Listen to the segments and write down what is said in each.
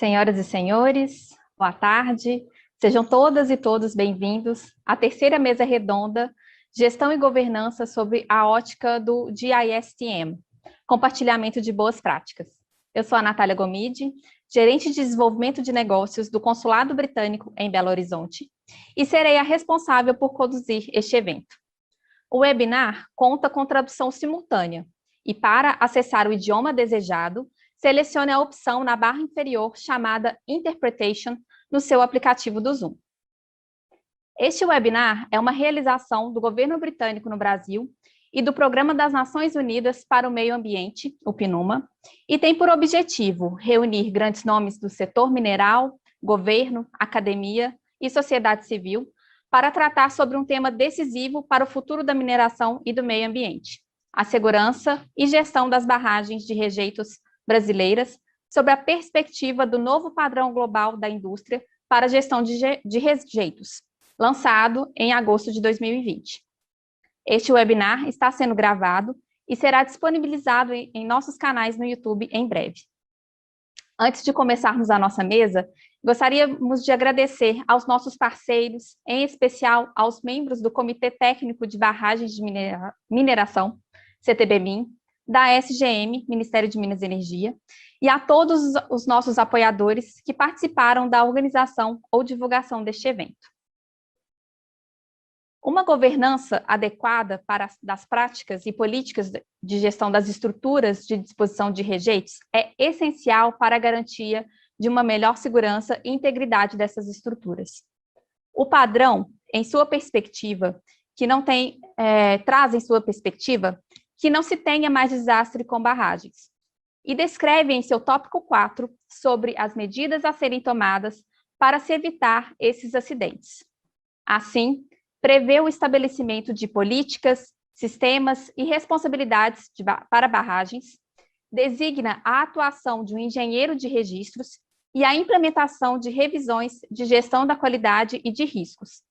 Senhoras e senhores, boa tarde. Sejam todas e todos bem-vindos à terceira mesa redonda Gestão e Governança sobre a ótica do GISTM, Compartilhamento de Boas Práticas. Eu sou a Natália Gomide, gerente de desenvolvimento de negócios do Consulado Britânico em Belo Horizonte, e serei a responsável por conduzir este evento. O webinar conta com tradução simultânea, e para acessar o idioma desejado, selecione a opção na barra inferior chamada Interpretation no seu aplicativo do Zoom. Este webinar é uma realização do governo britânico no Brasil e do Programa das Nações Unidas para o Meio Ambiente, o PNUMA, e tem por objetivo reunir grandes nomes do setor mineral, governo, academia e sociedade civil para tratar sobre um tema decisivo para o futuro da mineração e do meio ambiente, a segurança e gestão das barragens de rejeitos brasileiras, sobre a perspectiva do novo padrão global da indústria para a gestão de rejeitos, lançado em agosto de 2020. Este webinar está sendo gravado e será disponibilizado em nossos canais no YouTube em breve. Antes de começarmos a nossa mesa, gostaríamos de agradecer aos nossos parceiros, em especial aos membros do Comitê Técnico de Barragens de Mineração, CTB-MIN, da SGM, Ministério de Minas e Energia, e a todos os nossos apoiadores que participaram da organização ou divulgação deste evento. Uma governança adequada das práticas e políticas de gestão das estruturas de disposição de rejeitos é essencial para a garantia de uma melhor segurança e integridade dessas estruturas. O padrão, em sua perspectiva, traz em sua perspectiva que não se tenha mais desastre com barragens, e descreve em seu tópico 4 sobre as medidas a serem tomadas para se evitar esses acidentes. Assim, prevê o estabelecimento de políticas, sistemas e responsabilidades para barragens, designa a atuação de um engenheiro de registros e a implementação de revisões de gestão da qualidade e de riscos.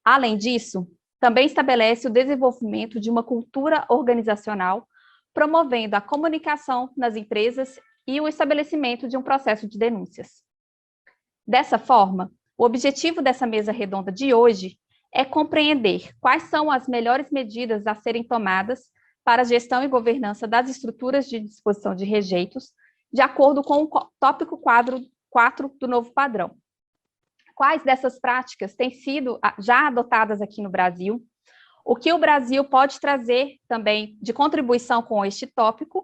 Além disso, também estabelece o desenvolvimento de uma cultura organizacional, promovendo a comunicação nas empresas e o estabelecimento de um processo de denúncias. Dessa forma, o objetivo dessa mesa redonda de hoje é compreender quais são as melhores medidas a serem tomadas para a gestão e governança das estruturas de disposição de rejeitos, de acordo com o tópico 4 do novo padrão. Quais dessas práticas têm sido já adotadas aqui no Brasil, o que o Brasil pode trazer também de contribuição com este tópico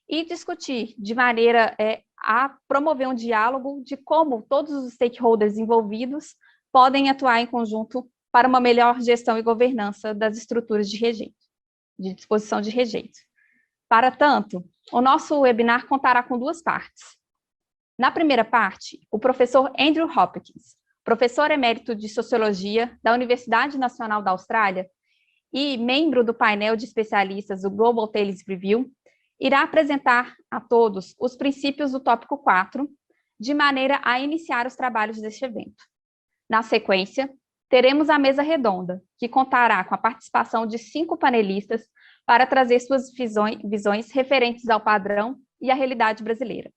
e discutir de maneira a promover um diálogo de como todos os stakeholders envolvidos podem atuar em conjunto para uma melhor gestão e governança das estruturas de rejeito, de disposição de rejeito. Para tanto, o nosso webinar contará com duas partes. Na primeira parte, o professor Andrew Hopkins, professor emérito de Sociologia da Universidade Nacional da Austrália e membro do painel de especialistas do Global Tailings Review, irá apresentar a todos os princípios do tópico 4, de maneira a iniciar os trabalhos deste evento. Na sequência, teremos a mesa redonda, que contará com a participação de 5 panelistas para trazer suas visões referentes ao padrão e à realidade brasileira.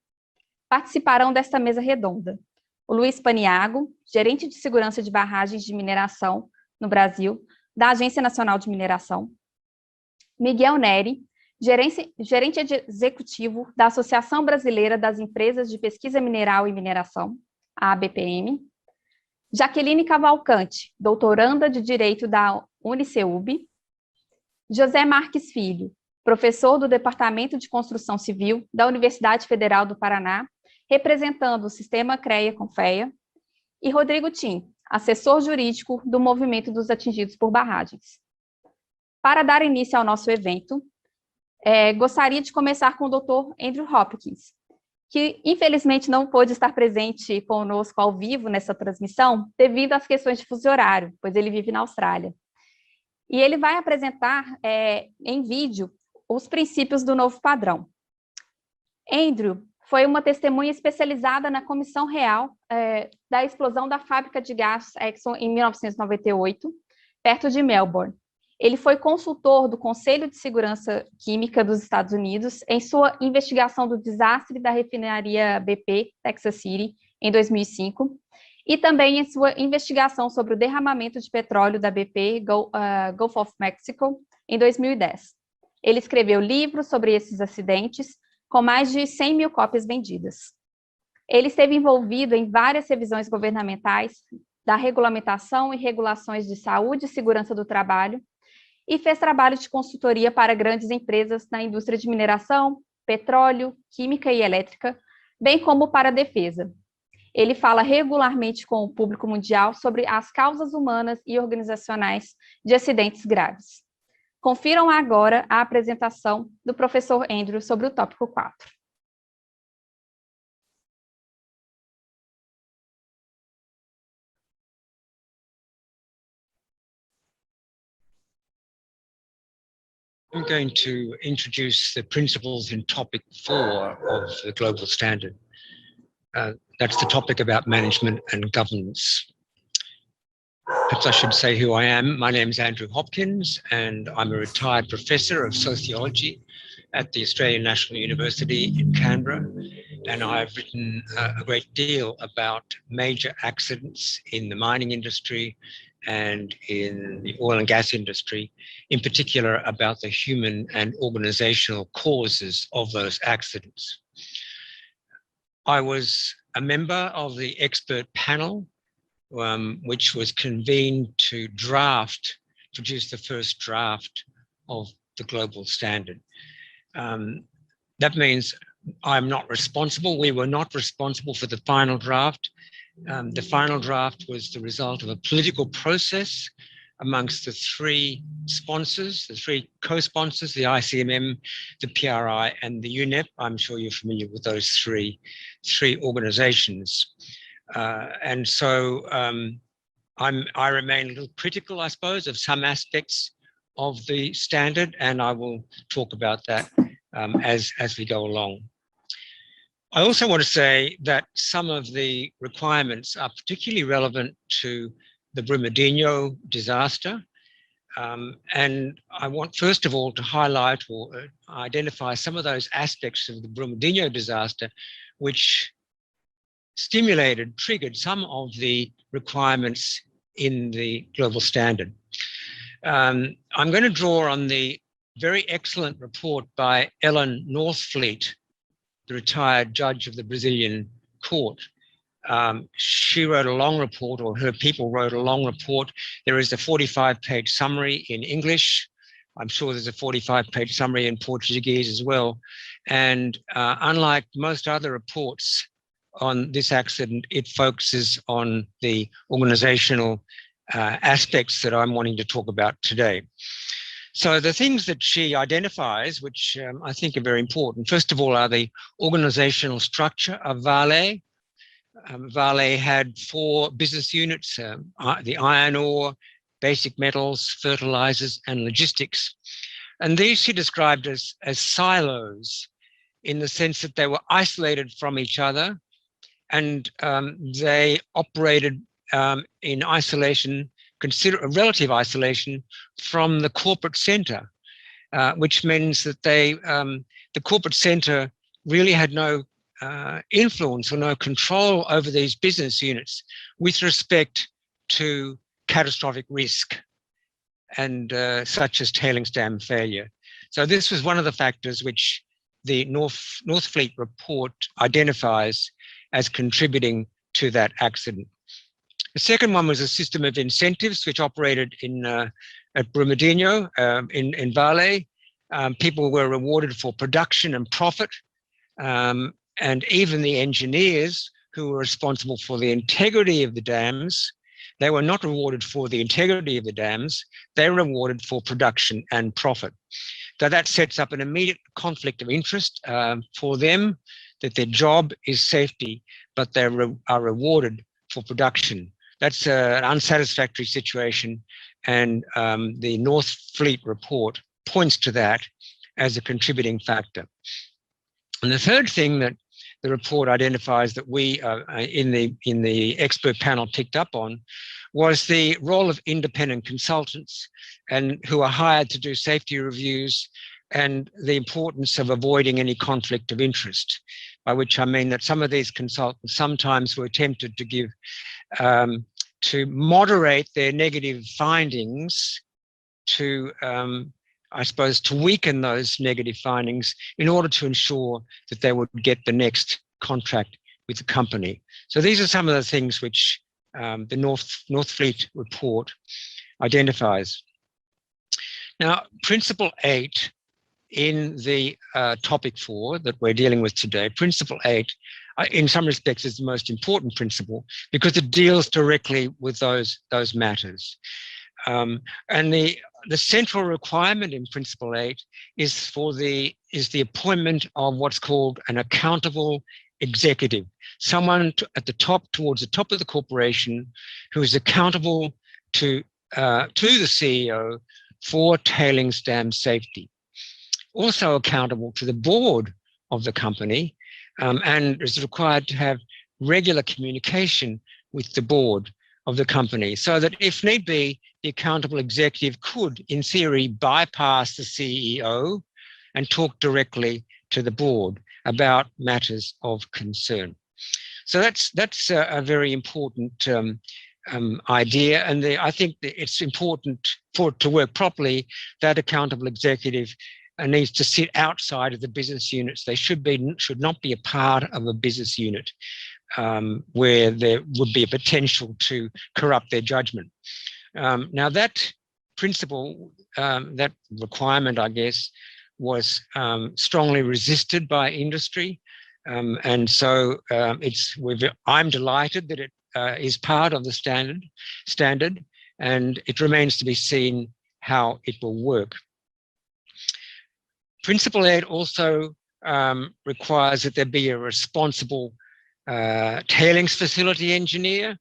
Participarão desta mesa redonda o Luiz Paniago, gerente de segurança de barragens de mineração no Brasil, da Agência Nacional de Mineração, Miguel Neri, gerente executivo da Associação Brasileira das Empresas de Pesquisa Mineral e Mineração, a ABPM, Jaqueline Cavalcante, doutoranda de Direito da UniCeub, José Marques Filho, professor do Departamento de Construção Civil da Universidade Federal do Paraná, representando o sistema CREA-CONFEA, e Rodrigo Tim, assessor jurídico do Movimento dos Atingidos por Barragens. Para dar início ao nosso evento, gostaria de começar com o Dr. Andrew Hopkins, que infelizmente não pôde estar presente conosco ao vivo nessa transmissão, devido às questões de fuso horário, pois ele vive na Austrália. E ele vai apresentar em vídeo os princípios do novo padrão. Andrew foi uma testemunha especializada na Comissão Real da explosão da fábrica de gás Exxon em 1998, perto de Melbourne, Ele foi consultor do Conselho de Segurança Química dos Estados Unidos em sua investigação do desastre da refinaria BP, Texas City, em 2005, e também em sua investigação sobre o derramamento de petróleo da BP, Gulf of Mexico, em 2010. Ele escreveu livros sobre esses acidentes, com mais de 100 mil cópias vendidas. Ele esteve envolvido em várias revisões governamentais da regulamentação e regulações de saúde e segurança do trabalho, e fez trabalho de consultoria para grandes empresas na indústria de mineração, petróleo, química e elétrica, bem como para a defesa. Ele fala regularmente com o público mundial sobre as causas humanas e organizacionais de acidentes graves. Confiram agora a apresentação do professor Andrew sobre o tópico 4. I'm going to introduce the principles in topic 4 of the global standard. That's the topic about management and governance. Perhaps I should say who I am. My name is Andrew Hopkins, and I'm a retired professor of sociology at the Australian National University in Canberra. And I've written a great deal about major accidents in the mining industry and in the oil and gas industry, in particular about the human and organizational causes of those accidents. I was a member of the expert panel, which was convened to produce the first draft of the global standard. That means I'm not responsible. We were not responsible for the final draft. The final draft was the result of a political process amongst the three sponsors, the three co-sponsors, the ICMM, the PRI, and the UNEP. I'm sure you're familiar with those three organizations. And so I remain a little critical, I suppose, of some aspects of the standard, and I will talk about that as we go along. I also want to say that some of the requirements are particularly relevant to the Brumadinho disaster. And I want, first of all, to highlight or identify some of those aspects of the Brumadinho disaster which triggered some of the requirements in the global standard. I'm going to draw on the very excellent report by Ellen Northfleet, the retired judge of the Brazilian court. She wrote a long report, or her people wrote a long report. There is a 45-page summary in English. I'm sure there's a 45-page summary in Portuguese as well. And unlike most other reports on this accident, it focuses on the organizational aspects that I'm wanting to talk about today. So the things that she identifies, which I think are very important, first of all, are the organizational structure of Vale. Vale had 4 business units, the iron ore, basic metals, fertilizers, and logistics. And these she described as silos, in the sense that they were isolated from each other, and they operated in isolation, relative isolation from the corporate center, which means that the corporate center really had no influence or no control over these business units with respect to catastrophic risk and such as tailings dam failure. So this was one of the factors which the Northfleet report identifies as contributing to that accident. The second one was a system of incentives which operated at Brumadinho in Vale. People were rewarded for production and profit, and even the engineers who were responsible for the integrity of the dams, they were not rewarded for the integrity of the dams, they were rewarded for production and profit. So that sets up an immediate conflict of interest for them, that their job is safety, but they are rewarded for production. That's an unsatisfactory situation, and the Northfleet report points to that as a contributing factor. And the third thing that the report identifies that we in the expert panel picked up on was the role of independent consultants and who are hired to do safety reviews, and the importance of avoiding any conflict of interest, by which I mean that some of these consultants sometimes were tempted to give, to moderate their negative findings, to, I suppose, to weaken those negative findings in order to ensure that they would get the next contract with the company. So these are some of the things which the Northfleet report identifies. Now, Principle 8 in the topic 4 that we're dealing with today, Principle 8, in some respects is the most important principle because it deals directly with those matters. And the central requirement in Principle 8 is the appointment of what's called an accountable executive, someone at the top, towards the top of the corporation, who is accountable to the CEO for tailings dam safety. Also accountable to the board of the company, and is required to have regular communication with the board of the company, so that if need be, the accountable executive could, in theory, bypass the CEO and talk directly to the board about matters of concern. So that's a very important idea, and I think that it's important for it to work properly. That accountable executive needs to sit outside of the business units. They should not be a part of a business unit where there would be a potential to corrupt their judgment. Now that principle, that requirement, I guess, was strongly resisted by industry. And so I'm delighted that it is part of the standard, and it remains to be seen how it will work. Principle 8 also requires that there be a responsible tailings facility engineer.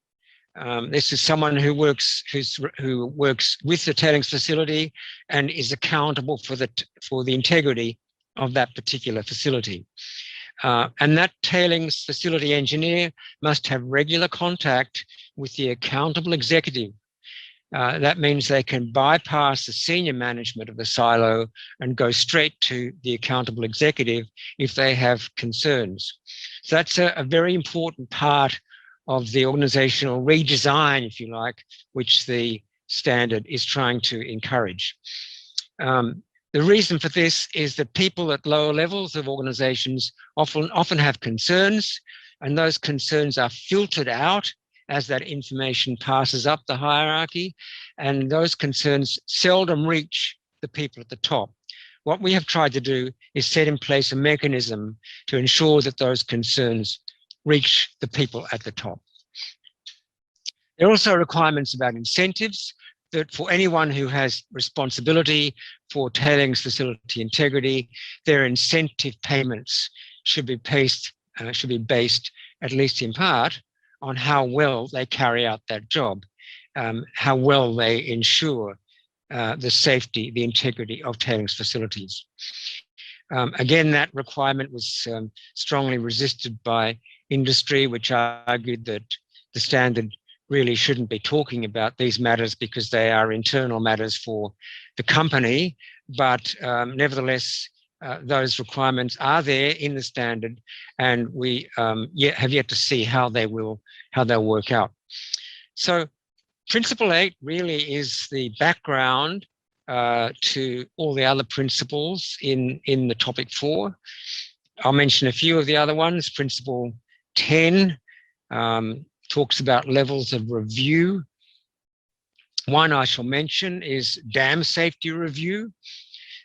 This is someone who works with the tailings facility and is accountable for the integrity of that particular facility. And that tailings facility engineer must have regular contact with the accountable executive. That means they can bypass the senior management of the silo and go straight to the accountable executive if they have concerns. So that's a very important part of the organizational redesign, if you like, which the standard is trying to encourage. The reason for this is that people at lower levels of organizations often have concerns, and those concerns are filtered out as that information passes up the hierarchy, and those concerns seldom reach the people at the top. What we have tried to do is set in place a mechanism to ensure that those concerns reach the people at the top. There are also requirements about incentives, that for anyone who has responsibility for tailings facility integrity, their incentive payments should be based, at least in part, on how well they carry out that job, how well they ensure the safety, the integrity of tailings facilities. Again, that requirement was strongly resisted by industry, which argued that the standard really shouldn't be talking about these matters because they are internal matters for the company. But nevertheless, those requirements are there in the standard, and we have yet to see how they'll work out. So Principle 8 really is the background to all the other principles in the topic 4. I'll mention a few of the other ones. Principle 10 talks about levels of review. One I shall mention is dam safety review.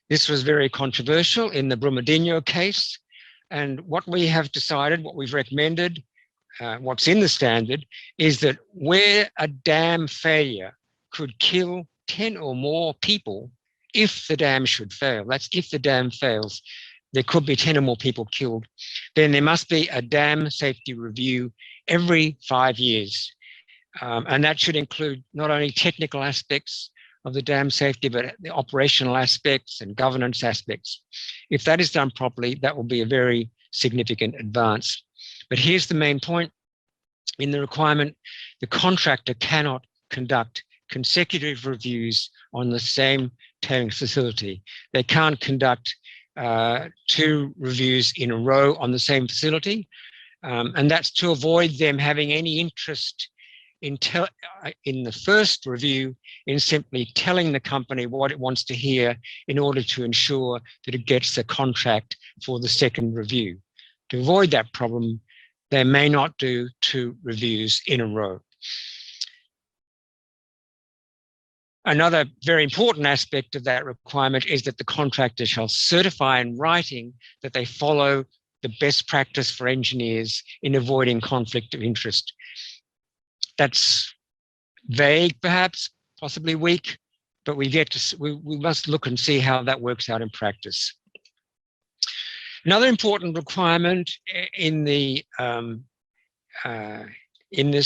This was very controversial in the Brumadinho case. And what we have decided, what we've recommended, what's in the standard, is that where a dam failure could kill 10 or more people, if the dam should fail, that's if the dam fails, there could be 10 or more people killed, then there must be a dam safety review every 5 years. And that should include not only technical aspects of the dam safety, but the operational aspects and governance aspects. If that is done properly, that will be a very significant advance. But here's the main point. In the requirement, the contractor cannot conduct consecutive reviews on the same tailings facility. They can't conduct 2 reviews in a row on the same facility, and that's to avoid them having any interest in the first review in simply telling the company what it wants to hear in order to ensure that it gets the contract for the second review. To avoid that problem, they may not do 2 reviews in a row. Another very important aspect of that requirement is that the contractor shall certify in writing that they follow the best practice for engineers in avoiding conflict of interest. That's vague, perhaps, possibly weak, but we must look and see how that works out in practice. Another important requirement in this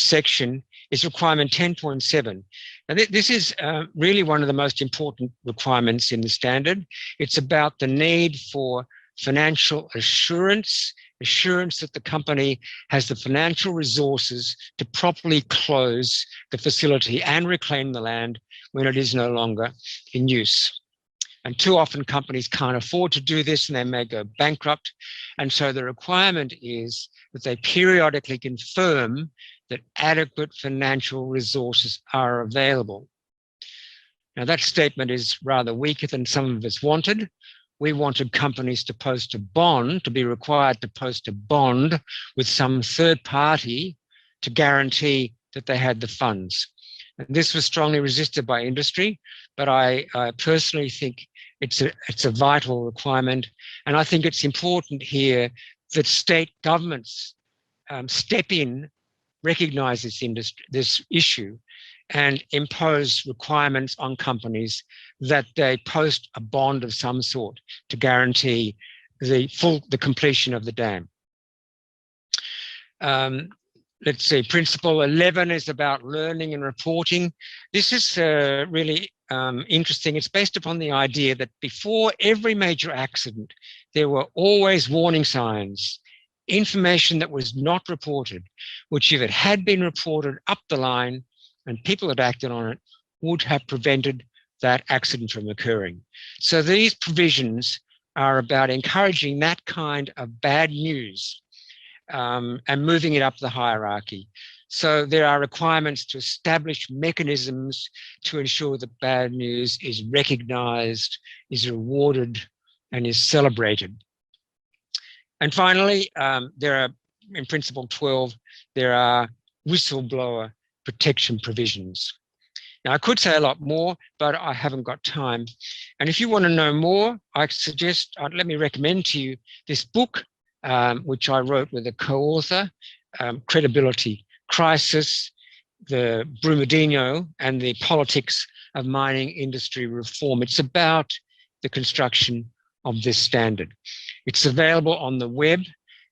section is requirement 10.7. Now, this is really one of the most important requirements in the standard. It's about the need for financial assurance that the company has the financial resources to properly close the facility and reclaim the land when it is no longer in use. And too often companies can't afford to do this and they may go bankrupt. And so the requirement is that they periodically confirm that adequate financial resources are available. Now that statement is rather weaker than some of us wanted. We wanted companies to post a bond, to be required to post a bond with some third party to guarantee that they had the funds. And this was strongly resisted by industry, but I personally think it's a vital requirement. And I think it's important here that state governments step in, recognize this issue, and impose requirements on companies that they post a bond of some sort to guarantee the completion of the dam. Let's see, principle 11 is about learning and reporting. This is really interesting. It's based upon the idea that before every major accident, there were always warning signs, information that was not reported, which if it had been reported up the line and people had acted on it, would have prevented that accident from occurring. So these provisions are about encouraging that kind of bad news and moving it up the hierarchy. So there are requirements to establish mechanisms to ensure that bad news is recognized, is rewarded, and is celebrated. And finally, there are, in Principle 12, there are whistleblower protection provisions. Now, I could say a lot more, but I haven't got time. And if you want to know more, I suggest, let me recommend to you this book, which I wrote with a co-author, Credibility Crisis, the Brumadinho and the Politics of Mining Industry Reform. It's about the construction of this standard. It's available on the web,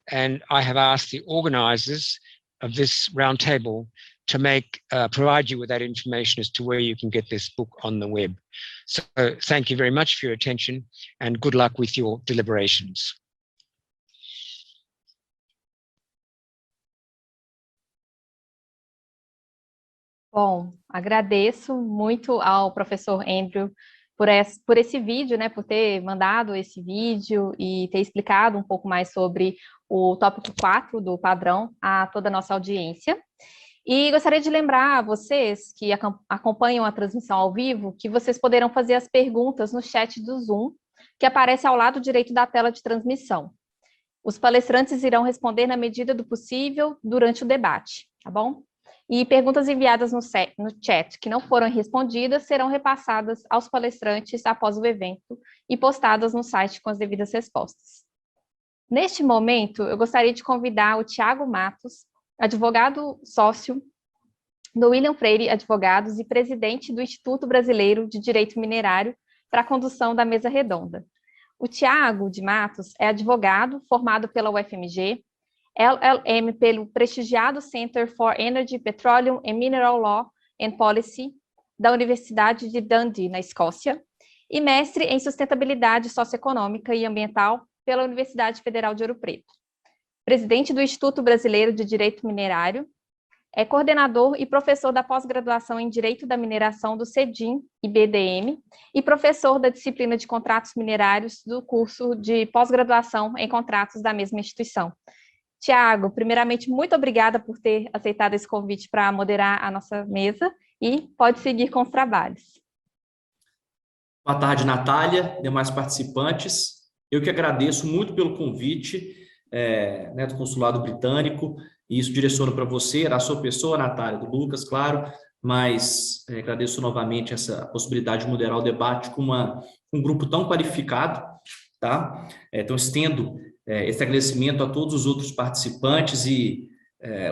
and I have asked the organizers of this roundtable to provide you with that information as to where you can get this book on the web. So thank you very much for your attention and good luck with your deliberations. Bom, agradeço muito ao professor Andrew por esse vídeo, né, por ter mandado esse vídeo e ter explicado um pouco mais sobre o tópico 4 do padrão a toda a nossa audiência. E gostaria de lembrar a vocês que acompanham a transmissão ao vivo que vocês poderão fazer as perguntas no chat do Zoom, que aparece ao lado direito da tela de transmissão. Os palestrantes irão responder na medida do possível durante o debate, tá bom? E perguntas enviadas no chat que não foram respondidas serão repassadas aos palestrantes após o evento e postadas no site com as devidas respostas. Neste momento, eu gostaria de convidar o Thiago Matos, advogado sócio do William Freire Advogados e presidente do Instituto Brasileiro de Direito Minerário, para a condução da mesa redonda. O Thiago de Matos é advogado formado pela UFMG, LLM pelo prestigiado Center for Energy, Petroleum and Mineral Law and Policy da Universidade de Dundee, na Escócia, e mestre em sustentabilidade socioeconômica e ambiental pela Universidade Federal de Ouro Preto. Presidente do Instituto Brasileiro de Direito Minerário, É coordenador e professor da pós-graduação em Direito da Mineração do CEDIM e BDM e professor da disciplina de Contratos Minerários do curso de pós-graduação em Contratos da mesma instituição. Tiago, primeiramente, muito obrigada por ter aceitado esse convite para moderar a nossa mesa e pode seguir com os trabalhos. Boa tarde, Natália, demais participantes. Eu que agradeço muito pelo convite do Consulado Britânico, e isso direciono para você, da sua pessoa, Natália, do Lucas, claro, mas agradeço novamente essa possibilidade de moderar o debate com um grupo tão qualificado, tá? Então, estendo esse agradecimento a todos os outros participantes e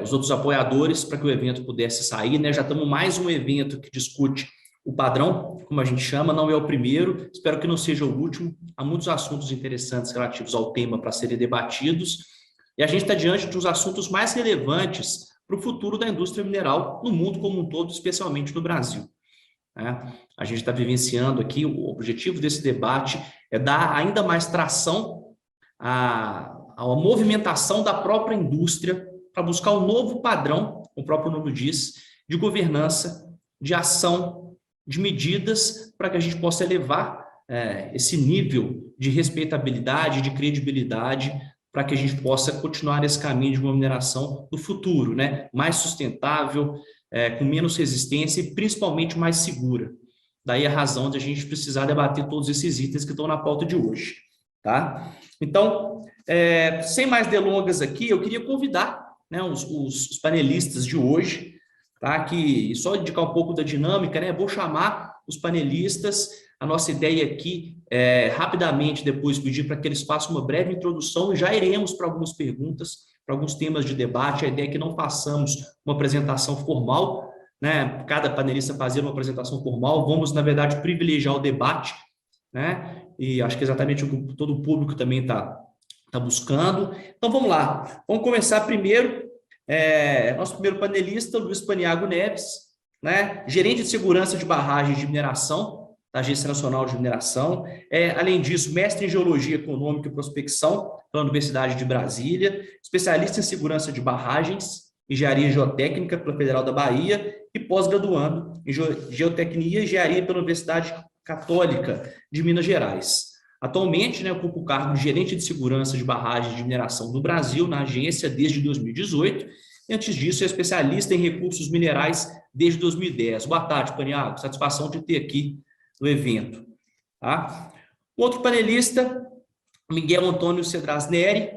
os outros apoiadores para que o evento pudesse sair, né? Já estamos mais um evento que discute o padrão, como a gente chama, não é o primeiro, espero que não seja o último. Há muitos assuntos interessantes relativos ao tema para serem debatidos, e a gente está diante dos assuntos mais relevantes para o futuro da indústria mineral no mundo como um todo, especialmente no Brasil. A gente está vivenciando aqui, o objetivo desse debate é dar ainda mais tração à movimentação da própria indústria para buscar um novo padrão, como o próprio nome diz, de governança, de ação, de medidas para que a gente possa elevar esse nível de respeitabilidade, de credibilidade, para que a gente possa continuar nesse caminho de uma mineração do futuro, né? Mais sustentável, com menos resistência e principalmente mais segura. Daí a razão de a gente precisar debater todos esses itens que estão na pauta de hoje, tá? Então, sem mais delongas aqui, eu queria convidar, né, os panelistas de hoje, tá? Que só indicar um pouco da dinâmica, né? Vou chamar os panelistas. A nossa ideia aqui rapidamente depois pedir para que eles façam uma breve introdução e já iremos para algumas perguntas, para alguns temas de debate. A ideia é que não façamos uma apresentação formal, né? Cada panelista fazer uma apresentação formal. Vamos, na verdade, privilegiar o debate, né? E acho que exatamente o que todo o público também está buscando. Então, vamos lá. Vamos começar primeiro. Nosso primeiro panelista, Luiz Paniago Neves, né? Gerente de segurança de barragens de mineração da Agência Nacional de Mineração. Além disso, mestre em Geologia Econômica e Prospecção pela Universidade de Brasília, especialista em segurança de barragens, Engenharia Geotécnica pela Federal da Bahia e pós-graduando em Geotecnia e Engenharia pela Universidade Católica de Minas Gerais. Atualmente, né, ocupa o cargo de Gerente de Segurança de Barragens de Mineração do Brasil na agência desde 2018, e antes disso é especialista em recursos minerais desde 2010. Boa tarde, Paniago, satisfação de ter aqui no evento. Tá? Outro panelista, Miguel Antônio Cedras Neri,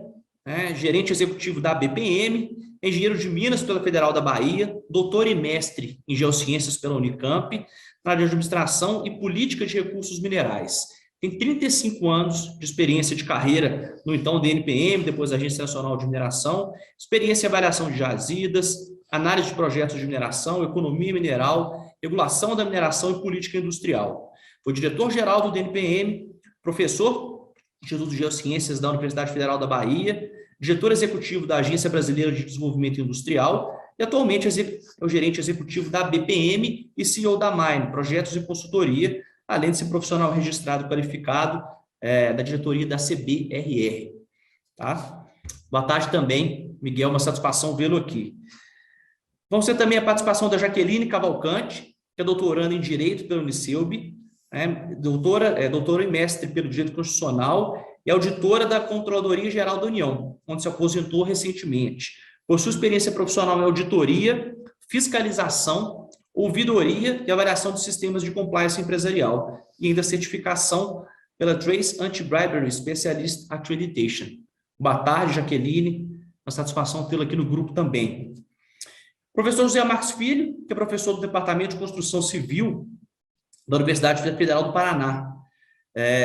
né, gerente executivo da BPM, engenheiro de Minas pela Federal da Bahia, doutor e mestre em Geociências pela Unicamp, na área de Administração e Política de Recursos Minerais. Tem 35 anos de experiência de carreira no então DNPM, depois da Agência Nacional de Mineração, experiência em avaliação de jazidas, análise de projetos de mineração, economia mineral, regulação da mineração e política industrial. Foi diretor-geral do DNPM, professor do Instituto de Geociências da Universidade Federal da Bahia, diretor executivo da Agência Brasileira de Desenvolvimento Industrial e atualmente é o gerente executivo da BPM e CEO da Mine, Projetos e Consultoria, além de ser profissional registrado qualificado da diretoria da CBRR. Tá? Boa tarde também, Miguel, uma satisfação vê-lo aqui. Vamos ter também a participação da Jaqueline Cavalcante, que é doutoranda em Direito pela Unicelb, doutora e mestre pelo Direito Constitucional e auditora da Controladoria Geral da União, onde se aposentou recentemente. Possui experiência profissional em auditoria, fiscalização, ouvidoria e avaliação de sistemas de compliance empresarial, e ainda certificação pela Trace Anti-Bribery Specialist Accreditation. Boa tarde, Jaqueline, uma satisfação tê-la aqui no grupo também. Professor José Marques Filho, que é professor do Departamento de Construção Civil da Universidade Federal do Paraná,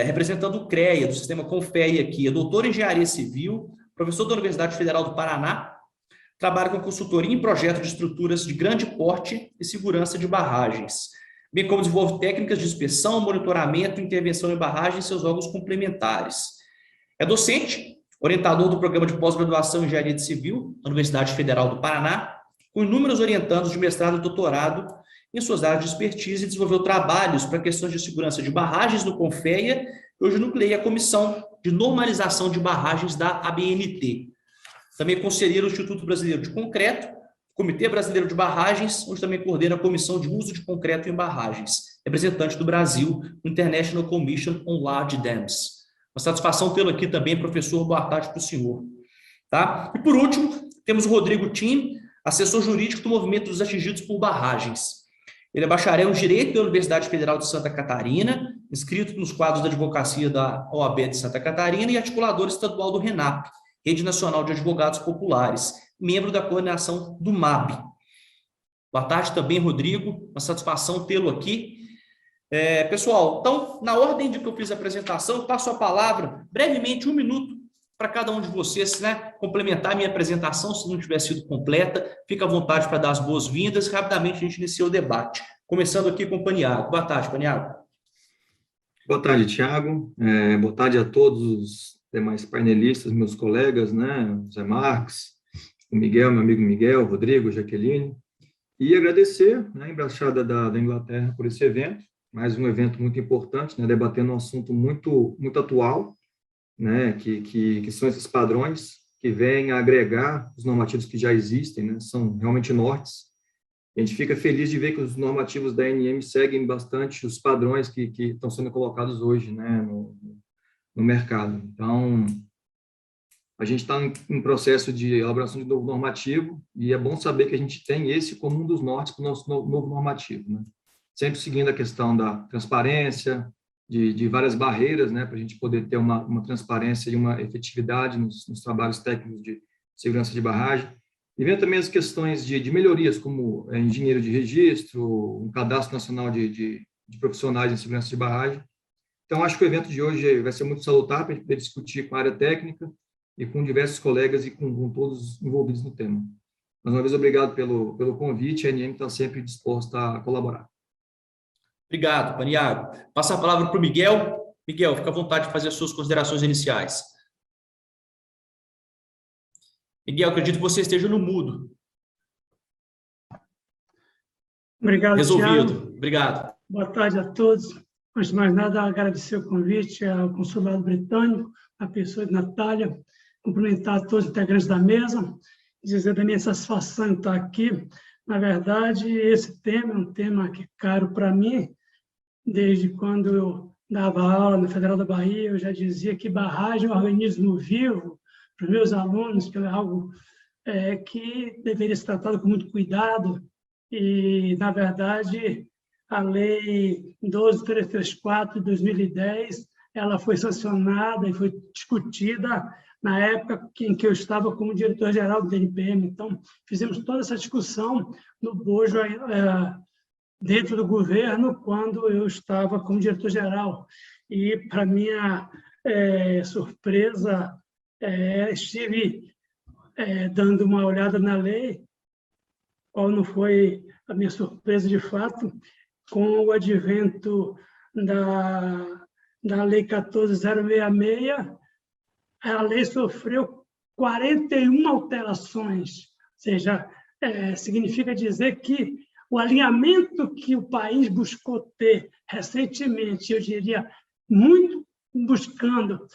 representando o CREA, do sistema Confeia aqui, é doutor em Engenharia Civil, professor da Universidade Federal do Paraná, trabalha com consultoria em projetos de estruturas de grande porte e segurança de barragens, bem como desenvolve técnicas de inspeção, monitoramento e intervenção em barragens e seus órgãos complementares. É docente, orientador do programa de pós-graduação em Engenharia Civil da Universidade Federal do Paraná, com inúmeros orientandos de mestrado e doutorado em suas áreas de expertise, e desenvolveu trabalhos para questões de segurança de barragens no Confeia, e hoje nucleia a Comissão de Normalização de Barragens da ABNT. Também é conselheiro do Instituto Brasileiro de Concreto, Comitê Brasileiro de Barragens, onde também coordena a Comissão de Uso de Concreto em Barragens, representante do Brasil no International Commission on Large Dams. Uma satisfação tê-lo aqui também, professor. Boa tarde para o senhor. Tá? E por último, temos o Rodrigo Tim, assessor jurídico do Movimento dos Atingidos por Barragens. Ele é bacharel em Direito da Universidade Federal de Santa Catarina, inscrito nos quadros da advocacia da OAB de Santa Catarina e articulador estadual do RENAP, Rede Nacional de Advogados Populares, membro da coordenação do MAB. Boa tarde também, Rodrigo. Uma satisfação tê-lo aqui. Pessoal, então, na ordem de que eu fiz a apresentação, eu passo a palavra, brevemente, 1 minuto, para cada um de vocês, né, complementar a minha apresentação, se não tiver sido completa. Fica à vontade para dar as boas-vindas. Rapidamente a gente inicia o debate. Começando aqui com o Paniago. Boa tarde, Paniago. Boa tarde, Thiago. Boa tarde a todos os demais painelistas, meus colegas, né, Zé Marques, o Miguel, meu amigo Miguel, o Rodrigo, Jaqueline. E agradecer, né, a Embaixada da Inglaterra por esse evento, mais um evento muito importante, né, debatendo um assunto muito atual, né, que são esses padrões que vêm a agregar os normativos que já existem, né, são realmente nortes. A gente fica feliz de ver que os normativos da ANM seguem bastante os padrões que estão sendo colocados hoje, né, no mercado. Então, a gente está em processo de elaboração de novo normativo e é bom saber que a gente tem esse como um dos nortes para o nosso novo normativo, né? Sempre seguindo a questão da transparência, de várias barreiras, né, para a gente poder ter uma transparência e uma efetividade nos trabalhos técnicos de segurança de barragem. E vem também as questões de melhorias, como engenheiro de registro, um cadastro nacional de profissionais em segurança de barragem. Então, acho que o evento de hoje vai ser muito salutar para a gente poder discutir com a área técnica e com diversos colegas e com todos envolvidos no tema. Mais uma vez, obrigado pelo convite. A ANM está sempre disposta a colaborar. Obrigado, Paniago. Passa a palavra para o Miguel. Miguel, fica à vontade de fazer as suas considerações iniciais. Miguel, acredito que você esteja no mudo. Obrigado, Resolvido. Thiago. Obrigado. Boa tarde a todos. Antes de mais nada, agradecer o convite ao Consulado Britânico, à pessoa de Natália, cumprimentar todos os integrantes da mesa, dizer da minha satisfação em estar aqui. Na verdade, esse tema é um tema que é caro para mim. Desde quando eu dava aula na Federal da Bahia, eu já dizia que barragem é um organismo vivo para os meus alunos, que é algo que deveria ser tratado com muito cuidado. E, na verdade, a Lei 12334 de 2010, ela foi sancionada e foi discutida na época em que eu estava como diretor-geral do DNPM. Então, fizemos toda essa discussão no bojo dentro do governo, quando eu estava como diretor-geral. E, para minha surpresa, estive dando uma olhada na lei, qual não foi a minha surpresa de fato, com o advento da Lei 14.066, a lei sofreu 41 alterações, ou seja, significa dizer que o alinhamento que o país buscou ter recentemente, eu diria, muito buscando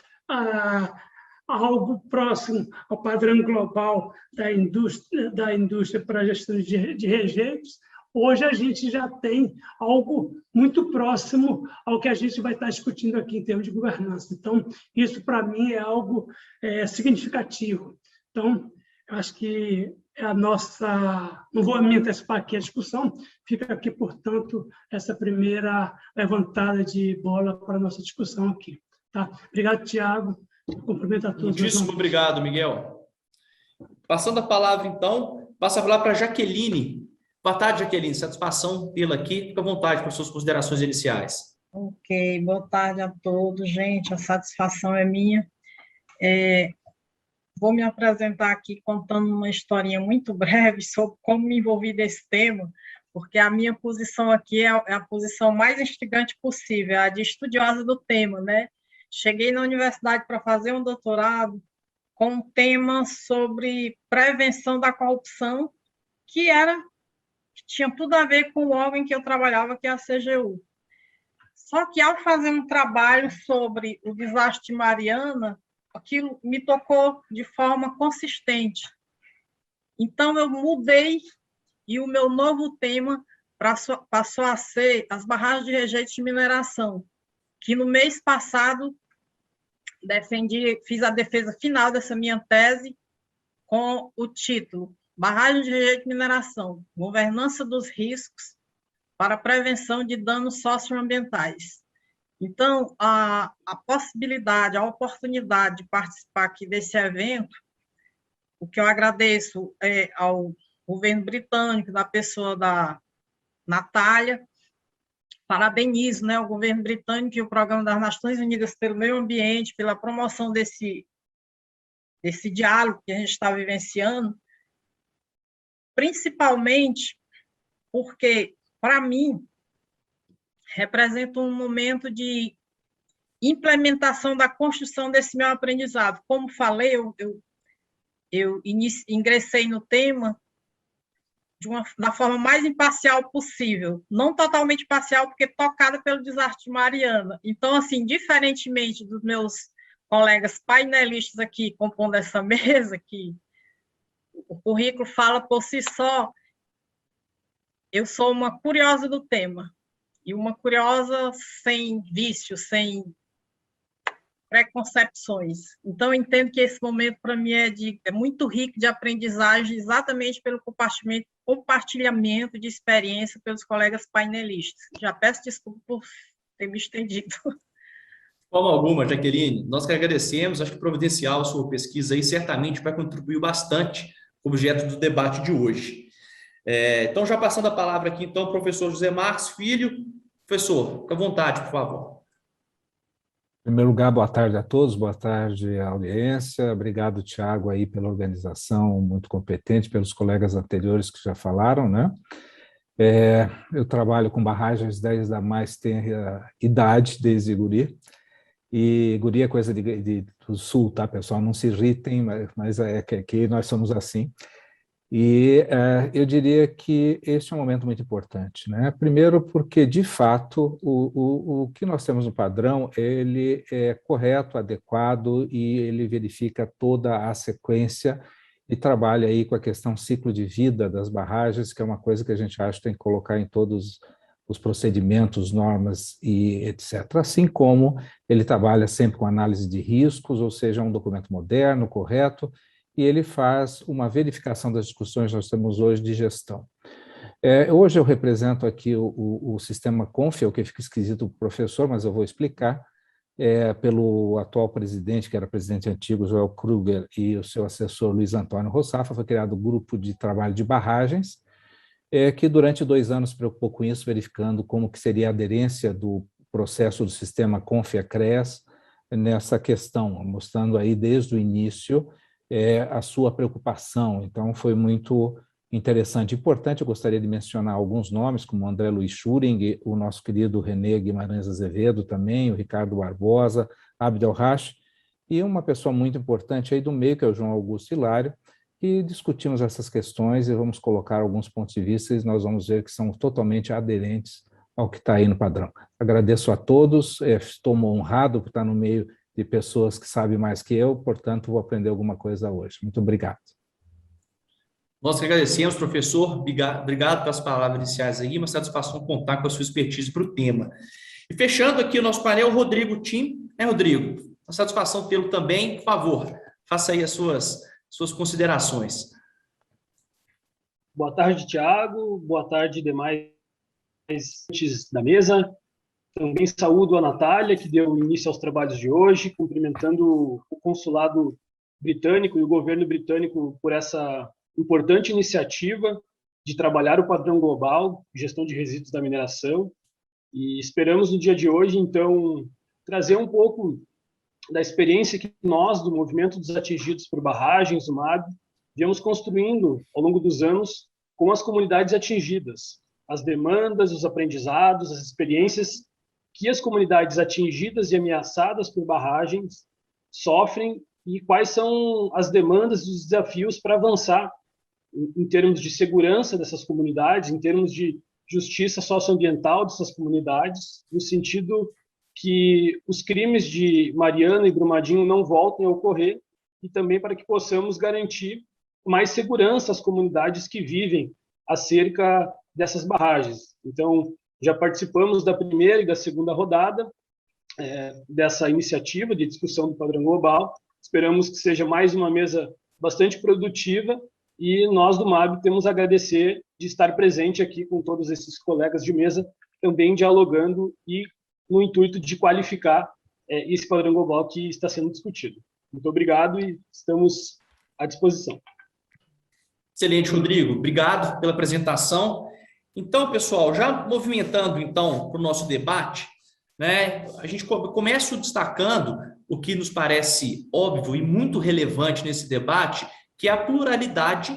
algo próximo ao padrão global da indústria para a gestão de rejeitos, hoje a gente já tem algo muito próximo ao que a gente vai estar discutindo aqui em termos de governança. Então, isso para mim é algo significativo. Então, eu acho que é a nossa... Não vou me antecipar aqui a discussão, fica aqui, portanto, essa primeira levantada de bola para a nossa discussão aqui. Tá? Obrigado, Thiago. Cumprimento a todos. Muitíssimo obrigado, Miguel. Passando a palavra, então, passa a palavra para Jaqueline. Boa tarde, Jaqueline. Satisfação tê-la aqui. Fica à vontade para suas considerações iniciais. Ok, boa tarde a todos, gente. A satisfação é minha. Vou me apresentar aqui contando uma historinha muito breve sobre como me envolvi nesse tema, porque a minha posição aqui é a posição mais instigante possível, a de estudiosa do tema, né? Cheguei na universidade para fazer um doutorado com um tema sobre prevenção da corrupção, que tinha tudo a ver com o órgão em que eu trabalhava, que é a CGU. Só que, ao fazer um trabalho sobre o desastre de Mariana, aquilo me tocou de forma consistente. Então, eu mudei e o meu novo tema passou a ser as barragens de rejeitos de mineração, que no mês passado fiz a defesa final dessa minha tese com o título Barragens de rejeito de mineração, governança dos riscos para a prevenção de danos socioambientais. Então, a possibilidade, a oportunidade de participar aqui desse evento, o que eu agradeço ao governo britânico, da pessoa da Natália, parabenizo, né, o governo britânico e o Programa das Nações Unidas pelo Meio Ambiente, pela promoção desse diálogo que a gente está vivenciando, principalmente porque, para mim, representa um momento de implementação da construção desse meu aprendizado. Como falei, eu ingressei no tema da forma mais imparcial possível, não totalmente parcial, porque tocada pelo desastre de Mariana. Então, assim, diferentemente dos meus colegas painelistas aqui compondo essa mesa, que o currículo fala por si só, eu sou uma curiosa do tema, e uma curiosa sem vícios, sem preconcepções. Então, eu entendo que esse momento, para mim, é muito rico de aprendizagem, exatamente pelo compartilhamento de experiência pelos colegas painelistas. Já peço desculpa por ter me estendido. De forma alguma, Jaqueline, nós que agradecemos, acho que providencial a sua pesquisa aí certamente vai contribuir bastante com o objeto do debate de hoje. Então, já passando a palavra aqui, então, ao professor José Marcos Filho. Professor, fique à vontade, por favor. Em primeiro lugar, boa tarde a todos, boa tarde à audiência. Obrigado, Tiago, aí pela organização muito competente, pelos colegas anteriores que já falaram, né? Eu trabalho com barragens desde a mais tenra idade, desde guri. E guri é coisa do sul, tá, pessoal? Não se irritem, mas é que aqui nós somos assim. E eu diria que este é um momento muito importante, né? Primeiro porque, de fato, o que nós temos no padrão, ele é correto, adequado e ele verifica toda a sequência e trabalha aí com a questão ciclo de vida das barragens, que é uma coisa que a gente acha que tem que colocar em todos os procedimentos, normas e etc. Assim como ele trabalha sempre com análise de riscos, ou seja, um documento moderno, correto, e ele faz uma verificação das discussões que nós temos hoje de gestão. Hoje eu represento aqui o sistema Confia, o que fica esquisito para o professor, mas eu vou explicar, pelo atual presidente, que era presidente antigo, Joel Kruger, e o seu assessor Luiz Antônio Rossafa, foi criado o grupo de trabalho de barragens, que durante 2 anos se preocupou com isso, verificando como que seria a aderência do processo do sistema Confia-CRES nessa questão, mostrando aí desde o início a sua preocupação. Então, foi muito interessante e importante. Eu gostaria de mencionar alguns nomes, como André Luiz Schuring, o nosso querido René Guimarães Azevedo também, o Ricardo Barbosa, Abdel Rash, e uma pessoa muito importante aí do meio, que é o João Augusto Hilário, e discutimos essas questões e vamos colocar alguns pontos de vista e nós vamos ver que são totalmente aderentes ao que está aí no padrão. Agradeço a todos, estou honrado por estar no meio de pessoas que sabem mais que eu, portanto, vou aprender alguma coisa hoje. Muito obrigado. Nós que agradecemos, professor. Obrigado pelas palavras iniciais aí, uma satisfação contar com a sua expertise para o tema. E fechando aqui o nosso painel, o Rodrigo Tim. Rodrigo? Uma satisfação tê-lo também. Por favor, faça aí as suas considerações. Boa tarde, Tiago. Boa tarde, demais da mesa. Também saúdo a Natália, que deu início aos trabalhos de hoje, cumprimentando o consulado britânico e o governo britânico por essa importante iniciativa de trabalhar o padrão global de gestão de resíduos da mineração. E esperamos, no dia de hoje, então, trazer um pouco da experiência que nós, do Movimento dos Atingidos por Barragens, o MAB, viemos construindo ao longo dos anos com as comunidades atingidas, as demandas, os aprendizados, as experiências que as comunidades atingidas e ameaçadas por barragens sofrem e quais são as demandas e os desafios para avançar em termos de segurança dessas comunidades, em termos de justiça socioambiental dessas comunidades, no sentido que os crimes de Mariana e Brumadinho não voltem a ocorrer e também para que possamos garantir mais segurança às comunidades que vivem acerca dessas barragens. Então, já participamos da primeira e da segunda rodada dessa iniciativa de discussão do padrão global. Esperamos que seja mais uma mesa bastante produtiva e nós do MAB temos a agradecer de estar presente aqui com todos esses colegas de mesa, também dialogando e no intuito de qualificar esse padrão global que está sendo discutido. Muito obrigado e estamos à disposição. Excelente, Rodrigo. Obrigado pela apresentação. Então, pessoal, já movimentando então para o nosso debate, né, a gente começa destacando o que nos parece óbvio e muito relevante nesse debate, que é a pluralidade,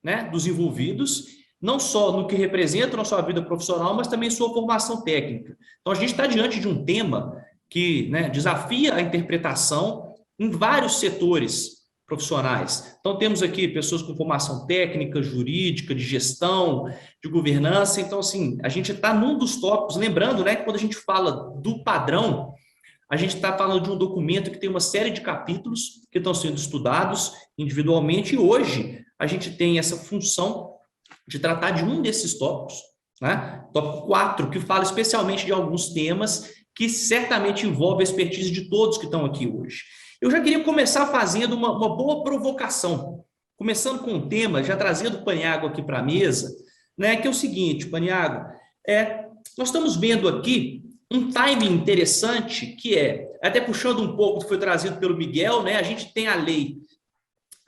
né, dos envolvidos, não só no que representa na sua vida profissional, mas também sua formação técnica. Então, a gente está diante de um tema que, né, desafia a interpretação em vários setores profissionais. Então, temos aqui pessoas com formação técnica, jurídica, de gestão, de governança. Então, assim, a gente está num dos tópicos, lembrando, né, que quando a gente fala do padrão, a gente está falando de um documento que tem uma série de capítulos que estão sendo estudados individualmente, e hoje a gente tem essa função de tratar de um desses tópicos, né? Tópico 4, que fala especialmente de alguns temas que certamente envolvem a expertise de todos que estão aqui hoje. Eu já queria começar fazendo uma boa provocação, começando com um tema, já trazendo o Paniagua aqui para a mesa, né, que é o seguinte, Paniagua, nós estamos vendo aqui um timing interessante, que até puxando um pouco do que foi trazido pelo Miguel, né, a gente tem a lei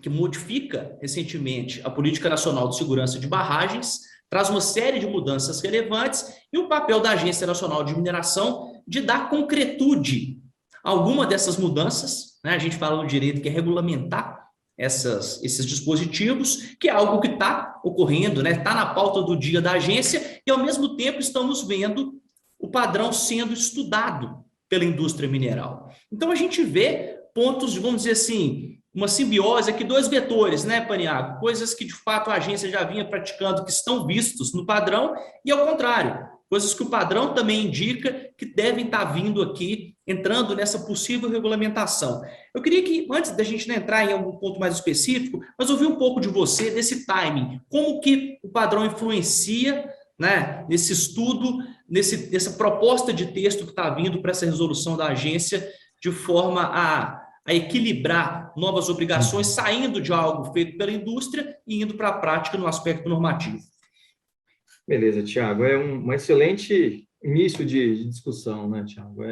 que modifica recentemente a Política Nacional de Segurança de Barragens, traz uma série de mudanças relevantes, e o papel da Agência Nacional de Mineração de dar concretude a alguma dessas mudanças, né? A gente fala no direito que é regulamentar esses dispositivos, que é algo que está ocorrendo, né? Está na pauta do dia da agência, e ao mesmo tempo estamos vendo o padrão sendo estudado pela indústria mineral. Então a gente vê pontos, vamos dizer assim, uma simbiose aqui, dois vetores, né, Paniagua? Coisas que de fato a agência já vinha praticando, que estão vistos no padrão, e ao contrário, coisas que o padrão também indica que devem estar vindo aqui, entrando nessa possível regulamentação. Eu queria que, antes da gente entrar em algum ponto mais específico, mas ouvir um pouco de você, desse timing, como que o padrão influencia, né, nesse estudo, nessa proposta de texto que está vindo para essa resolução da agência, de forma a equilibrar novas obrigações, saindo de algo feito pela indústria e indo para a prática no aspecto normativo. Beleza, Tiago. É um excelente início de discussão, né, Tiago?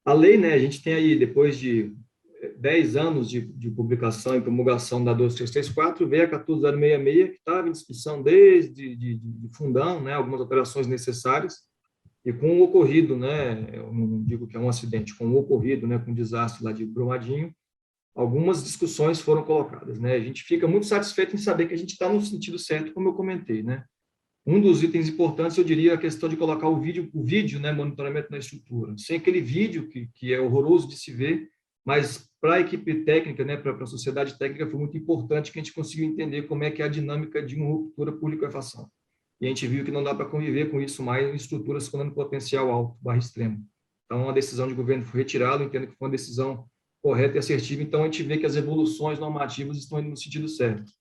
A lei, né, a gente tem aí, depois de 10 anos de publicação e promulgação da 12334, veio a 14066, que estava em discussão desde de fundão, né, algumas alterações necessárias, e com o ocorrido, né, eu não digo que é um acidente, com o ocorrido, né, com o desastre lá de Brumadinho, algumas discussões foram colocadas, né? A gente fica muito satisfeito em saber que a gente está no sentido certo, como eu comentei, né? Um dos itens importantes, eu diria, é a questão de colocar o vídeo, né, monitoramento na estrutura. Sem aquele vídeo que é horroroso de se ver, mas para a equipe técnica, né, para a sociedade técnica, foi muito importante que a gente conseguiu entender como é que é a dinâmica de uma ruptura por liquefação. E a gente viu que não dá para conviver com isso mais em estruturas com potencial alto, barra extremo. Então, a decisão de governo foi retirada, eu entendo que foi uma decisão correta e assertiva, então a gente vê que as evoluções normativas estão indo no sentido certo.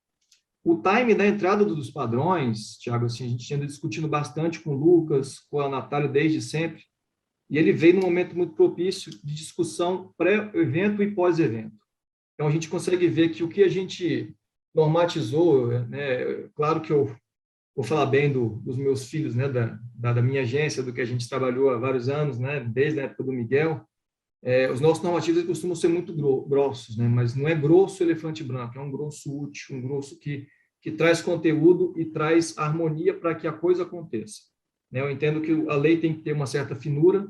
O time da entrada dos padrões, Tiago, assim, a gente anda discutindo bastante com o Lucas, com a Natália desde sempre, e ele veio num momento muito propício de discussão pré-evento e pós-evento. Então, a gente consegue ver que o que a gente normatizou, né, claro que eu vou falar bem dos meus filhos, né, da minha agência, do que a gente trabalhou há vários anos, né, desde a época do Miguel. Os nossos normativos costumam ser muito grossos, né, mas não é grosso elefante branco, é um grosso útil, um grosso que traz conteúdo e traz harmonia para que a coisa aconteça. Eu entendo que a lei tem que ter uma certa finura,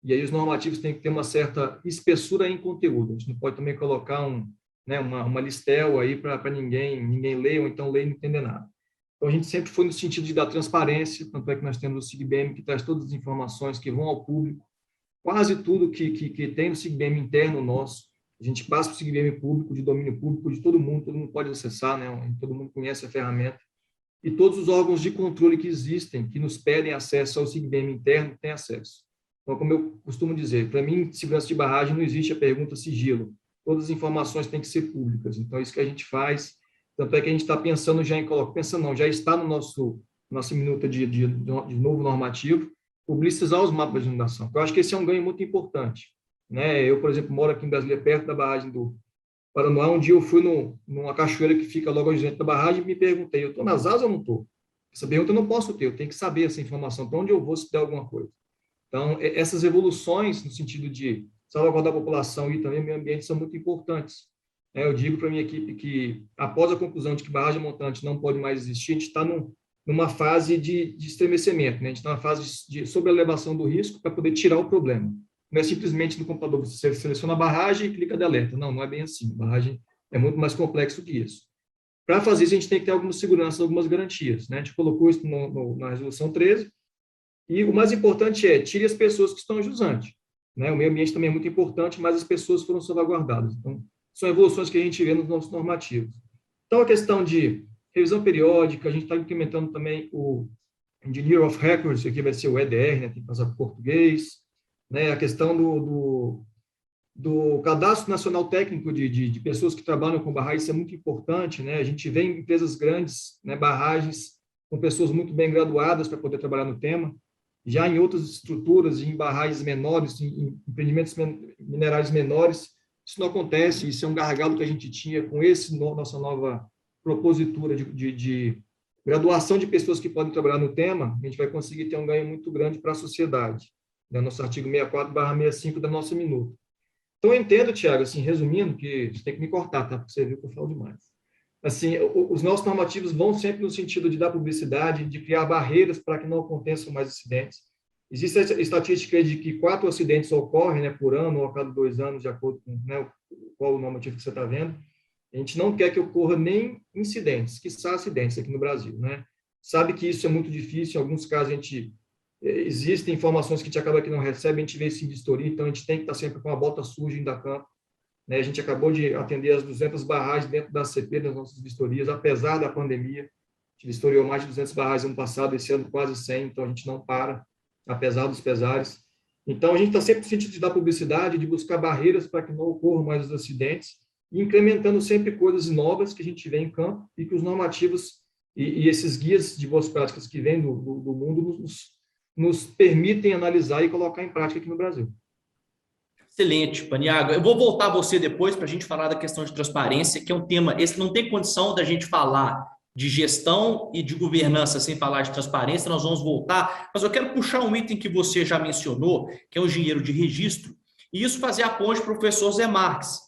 e aí os normativos têm que ter uma certa espessura em conteúdo. A gente não pode também colocar uma listel aí para ninguém ler, ou então ler e não entender nada. Então, a gente sempre foi no sentido de dar transparência, tanto é que nós temos o SIGBM, que traz todas as informações que vão ao público, quase tudo que tem no SIGBM interno nosso, a gente passa para o SIGBM público, de domínio público, de todo mundo pode acessar, né? Todo mundo conhece a ferramenta, e todos os órgãos de controle que existem, que nos pedem acesso ao SIGBM interno, têm acesso. Então, como eu costumo dizer, para mim, segurança de barragem não existe a pergunta sigilo, todas as informações têm que ser públicas, então é isso que a gente faz, Tanto é que a gente está pensando já em colocar, pensando não, já está no nossa minuta de novo normativo, publicizar os mapas de inundação. Eu acho que esse é um ganho muito importante, né? Eu, por exemplo, moro aqui em Brasília, perto da barragem do Paranoá. Um dia eu fui numa cachoeira que fica logo adiante da barragem e me perguntei, eu estou nas asas ou não estou? Essa pergunta eu não posso ter, eu tenho que saber essa informação, para onde eu vou se der alguma coisa. Então, essas evoluções no sentido de salvaguardar a população e também o meio ambiente são muito importantes. Eu digo para a minha equipe que, após a conclusão de que barragem montante não pode mais existir, a gente está numa fase de estremecimento, né? A gente está numa fase de sobreelevação do risco para poder tirar o problema. Não é simplesmente no computador você seleciona a barragem e clica de alerta. Não, não é bem assim. A barragem é muito mais complexo que isso. Para fazer isso, a gente tem que ter alguma segurança, algumas garantias, né? A gente colocou isso na resolução 13, e o mais importante é, tire as pessoas que estão jusante, né? O meio ambiente também é muito importante, mas as pessoas foram salvaguardadas. Então, são evoluções que a gente vê nos nossos normativos. Então, a questão de revisão periódica, a gente está implementando também o Engineer of Records, aqui vai ser o EDR, né? Tem que passar para o português, né? A questão do Cadastro Nacional Técnico de pessoas que trabalham com barragens, isso é muito importante, né? A gente vê em empresas grandes, né, barragens com pessoas muito bem graduadas para poder trabalhar no tema. Já em outras estruturas, em barragens menores, em empreendimentos minerais menores, isso não acontece. Isso é um gargalo que a gente tinha com nossa nova propositura de graduação de pessoas que podem trabalhar no tema. A gente vai conseguir ter um ganho muito grande para a sociedade, né? Nosso artigo 64/65 da nossa minuta. Então, eu entendo, Tiago, assim, resumindo, que você tem que me cortar, tá? Porque você viu que eu falo demais. Assim, os nossos normativos vão sempre no sentido de dar publicidade, de criar barreiras para que não aconteçam mais acidentes. Existe a estatística de que 4 acidentes ocorrem, né, por ano ou a cada 2 anos, de acordo com, né, qual o normativo que você está vendo. A gente não quer que ocorra nem incidentes, quiçá acidentes aqui no Brasil, né? Sabe que isso é muito difícil, em alguns casos existem informações que a gente acaba que não recebe, a gente vê isso em vistoria, então a gente tem que estar sempre com a bota suja indo a campo, né? A gente acabou de atender as 200 barragens dentro da CP, das nossas vistorias, apesar da pandemia. A gente vistoriou mais de 200 barragens no ano passado, esse ano quase 100, então a gente não para, apesar dos pesares. Então, a gente está sempre no sentido de dar publicidade, de buscar barreiras para que não ocorram mais os acidentes, e incrementando sempre coisas novas que a gente vê em campo e que os normativos e esses guias de boas práticas que vêm do mundo nos permitem analisar e colocar em prática aqui no Brasil. Excelente, Paniago. Eu vou voltar a você depois para a gente falar da questão de transparência, que é um tema, esse não tem condição da gente falar de gestão e de governança sem falar de transparência, nós vamos voltar, mas eu quero puxar um item que você já mencionou, que é o engenheiro de registro, e isso fazer a ponte para o professor Zé Marques,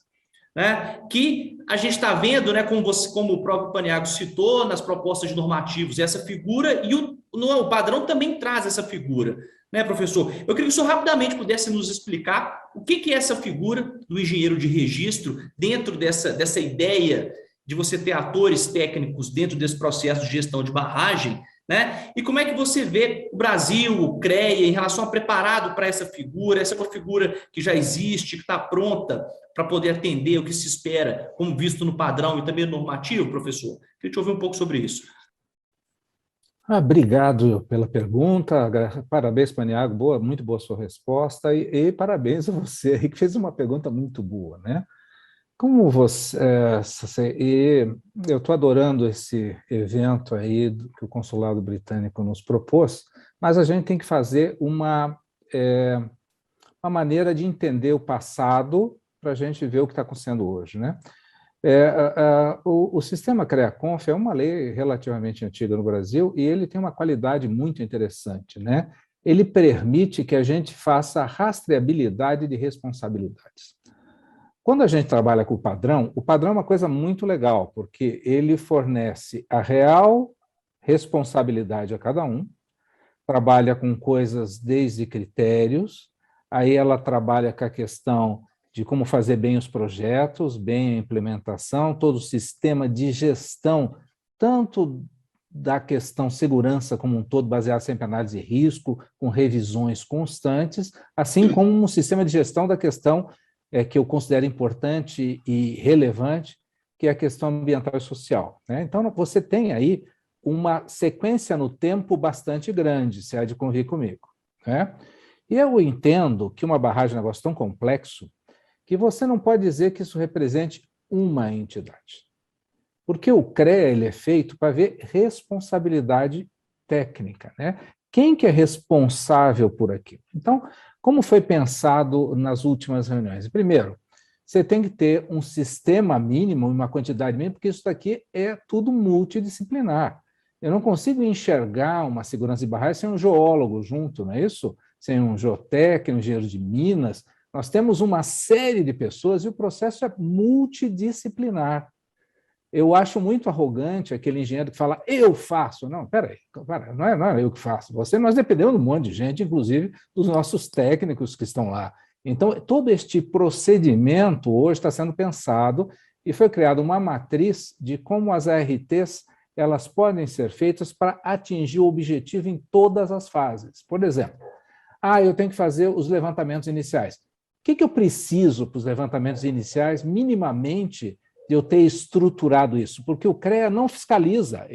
né? Que a gente está vendo, né, como o próprio Paniago citou, nas propostas de normativos, essa figura, e o padrão também traz essa figura, né, professor? Eu queria que o senhor rapidamente pudesse nos explicar o que é essa figura do engenheiro de registro dentro dessa ideia de você ter atores técnicos dentro desse processo de gestão de barragem, né? E como é que você vê o Brasil, o CREA, em relação a preparado para essa figura? Essa é uma figura que já existe, que está pronta para poder atender o que se espera, como visto no padrão e também no normativo, professor? Queria te ouvir um pouco sobre isso. Obrigado pela pergunta, parabéns, Paniago, muito boa sua resposta, e parabéns a você que fez uma pergunta muito boa, né? Como eu estou adorando esse evento aí que o Consulado Britânico nos propôs, mas a gente tem que fazer uma maneira de entender o passado para a gente ver o que está acontecendo hoje, né? O sistema CREA-CONF é uma lei relativamente antiga no Brasil e ele tem uma qualidade muito interessante, né? Ele permite que a gente faça rastreabilidade de responsabilidades. Quando a gente trabalha com o padrão é uma coisa muito legal, porque ele fornece a real responsabilidade a cada um, trabalha com coisas desde critérios, aí ela trabalha com a questão de como fazer bem os projetos, bem a implementação, todo o sistema de gestão, tanto da questão segurança como um todo, baseado sempre em análise de risco, com revisões constantes, assim como um sistema de gestão da questão que eu considero importante e relevante, que é a questão ambiental e social, né? Então, você tem aí uma sequência no tempo bastante grande, se há de convir comigo, né? E eu entendo que uma barragem é um negócio tão complexo que você não pode dizer que isso represente uma entidade. Porque o CREA ele é feito para ver responsabilidade técnica, né? Quem que é responsável por aquilo? Então, como foi pensado nas últimas reuniões? Primeiro, você tem que ter um sistema mínimo, uma quantidade mínima, porque isso daqui é tudo multidisciplinar. Eu não consigo enxergar uma segurança de barragem sem um geólogo junto, não é isso? Sem um geotécnico, um engenheiro de minas. Nós temos uma série de pessoas e o processo é multidisciplinar. Eu acho muito arrogante aquele engenheiro que fala, eu faço. Não, peraí, não é eu que faço. Nós dependemos de um monte de gente, inclusive dos nossos técnicos que estão lá. Então, todo este procedimento hoje está sendo pensado e foi criada uma matriz de como as ARTs elas podem ser feitas para atingir o objetivo em todas as fases. Por exemplo, eu tenho que fazer os levantamentos iniciais. O que eu preciso para os levantamentos iniciais, minimamente, de eu ter estruturado isso? Porque o CREA não fiscaliza.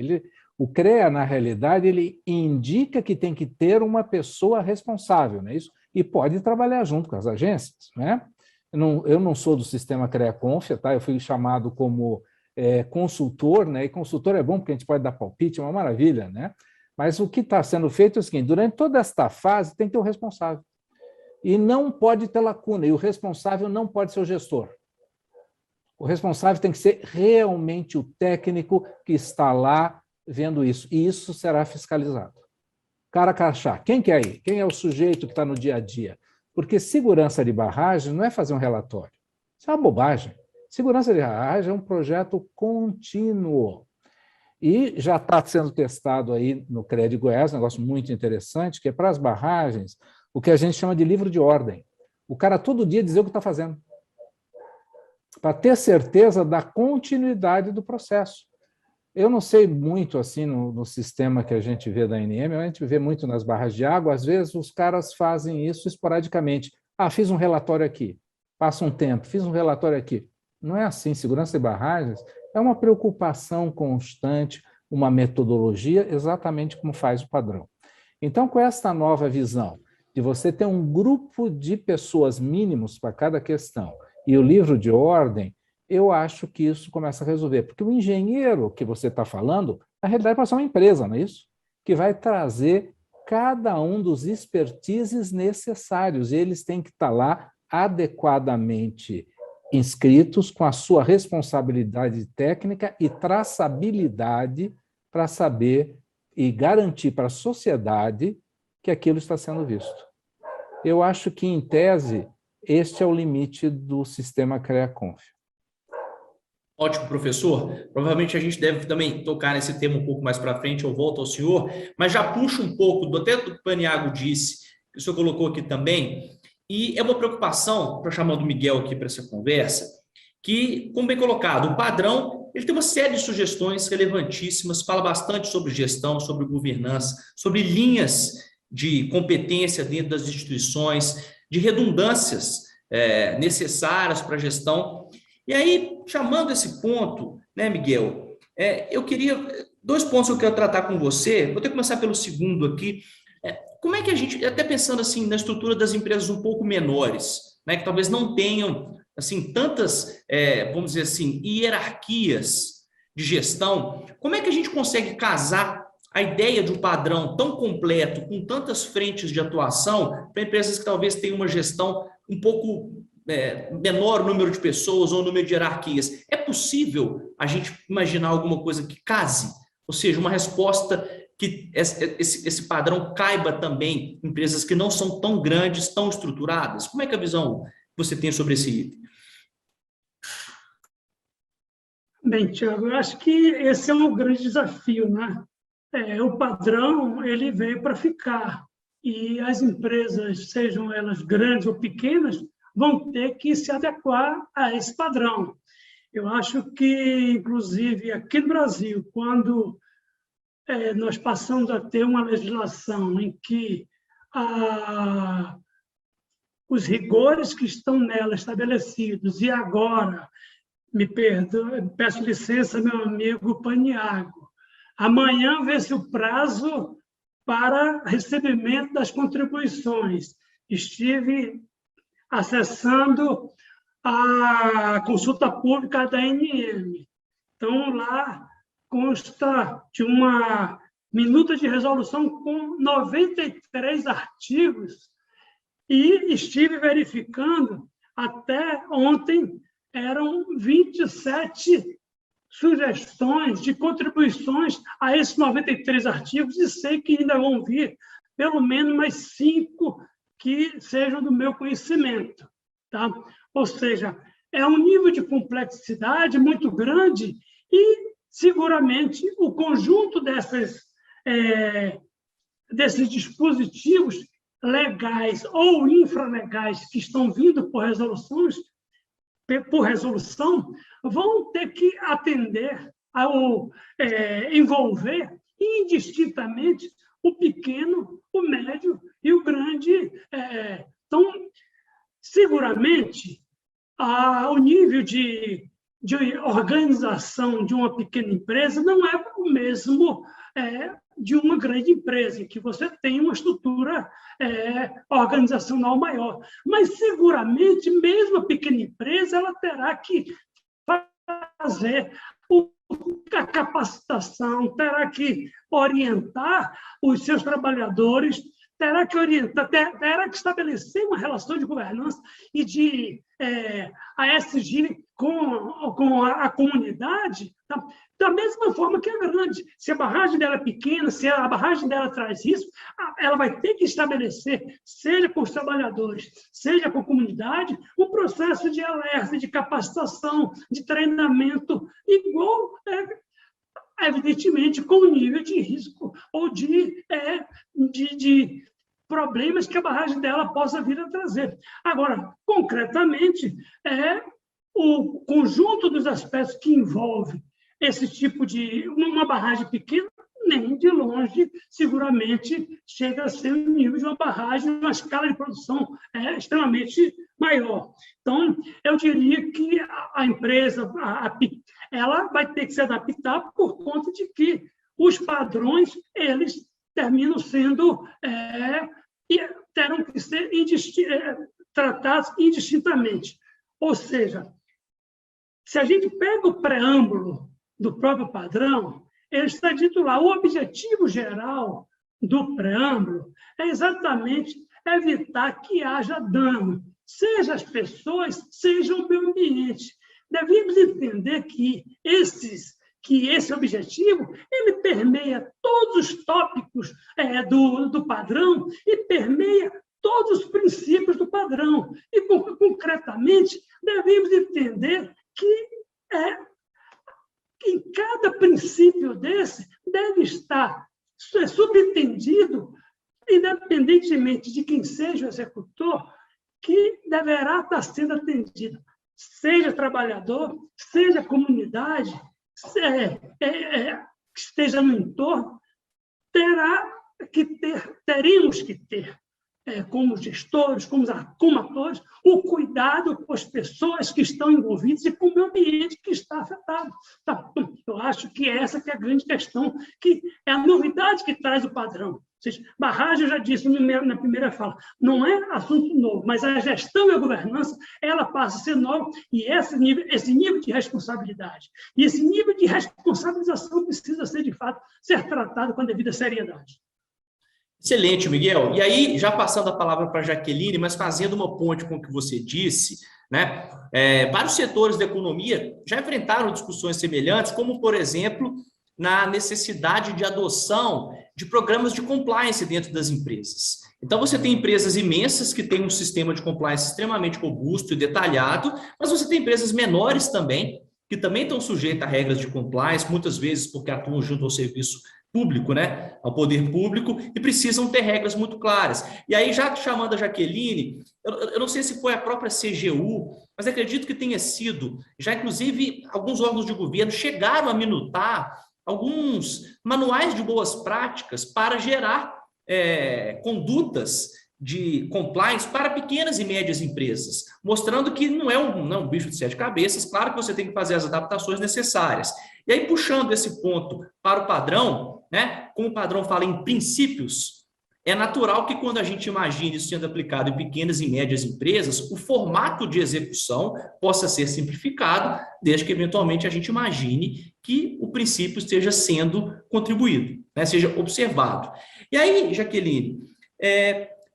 O CREA, na realidade, ele indica que tem que ter uma pessoa responsável, não é isso? E pode trabalhar junto com as agências, né? Eu não sou do sistema CREA-Confia, tá? Eu fui chamado como consultor, né? E consultor é bom porque a gente pode dar palpite, é uma maravilha, né? Mas o que está sendo feito é o seguinte, durante toda esta fase tem que ter o responsável. E não pode ter lacuna, e o responsável não pode ser o gestor. O responsável tem que ser realmente o técnico que está lá vendo isso, e isso será fiscalizado. Cara crachá, quem que é aí? Quem é o sujeito que está no dia a dia? Porque segurança de barragem não é fazer um relatório. Isso é uma bobagem. Segurança de barragem é um projeto contínuo. E já está sendo testado aí no CREA de Goiás, um negócio muito interessante, que é para as barragens, o que a gente chama de livro de ordem. O cara todo dia dizer o que está fazendo, para ter certeza da continuidade do processo. Eu não sei muito assim no sistema que a gente vê da ANM, a gente vê muito nas barras de água, às vezes os caras fazem isso esporadicamente. Fiz um relatório aqui, passa um tempo, fiz um relatório aqui. Não é assim, segurança de barragens é uma preocupação constante, uma metodologia, exatamente como faz o padrão. Então, com esta nova visão de você ter um grupo de pessoas mínimos para cada questão e o livro de ordem, eu acho que isso começa a resolver. Porque o engenheiro que você está falando, na realidade, pode ser uma empresa, não é isso? Que vai trazer cada um dos expertises necessários. E eles têm que estar lá adequadamente inscritos com a sua responsabilidade técnica e traçabilidade para saber e garantir para a sociedade que aquilo está sendo visto. Eu acho que, em tese, este é o limite do sistema CREA-Confia. Ótimo, professor. Provavelmente a gente deve também tocar nesse tema um pouco mais para frente, eu volto ao senhor, mas já puxo um pouco até do que o Paniagua disse, que o senhor colocou aqui também, e é uma preocupação, para chamar do Miguel aqui para essa conversa, que, como bem colocado, o padrão ele tem uma série de sugestões relevantíssimas, fala bastante sobre gestão, sobre governança, sobre linhas de competência dentro das instituições, de redundâncias necessárias para a gestão. E aí, chamando esse ponto, né, Miguel, eu queria... Dois pontos que eu quero tratar com você, vou ter que começar pelo segundo aqui. Como é que a gente, até pensando assim na estrutura das empresas um pouco menores, né, que talvez não tenham assim tantas, vamos dizer assim, hierarquias de gestão, como é que a gente consegue casar a ideia de um padrão tão completo, com tantas frentes de atuação, para empresas que talvez tenham uma gestão um pouco menor número de pessoas ou número de hierarquias? É possível a gente imaginar alguma coisa que case? Ou seja, uma resposta que esse padrão caiba também em empresas que não são tão grandes, tão estruturadas? Como é que a visão você tem sobre esse item? Bem, Tiago, eu acho que esse é um grande desafio, né? O padrão ele veio para ficar e as empresas, sejam elas grandes ou pequenas, vão ter que se adequar a esse padrão. Eu acho que, inclusive, aqui no Brasil, quando nós passamos a ter uma legislação em que os rigores que estão nela estabelecidos, e agora, peço licença, meu amigo Paniagua, amanhã vence o prazo para recebimento das contribuições. Estive acessando a consulta pública da ANM. Então, lá consta de uma minuta de resolução com 93 artigos e estive verificando, até ontem, eram 27 sugestões de contribuições a esses 93 artigos e sei que ainda vão vir pelo menos mais 5 que sejam do meu conhecimento. Tá? Ou seja, é um nível de complexidade muito grande e, seguramente, o conjunto desses dispositivos legais ou infralegais que estão vindo por resolução, vão ter que atender ao envolver indistintamente o pequeno, o médio e o grande. Então, seguramente, o nível de organização de uma pequena empresa não é o mesmo de uma grande empresa, em que você tem uma estrutura organizacional maior. Mas, seguramente, mesmo a pequena empresa, ela terá que fazer a capacitação, terá que orientar os seus trabalhadores, terá que estabelecer uma relação de governança e de ASG com a comunidade, tá? Da mesma forma que a grande. Se a barragem dela é pequena, se a barragem dela traz isso, ela vai ter que estabelecer, seja com os trabalhadores, seja com a comunidade, um processo de alerta, de capacitação, de treinamento, igual, evidentemente, com o nível de risco ou de problemas que a barragem dela possa vir a trazer. Agora, concretamente, o conjunto dos aspectos que envolve esse tipo de uma barragem pequena, nem de longe, seguramente, chega a ser o nível de uma barragem, uma escala de produção extremamente maior. Então, eu diria que a empresa ela vai ter que se adaptar por conta de que os padrões, eles terminam sendo e terão que ser tratados indistintamente. Ou seja, se a gente pega o preâmbulo do próprio padrão, ele está dito lá, o objetivo geral do preâmbulo é exatamente evitar que haja dano, seja as pessoas, seja o meio ambiente. Devemos entender que esse objetivo ele permeia todos os tópicos do padrão e permeia todos os princípios do padrão. E, concretamente, devemos entender que em cada princípio desse deve estar subentendido, independentemente de quem seja o executor, que deverá estar sendo atendido, seja trabalhador, seja comunidade, que esteja no entorno, teremos que ter, como gestores, como atores, o cuidado com as pessoas que estão envolvidas e com o meio ambiente que está afetado. Tá? Eu acho que essa que é a grande questão, que é a novidade que traz o padrão. Ou seja, barragem, eu já disse na primeira fala, não é assunto novo, mas a gestão e a governança, ela passa a ser nova, e esse nível de responsabilidade, e esse nível de responsabilização precisa ser, de fato, ser tratado com a devida seriedade. Excelente, Miguel. E aí, já passando a palavra para a Jaqueline, mas fazendo uma ponte com o que você disse, né? Vários setores da economia já enfrentaram discussões semelhantes, como, por exemplo, na necessidade de adoção de programas de compliance dentro das empresas. Então, você tem empresas imensas que têm um sistema de compliance extremamente robusto e detalhado, mas você tem empresas menores também, que também estão sujeitas a regras de compliance, muitas vezes porque atuam junto ao serviço público, né, ao poder público, e precisam ter regras muito claras. E aí, já chamando a Jaqueline, eu não sei se foi a própria CGU, mas acredito que tenha sido, já inclusive alguns órgãos de governo chegaram a minutar alguns manuais de boas práticas para gerar condutas de compliance para pequenas e médias empresas, mostrando que não é um bicho de 7 cabeças, claro que você tem que fazer as adaptações necessárias. E aí, puxando esse ponto para o padrão, né, como o padrão fala em princípios, é natural que quando a gente imagine isso sendo aplicado em pequenas e médias empresas, o formato de execução possa ser simplificado, desde que eventualmente a gente imagine que o princípio esteja sendo contribuído, né, seja observado. E aí, Jaqueline,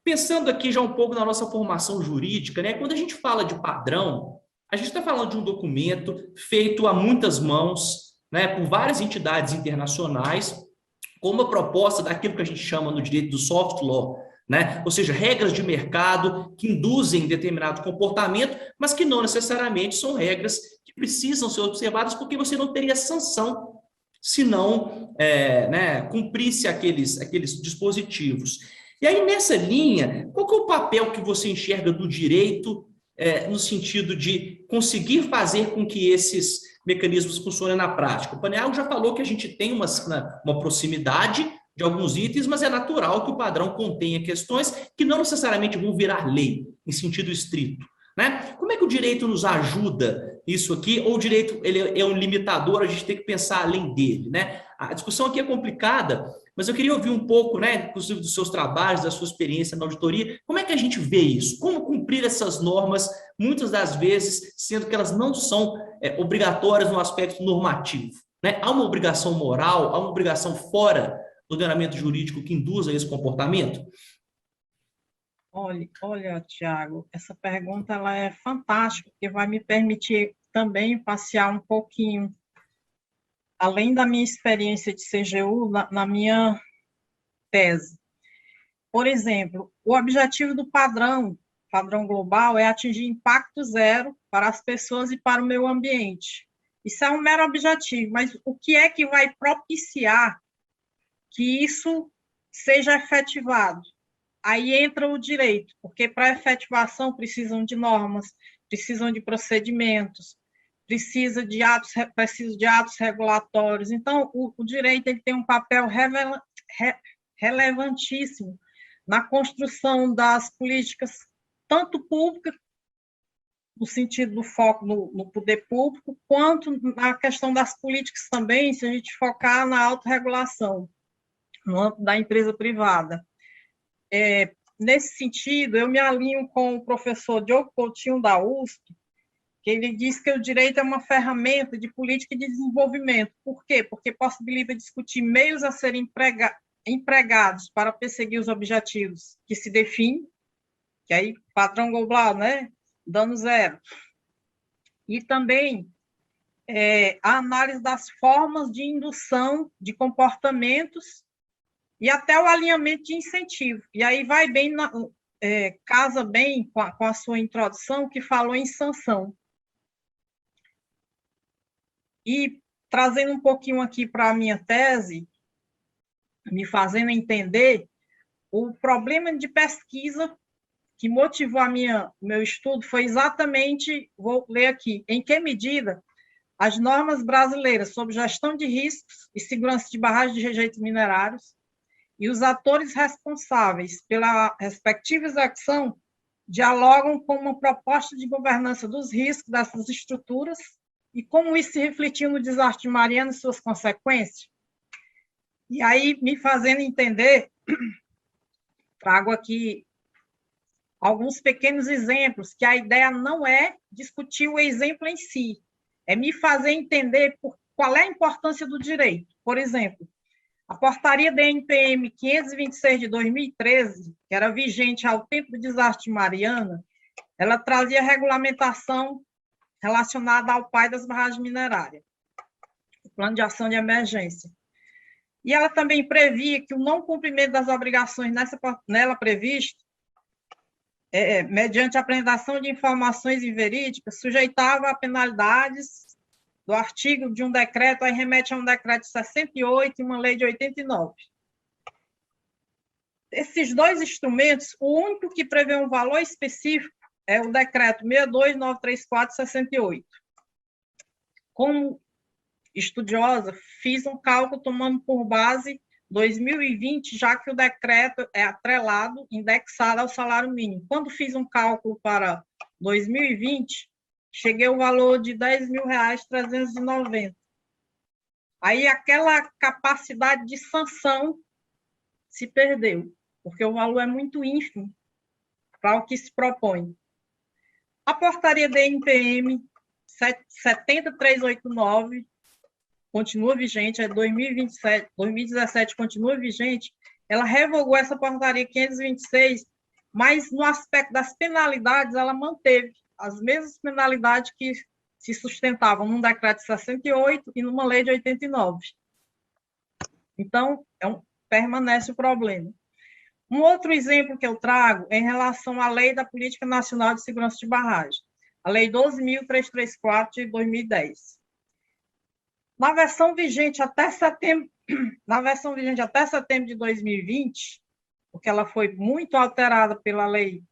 pensando aqui já um pouco na nossa formação jurídica, né, quando a gente fala de padrão, a gente está falando de um documento feito a muitas mãos, né, por várias entidades internacionais, com uma proposta daquilo que a gente chama no direito do soft law, né? Ou seja, regras de mercado que induzem determinado comportamento, mas que não necessariamente são regras que precisam ser observadas, porque você não teria sanção se não cumprisse aqueles dispositivos. E aí, nessa linha, qual que é o papel que você enxerga do direito no sentido de conseguir fazer com que esses mecanismos funcionem na prática? O Paniagua já falou que a gente tem uma proximidade de alguns itens, mas é natural que o padrão contenha questões que não necessariamente vão virar lei, em sentido estrito, né? Como é que o direito nos ajuda isso aqui? Ou o direito ele é um limitador, a gente tem que pensar além dele, né? A discussão aqui é complicada, mas eu queria ouvir um pouco, né, inclusive dos seus trabalhos, da sua experiência na auditoria, como é que a gente vê isso? Como cumprir essas normas, muitas das vezes, sendo que elas não são obrigatórias no aspecto normativo, né? Há uma obrigação moral, há uma obrigação fora do ordenamento jurídico que induza esse comportamento? Olha, Tiago, essa pergunta ela é fantástica, porque vai me permitir também passear um pouquinho, além da minha experiência de CGU, na minha tese. Por exemplo, o objetivo do padrão global é atingir impacto zero para as pessoas e para o meio ambiente. Isso é um mero objetivo, mas o que é que vai propiciar que isso seja efetivado? Aí entra o direito, porque para efetivação precisam de normas, precisam de procedimentos, precisa de atos regulatórios. Então, o direito ele tem um papel relevantíssimo na construção das políticas, tanto públicas, no sentido do foco no poder público, quanto na questão das políticas também, se a gente focar na autorregulação, no âmbito da empresa privada. Nesse sentido, eu me alinho com o professor Diogo Coutinho, da USP, que ele diz que o direito é uma ferramenta de política de desenvolvimento. Por quê? Porque possibilita discutir meios a serem empregados para perseguir os objetivos que se definem, que aí, padrão global, né? Dano zero. E também a análise das formas de indução de comportamentos e até o alinhamento de incentivo. E aí vai bem, casa bem com a sua introdução, que falou em sanção. E trazendo um pouquinho aqui para a minha tese, me fazendo entender, o problema de pesquisa que motivou meu estudo foi exatamente, vou ler aqui, em que medida as normas brasileiras sobre gestão de riscos e segurança de barragens de rejeitos minerários e os atores responsáveis pela respectiva execução dialogam com uma proposta de governança dos riscos dessas estruturas e como isso se refletiu no desastre de Mariana e suas consequências. E aí, me fazendo entender, trago aqui alguns pequenos exemplos, que a ideia não é discutir o exemplo em si, é me fazer entender qual é a importância do direito. Por exemplo, a portaria da NPM 526 de 2013, que era vigente ao tempo do desastre de Mariana, ela trazia regulamentação relacionada ao PAI das barragens minerárias, o Plano de Ação de Emergência. E ela também previa que o não cumprimento das obrigações nela previsto, mediante a apresentação de informações inverídicas, sujeitava a penalidades do artigo de um decreto, aí remete a um decreto de 68 e uma lei de 89. Esses dois instrumentos, o único que prevê um valor específico é o decreto 62934/68. Como estudiosa, fiz um cálculo tomando por base 2020, já que o decreto é atrelado, indexado ao salário mínimo. Quando fiz um cálculo para 2020, cheguei ao valor de R$10.390. Aí aquela capacidade de sanção se perdeu. porque o valor é muito ínfimo para o que se propõe. A portaria DNPM 70389 continua vigente, é 2027, 2017 continua vigente, ela revogou essa portaria 526, mas no aspecto das penalidades, ela manteve as mesmas penalidades que se sustentavam num decreto de 68 e numa lei de 89. Então, permanece o problema. Um outro exemplo que eu trago é em relação à Lei da Política Nacional de Segurança de Barragem, a Lei 12.334 de 2010. Na versão vigente até setembro de 2020, porque ela foi muito alterada pela Lei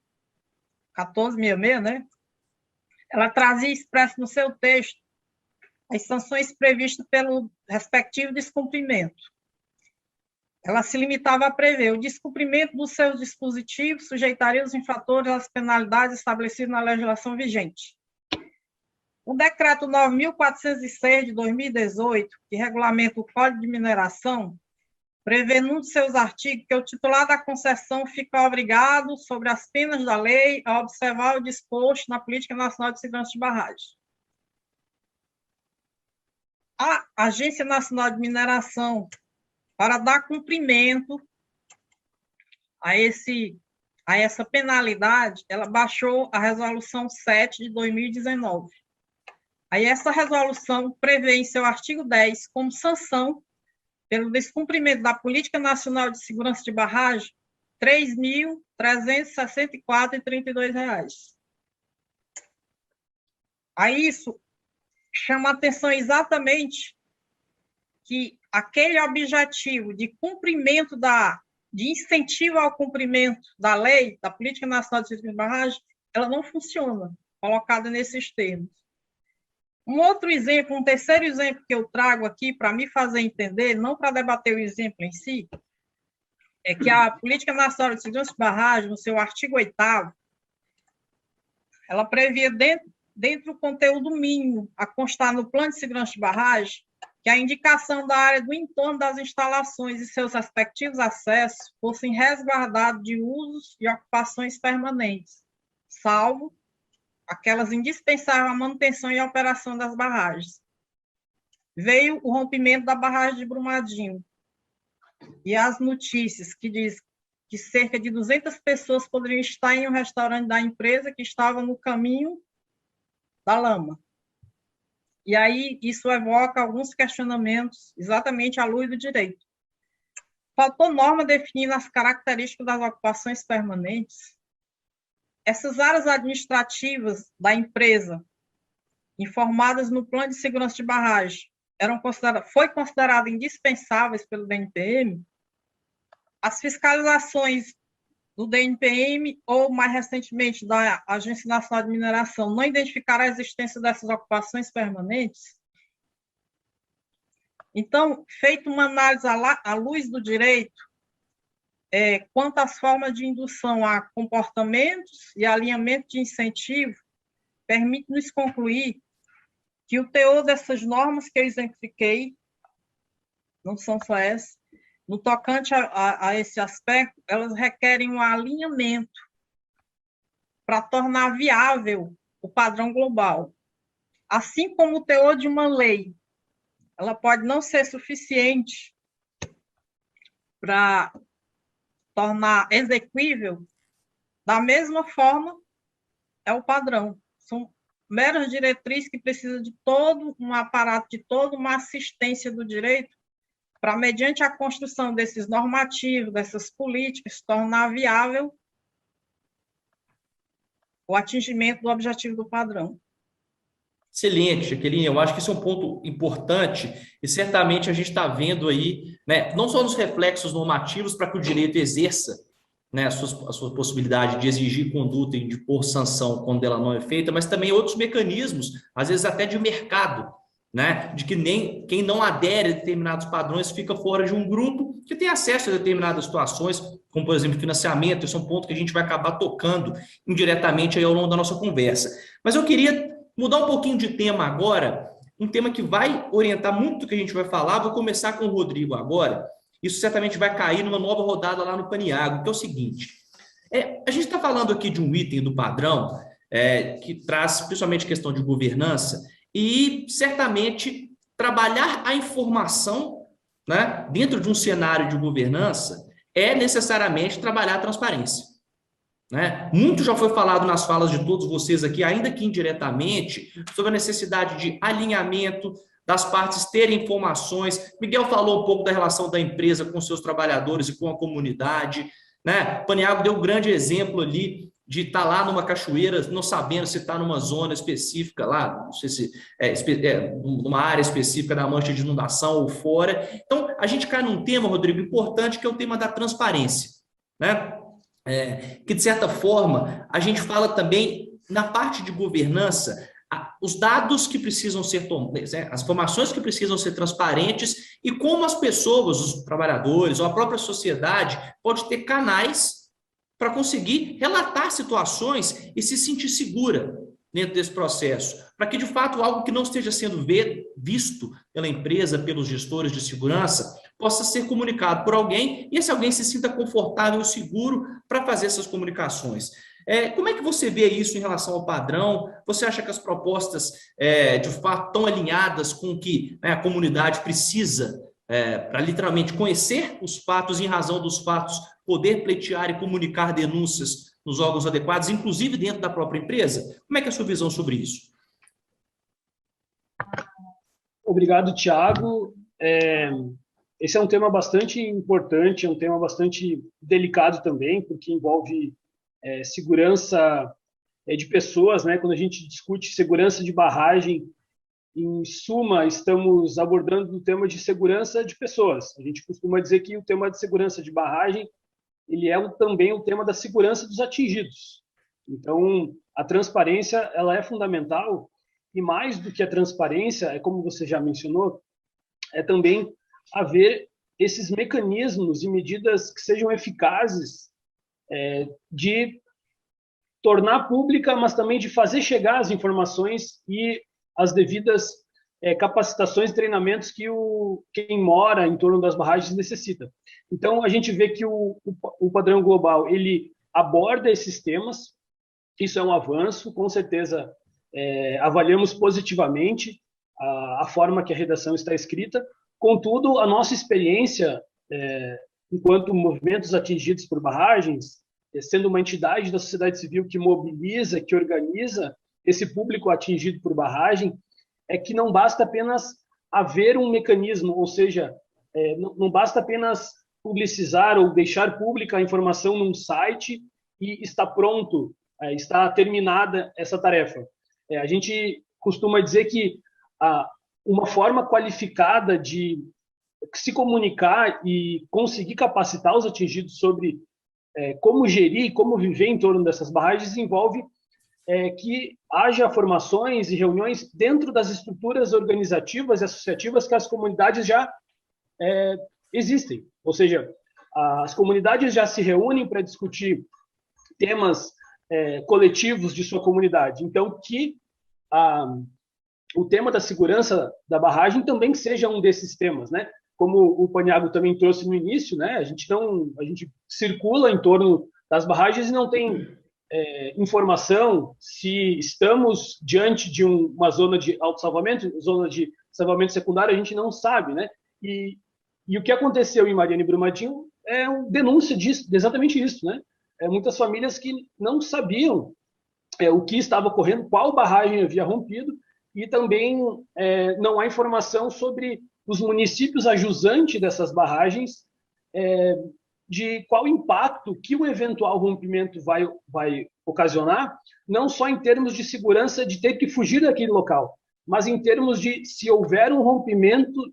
1466, né? Ela trazia expresso no seu texto as sanções previstas pelo respectivo descumprimento. Ela se limitava a prever o descumprimento dos seus dispositivos, sujeitaria os infratores às penalidades estabelecidas na legislação vigente. O decreto 9.406 de 2018, que regulamenta o Código de Mineração, prevê num de seus artigos que o titular da concessão fica obrigado, sobre as penas da lei, a observar o disposto na Política Nacional de Segurança de Barragens. A Agência Nacional de Mineração, para dar cumprimento a essa penalidade, ela baixou a Resolução 7 de 2019. Aí essa resolução prevê em seu artigo 10 como sanção pelo descumprimento da Política Nacional de Segurança de Barragem, R$ 3.364,32. Aí isso chama a atenção exatamente que aquele objetivo de cumprimento de incentivo ao cumprimento da lei, da Política Nacional de Segurança de Barragem, ela não funciona, colocada nesses termos. Um outro exemplo, um terceiro exemplo que eu trago aqui para me fazer entender, não para debater o exemplo em si, é que a Política Nacional de Segurança de Barragem, no seu artigo 8º, ela previa dentro do conteúdo mínimo a constar no Plano de Segurança de Barragem que a indicação da área do entorno das instalações e seus respectivos acessos fossem resguardados de usos e ocupações permanentes, salvo aquelas indispensáveis à manutenção e operação das barragens. Veio o rompimento da barragem de Brumadinho e as notícias que diz que cerca de 200 pessoas poderiam estar em um restaurante da empresa que estava no caminho da lama. E aí isso evoca alguns questionamentos exatamente à luz do direito. Faltou norma definindo as características das ocupações permanentes. Essas áreas administrativas da empresa, informadas no Plano de Segurança de Barragem, foi considerada indispensáveis pelo DNPM. As fiscalizações do DNPM ou, mais recentemente, da Agência Nacional de Mineração não identificaram a existência dessas ocupações permanentes. Então, feita uma análise à luz do direito, quanto às formas de indução a comportamentos e alinhamento de incentivo, permite-nos concluir que o teor dessas normas que eu exemplifiquei, não são só essas, no tocante a esse aspecto, elas requerem um alinhamento para tornar viável o padrão global. Assim como o teor de uma lei, ela pode não ser suficiente para tornar exequível, da mesma forma é o padrão. São meras diretrizes que precisam de todo um aparato, de toda uma assistência do direito, para, mediante a construção desses normativos, dessas políticas, tornar viável o atingimento do objetivo do padrão. Excelente, Jaqueline. Eu acho que esse é um ponto importante e certamente a gente está vendo aí, né, não só nos reflexos normativos para que o direito exerça, né, a sua possibilidade de exigir conduta e de pôr sanção quando ela não é feita, mas também outros mecanismos, às vezes até de mercado, né, de que nem quem não adere a determinados padrões fica fora de um grupo que tem acesso a determinadas situações, como, por exemplo, financiamento. Esse é um ponto que a gente vai acabar tocando indiretamente aí ao longo da nossa conversa. Mas eu queria mudar um pouquinho de tema agora, um tema que vai orientar muito do que a gente vai falar. Vou começar com o Rodrigo agora, isso certamente vai cair numa nova rodada lá no Paniagua, que é o seguinte, a gente está falando aqui de um item do padrão que traz principalmente questão de governança e certamente trabalhar a informação, né, dentro de um cenário de governança é necessariamente trabalhar a transparência. Né? Muito já foi falado nas falas de todos vocês aqui, ainda que indiretamente, sobre a necessidade de alinhamento das partes terem informações. Miguel falou um pouco da relação da empresa com seus trabalhadores e com a comunidade. Né? Paniagua deu um grande exemplo ali de estar lá numa cachoeira, não sabendo se está numa zona específica lá, não sei se numa área específica da mancha de inundação ou fora. Então, a gente cai num tema, Rodrigo, importante, que é o tema da transparência. Né? Que, de certa forma, a gente fala também na parte de governança, os dados que precisam ser tomados, as informações que precisam ser transparentes e como as pessoas, os trabalhadores ou a própria sociedade pode ter canais para conseguir relatar situações e se sentir segura dentro desse processo, para que, de fato, algo que não esteja sendo visto pela empresa, pelos gestores de segurança, possa ser comunicado por alguém e esse alguém se sinta confortável e seguro para fazer essas comunicações. Como é que você vê isso em relação ao padrão? Você acha que as propostas, de fato, estão alinhadas com o que a comunidade precisa para literalmente conhecer os fatos e, em razão dos fatos, poder pleitear e comunicar denúncias nos órgãos adequados, inclusive dentro da própria empresa? Como é que é a sua visão sobre isso? Obrigado, Tiago. Esse é um tema bastante importante, é um tema bastante delicado também, porque envolve segurança de pessoas, né? Quando a gente discute segurança de barragem, em suma, estamos abordando o tema de segurança de pessoas. A gente costuma dizer que o tema de segurança de barragem ele também o tema da segurança dos atingidos. Então, a transparência ela é fundamental e mais do que a transparência, como você já mencionou, é também haver esses mecanismos e medidas que sejam eficazes de tornar pública, mas também de fazer chegar as informações e as devidas capacitações e treinamentos que quem mora em torno das barragens necessita. Então, a gente vê que o padrão global ele aborda esses temas, isso é um avanço, com certeza avaliamos positivamente a forma que a redação está escrita, contudo, a nossa experiência enquanto movimentos atingidos por barragens, sendo uma entidade da sociedade civil que mobiliza, que organiza esse público atingido por barragem, é que não basta apenas haver um mecanismo, ou seja, não basta apenas publicizar ou deixar pública a informação num site e está pronto, está terminada essa tarefa. A gente costuma dizer que uma forma qualificada de se comunicar e conseguir capacitar os atingidos sobre como gerir, como viver em torno dessas barragens envolve que haja formações e reuniões dentro das estruturas organizativas e associativas que as comunidades já existem. Ou seja, as comunidades já se reúnem para discutir temas coletivos de sua comunidade. Então, que o tema da segurança da barragem também seja um desses temas, né? Como o Paniagua também trouxe no início, né? A gente circula em torno das barragens e não tem informação se estamos diante de uma zona de autossalvamento, zona de salvamento secundário, a gente não sabe, né? E o que aconteceu em Mariana e Brumadinho é uma denúncia disso, exatamente isso, né? Muitas famílias que não sabiam o que estava ocorrendo, qual barragem havia rompido, e também não há informação sobre os municípios ajusantes dessas barragens, de qual impacto que o eventual rompimento vai ocasionar, não só em termos de segurança de ter que fugir daquele local, mas em termos de, se houver um rompimento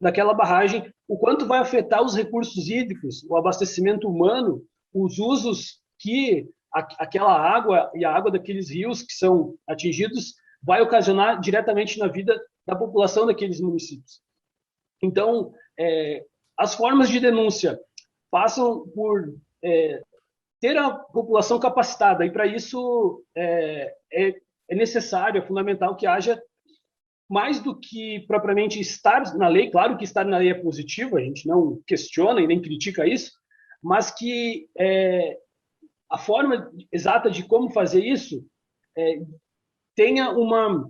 daquela barragem, o quanto vai afetar os recursos hídricos, o abastecimento humano, os usos que aquela água e a água daqueles rios que são atingidos vai ocasionar diretamente na vida da população daqueles municípios. Então, as formas de denúncia passam por ter a população capacitada, e para isso é necessário, é fundamental que haja mais do que propriamente estar na lei, claro que estar na lei é positivo, a gente não questiona e nem critica isso, mas que a forma exata de como fazer isso tenha uma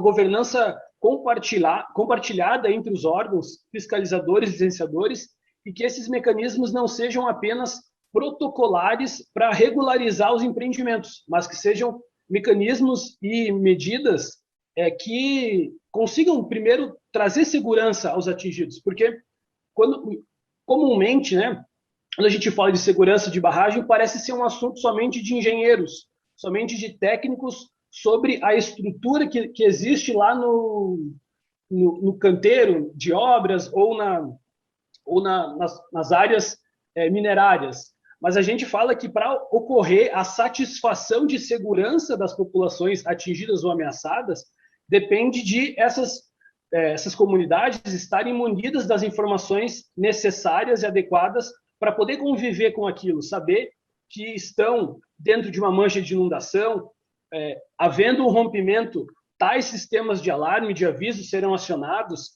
governança compartilhada entre os órgãos fiscalizadores e licenciadores, e que esses mecanismos não sejam apenas protocolares para regularizar os empreendimentos, mas que sejam mecanismos e medidas que consigam, primeiro, trazer segurança aos atingidos, porque comumente, né, quando a gente fala de segurança de barragem, parece ser um assunto somente de engenheiros, somente de técnicos sobre a estrutura que existe lá no canteiro de obras ou nas áreas minerárias. Mas a gente fala que para ocorrer a satisfação de segurança das populações atingidas ou ameaçadas, depende de essas comunidades estarem munidas das informações necessárias e adequadas para poder conviver com aquilo, saber que estão dentro de uma mancha de inundação, havendo um rompimento, tais sistemas de alarme, de aviso serão acionados,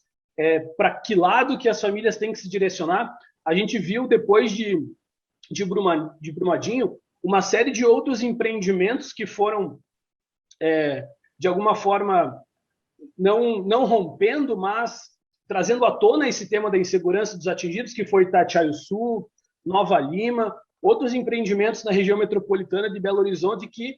para que lado que as famílias têm que se direcionar. A gente viu, depois de Brumadinho, uma série de outros empreendimentos que foram, de alguma forma, não rompendo, mas trazendo à tona esse tema da insegurança dos atingidos, que foi Itatiaia-Sul, Nova Lima, outros empreendimentos na região metropolitana de Belo Horizonte que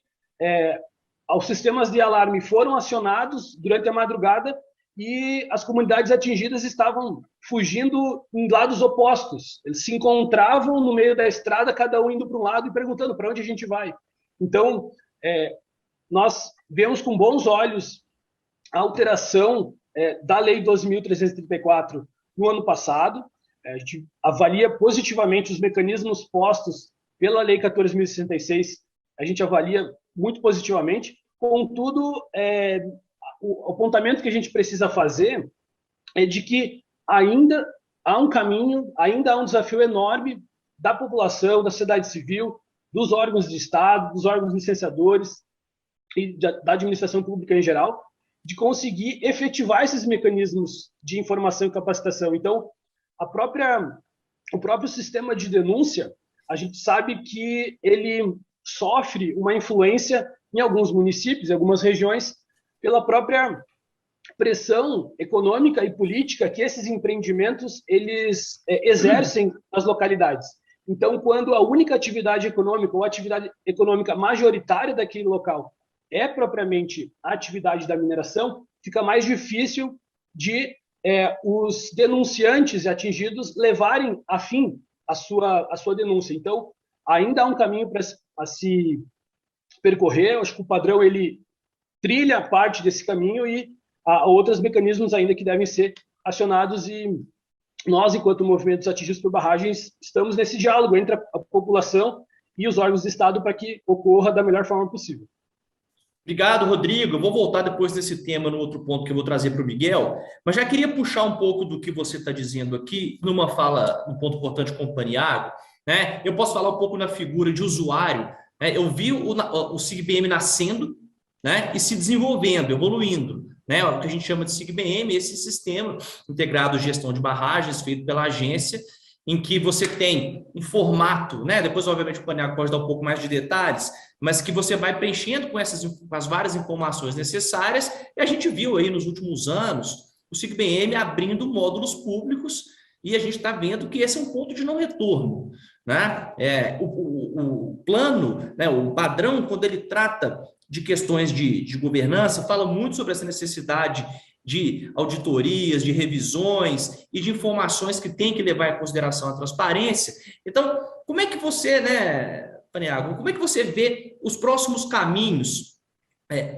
os sistemas de alarme foram acionados durante a madrugada e as comunidades atingidas estavam fugindo em lados opostos. Eles se encontravam no meio da estrada, cada um indo para um lado e perguntando para onde a gente vai. Então, nós vemos com bons olhos a alteração da Lei 12.334 no ano passado. A gente avalia positivamente os mecanismos postos pela Lei 14.066, a gente avalia muito positivamente. Contudo, o apontamento que a gente precisa fazer é de que ainda há um caminho, ainda há um desafio enorme da população, da sociedade civil, dos órgãos de Estado, dos órgãos licenciadores e da administração pública em geral, de conseguir efetivar esses mecanismos de informação e capacitação. Então, o próprio sistema de denúncia, a gente sabe que ele sofre uma influência em alguns municípios, em algumas regiões, pela própria pressão econômica e política que esses empreendimentos eles exercem nas localidades. Então, quando a única atividade econômica ou a atividade econômica majoritária daquele local é propriamente a atividade da mineração, fica mais difícil de os denunciantes e atingidos levarem a fim a sua denúncia. Então, ainda há um caminho a se percorrer. Eu acho que o padrão ele trilha parte desse caminho e há outros mecanismos ainda que devem ser acionados, e nós, enquanto movimentos atingidos por barragens, estamos nesse diálogo entre a população e os órgãos do Estado para que ocorra da melhor forma possível. Obrigado, Rodrigo. Eu vou voltar depois desse tema no outro ponto que eu vou trazer para o Miguel, mas já queria puxar um pouco do que você está dizendo aqui, numa fala, um ponto importante com o Paniagua, né? Eu posso falar um pouco na figura de usuário, né? Eu vi o SIGBM nascendo, né? E se desenvolvendo, evoluindo, né? O que a gente chama de SIGBM, esse sistema integrado de gestão de barragens feito pela agência, em que você tem um formato, né? Depois, obviamente, o Paniagua pode dar um pouco mais de detalhes, mas que você vai preenchendo com as várias informações necessárias, e a gente viu aí nos últimos anos o SIGBM abrindo módulos públicos, e a gente está vendo que esse é um ponto de não retorno, né? O plano, né, o padrão, quando ele trata de questões de governança, fala muito sobre essa necessidade de auditorias, de revisões e de informações que tem que levar em consideração a transparência. Então, como é que você, né, Paniagua, como é que você vê os próximos caminhos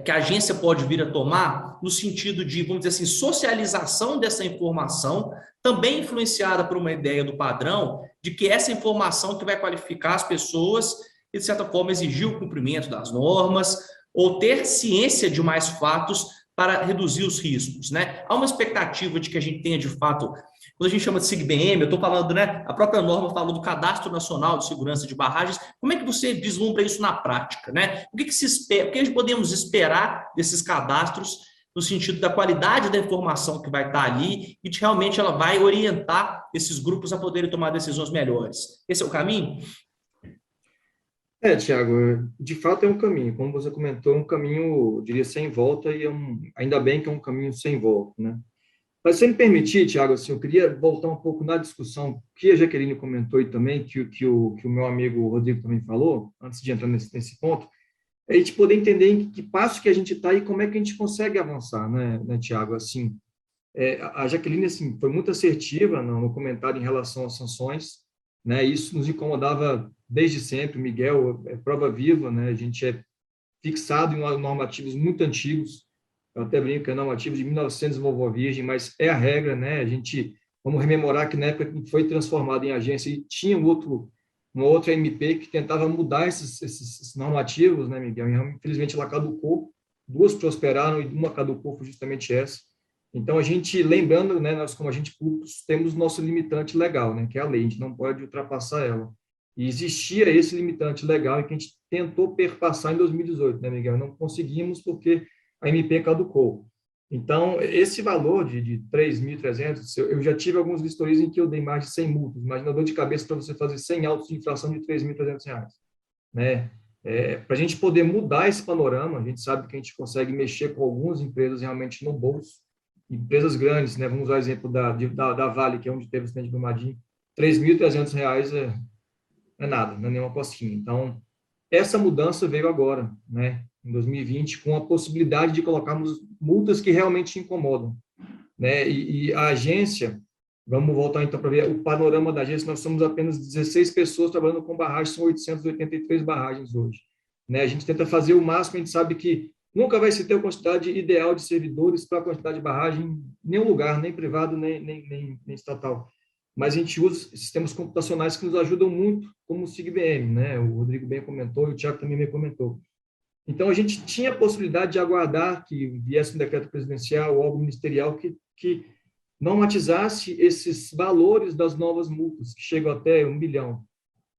que a agência pode vir a tomar no sentido de, vamos dizer assim, socialização dessa informação, também influenciada por uma ideia do padrão, de que essa informação que vai qualificar as pessoas e, de certa forma, exigir o cumprimento das normas ou ter ciência de mais fatos para reduzir os riscos, né? Há uma expectativa de que a gente tenha, de fato, quando a gente chama de SIGBM, eu estou falando, né? A própria norma falou do Cadastro Nacional de Segurança de Barragens. Como é que você vislumbra isso na prática, né? O que se espera, o que podemos esperar desses cadastros no sentido da qualidade da informação que vai estar ali e de realmente ela vai orientar esses grupos a poderem tomar decisões melhores. Esse é o caminho? Tiago, de fato é um caminho, como você comentou, é um caminho, eu diria, sem volta, e ainda bem que é um caminho sem volta, né? Mas, se me permitir, Tiago, assim, eu queria voltar um pouco na discussão que a Jaqueline comentou e também que o meu amigo Rodrigo também falou, antes de entrar nesse ponto, é a gente poder entender em que passo que a gente está e como é que a gente consegue avançar, né Tiago? Assim, a Jaqueline assim, foi muito assertiva no comentário em relação às sanções, né? Isso nos incomodava desde sempre. O Miguel é prova viva, né? A gente é fixado em normativos muito antigos. Eu até brinco que é normativo de 1900 vovó virgem, mas é a regra, né? Vamos rememorar que na época que foi transformado em agência e tinha uma outra MP que tentava mudar esses normativos, né, Miguel? E, infelizmente, ela caducou. 2 prosperaram e uma caducou, foi justamente essa. Então, a gente, lembrando, né, nós, como agentes públicos, temos nosso limitante legal, né, que é a lei, a gente não pode ultrapassar ela. E existia esse limitante legal que a gente tentou perpassar em 2018, né, Miguel? Não conseguimos porque a MP caducou. Então, esse valor de 3.300, eu já tive alguns vistorias em que eu dei mais de 100 multas. Imagina a dor de cabeça para você fazer 100 autos de infração de R$3.300, né? Para a gente poder mudar esse panorama, a gente sabe que a gente consegue mexer com algumas empresas realmente no bolso, empresas grandes, né? Vamos usar o exemplo da Vale, que é onde teve o stand do Brumadinho. R$3.300 é nada, não é nenhuma costinha. Então, essa mudança veio agora, né? Em 2020, com a possibilidade de colocarmos multas que realmente incomodam, né? E a agência, vamos voltar então para ver o panorama da agência, nós somos apenas 16 pessoas trabalhando com barragens, são 883 barragens hoje, né? A gente tenta fazer o máximo, a gente sabe que nunca vai se ter a quantidade ideal de servidores para a quantidade de barragem em nenhum lugar, nem privado, nem estatal. Mas a gente usa sistemas computacionais que nos ajudam muito, como o SIGBM, né? O Rodrigo bem comentou e o Thiago também me comentou. Então, a gente tinha a possibilidade de aguardar que viesse um decreto presidencial ou algo ministerial que normatizasse esses valores das novas multas, que chegam até 1 bilhão.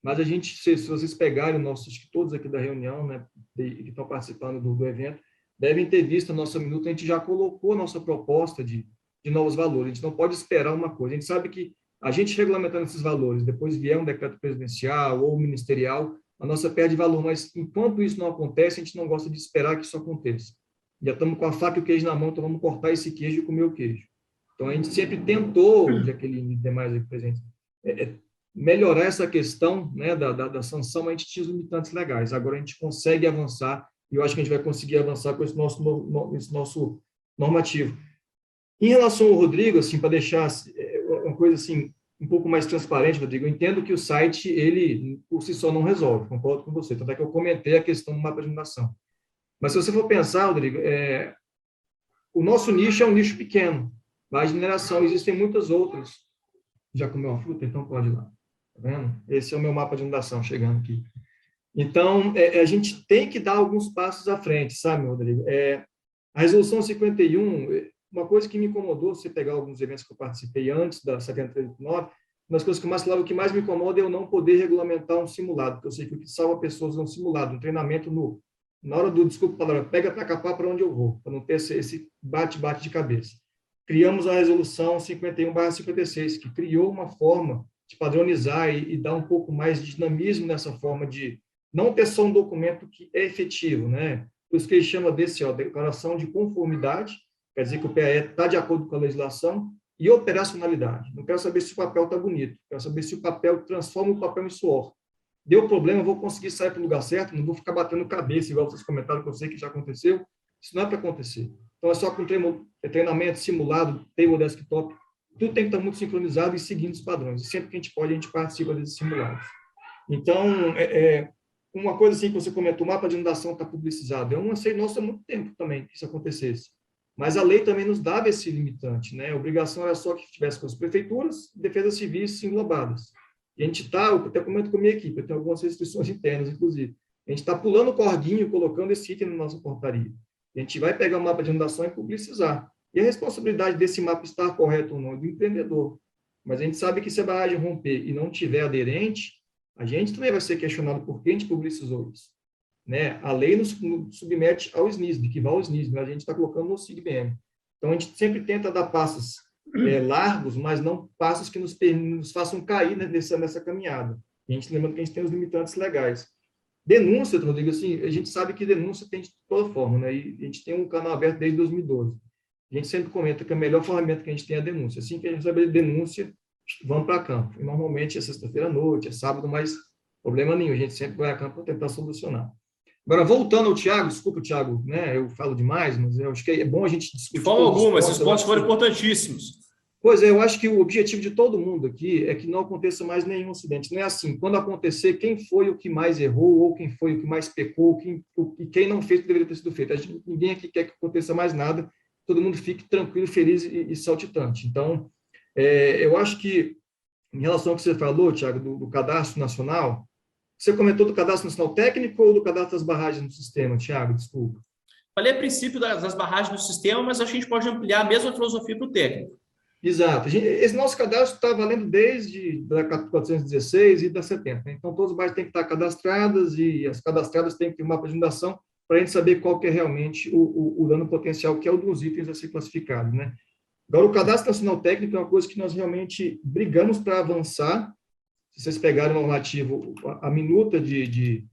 Mas a gente, se vocês pegarem, acho que todos aqui da reunião, né, que estão participando do evento, devem ter visto a nossa minuta, a gente já colocou a nossa proposta de novos valores. A gente não pode esperar uma coisa. A gente sabe que a gente regulamentando esses valores, depois vier um decreto presidencial ou ministerial, a nossa perde valor, mas enquanto isso não acontece, a gente não gosta de esperar que isso aconteça. Já estamos com a faca e o queijo na mão, então vamos cortar esse queijo e comer o queijo. Então, a gente sempre tentou, Jaqueline e demais aqui presentes, melhorar essa questão, né, da sanção. A gente tinha os limitantes legais, agora a gente consegue avançar, e eu acho que a gente vai conseguir avançar com esse nosso normativo. Em relação ao Rodrigo, assim, para deixar uma coisa assim, um pouco mais transparente, Rodrigo, eu entendo que o site, ele, por si só, não resolve, concordo com você, tanto é que eu comentei a questão do mapa de inundação. Mas se você for pensar, Rodrigo, o nosso nicho é um nicho pequeno, vai de mineração, existem muitas outras. Já comeu uma fruta? Então pode ir lá, tá vendo? Esse é o meu mapa de inundação, chegando aqui. Então, a gente tem que dar alguns passos à frente, sabe, Rodrigo? A resolução 51... Uma coisa que me incomodou, se você pegar alguns eventos que eu participei antes da 7389, uma das coisas que mais falava, o que mais me incomoda é eu não poder regulamentar um simulado, porque eu sei que o que salva pessoas é um simulado, um treinamento na hora do, desculpa a palavra, pega para capar para onde eu vou, para não ter esse bate-bate de cabeça. Criamos a resolução 51/56, que criou uma forma de padronizar e dar um pouco mais de dinamismo nessa forma de não ter só um documento que é efetivo, né? Por isso que ele chama desse, declaração de conformidade. Quer dizer que o PAE está de acordo com a legislação, e operacionalidade. Não quero saber se o papel está bonito, quero saber se o papel transforma o papel em suor. Deu problema, eu vou conseguir sair para o lugar certo, não vou ficar batendo cabeça, igual vocês comentaram, que eu sei que já aconteceu. Isso não é para acontecer. Então, é só com treinamento, simulado, table desktop, tudo tem que estar muito sincronizado e seguindo os padrões. E sempre que a gente pode, a gente participa desses simulados. Então, uma coisa assim que você comentou, o mapa de inundação está publicizado. É um anseio nosso há muito tempo também que isso acontecesse. Mas a lei também nos dava esse limitante, né? A obrigação era só que tivesse com as prefeituras, defesas civis englobadas. E a gente está, eu até comento com a minha equipe, eu tenho algumas restrições internas, inclusive. A gente está pulando o cordinho, colocando esse item na nossa portaria. A gente vai pegar o mapa de inundação e publicizar. E a responsabilidade desse mapa estar correto ou não é do empreendedor. Mas a gente sabe que se a barragem romper e não tiver aderente, a gente também vai ser questionado por que a gente publicizou isso. né? A lei nos submete ao SNISB, que vai ao SNISB, a gente está colocando no SIGBM. Então, a gente sempre tenta dar passos largos, mas não passos que nos façam cair nessa caminhada. A gente lembra que a gente tem os limitantes legais. Denúncia, Rodrigo, assim, a gente sabe que denúncia tem de toda forma, né? E a gente tem um canal aberto desde 2012. A gente sempre comenta que a melhor ferramenta que a gente tem é a denúncia. Assim que a gente sabe de denúncia, vamos para campo. E normalmente é sexta-feira à noite, é sábado, mas problema nenhum. A gente sempre vai a campo para tentar solucionar. Agora, voltando ao Tiago, desculpa, Tiago, né? Eu falo demais, mas eu acho que é bom a gente discutir. De forma alguma, esses pontos foram importantíssimos. Pois é, eu acho que o objetivo de todo mundo aqui é que não aconteça mais nenhum acidente. Não é assim, quando acontecer, quem foi o que mais errou, ou quem foi o que mais pecou, e quem não fez o que deveria ter sido feito. Ninguém aqui quer que aconteça mais nada, todo mundo fique tranquilo, feliz e saltitante. Então, eu acho que, em relação ao que você falou, Tiago, do cadastro nacional, você comentou do cadastro nacional técnico ou do cadastro das barragens no sistema, Tiago? Desculpa. Falei a princípio das barragens no sistema, mas acho que a gente pode ampliar a mesma filosofia para o técnico. Exato. Esse nosso cadastro está valendo desde da 416 e da 70. Então, todas as barragens têm que estar cadastradas e as cadastradas têm que ter um mapa de inundação para a gente saber qual que é realmente o dano potencial, que é um dos itens a ser classificado, né? Agora, o cadastro nacional técnico é uma coisa que nós realmente brigamos para avançar. Se vocês pegarem o normativo, a minuta de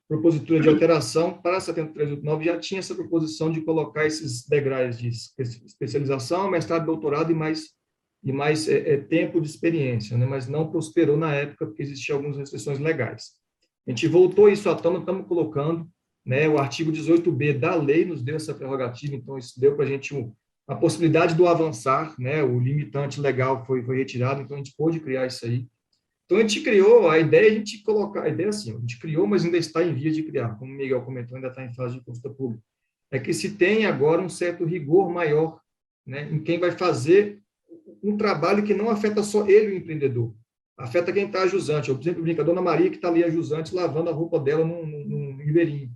propositura de alteração para 7389 já tinha essa proposição de colocar esses degraus de especialização, mestrado, doutorado e mais tempo de experiência, né? Mas não prosperou na época porque existiam algumas restrições legais. A gente voltou isso à tona, estamos colocando, né? O artigo 18b da lei nos deu essa prerrogativa, então isso deu para a gente a possibilidade do avançar, né? O limitante legal foi retirado, então a gente pôde criar isso aí. Então, a gente criou, a ideia é a gente colocar, a ideia assim, a gente criou, mas ainda está em vias de criar, como o Miguel comentou, ainda está em fase de consulta pública, é que se tem agora um certo rigor maior, né, em quem vai fazer um trabalho que não afeta só ele, o empreendedor, afeta quem está a jusante. Eu, por exemplo, brinco, a dona Maria que está ali a jusante lavando a roupa dela num ribeirinho.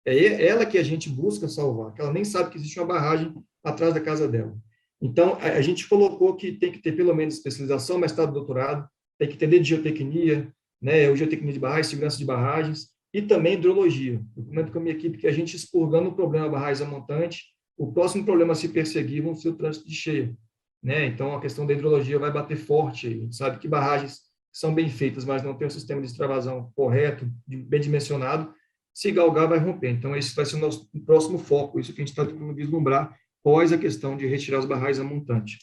É ela que a gente busca salvar, que ela nem sabe que existe uma barragem atrás da casa dela. Então, a gente colocou que tem que ter pelo menos especialização, mestrado, doutorado, tem que entender de geotecnia, né, geotecnia de barragens, segurança de barragens, e também hidrologia. Eu comento com a minha equipe que a gente, expurgando o problema barragens a montante, o próximo problema a se perseguir vão ser o trânsito de cheia, né? Então, a questão da hidrologia vai bater forte. A gente sabe que barragens são bem feitas, mas não tem um sistema de extravasão correto, bem dimensionado, se galgar vai romper. Então, esse vai ser o nosso próximo foco, isso que a gente está tentando vislumbrar, pós a questão de retirar as barragens a montante.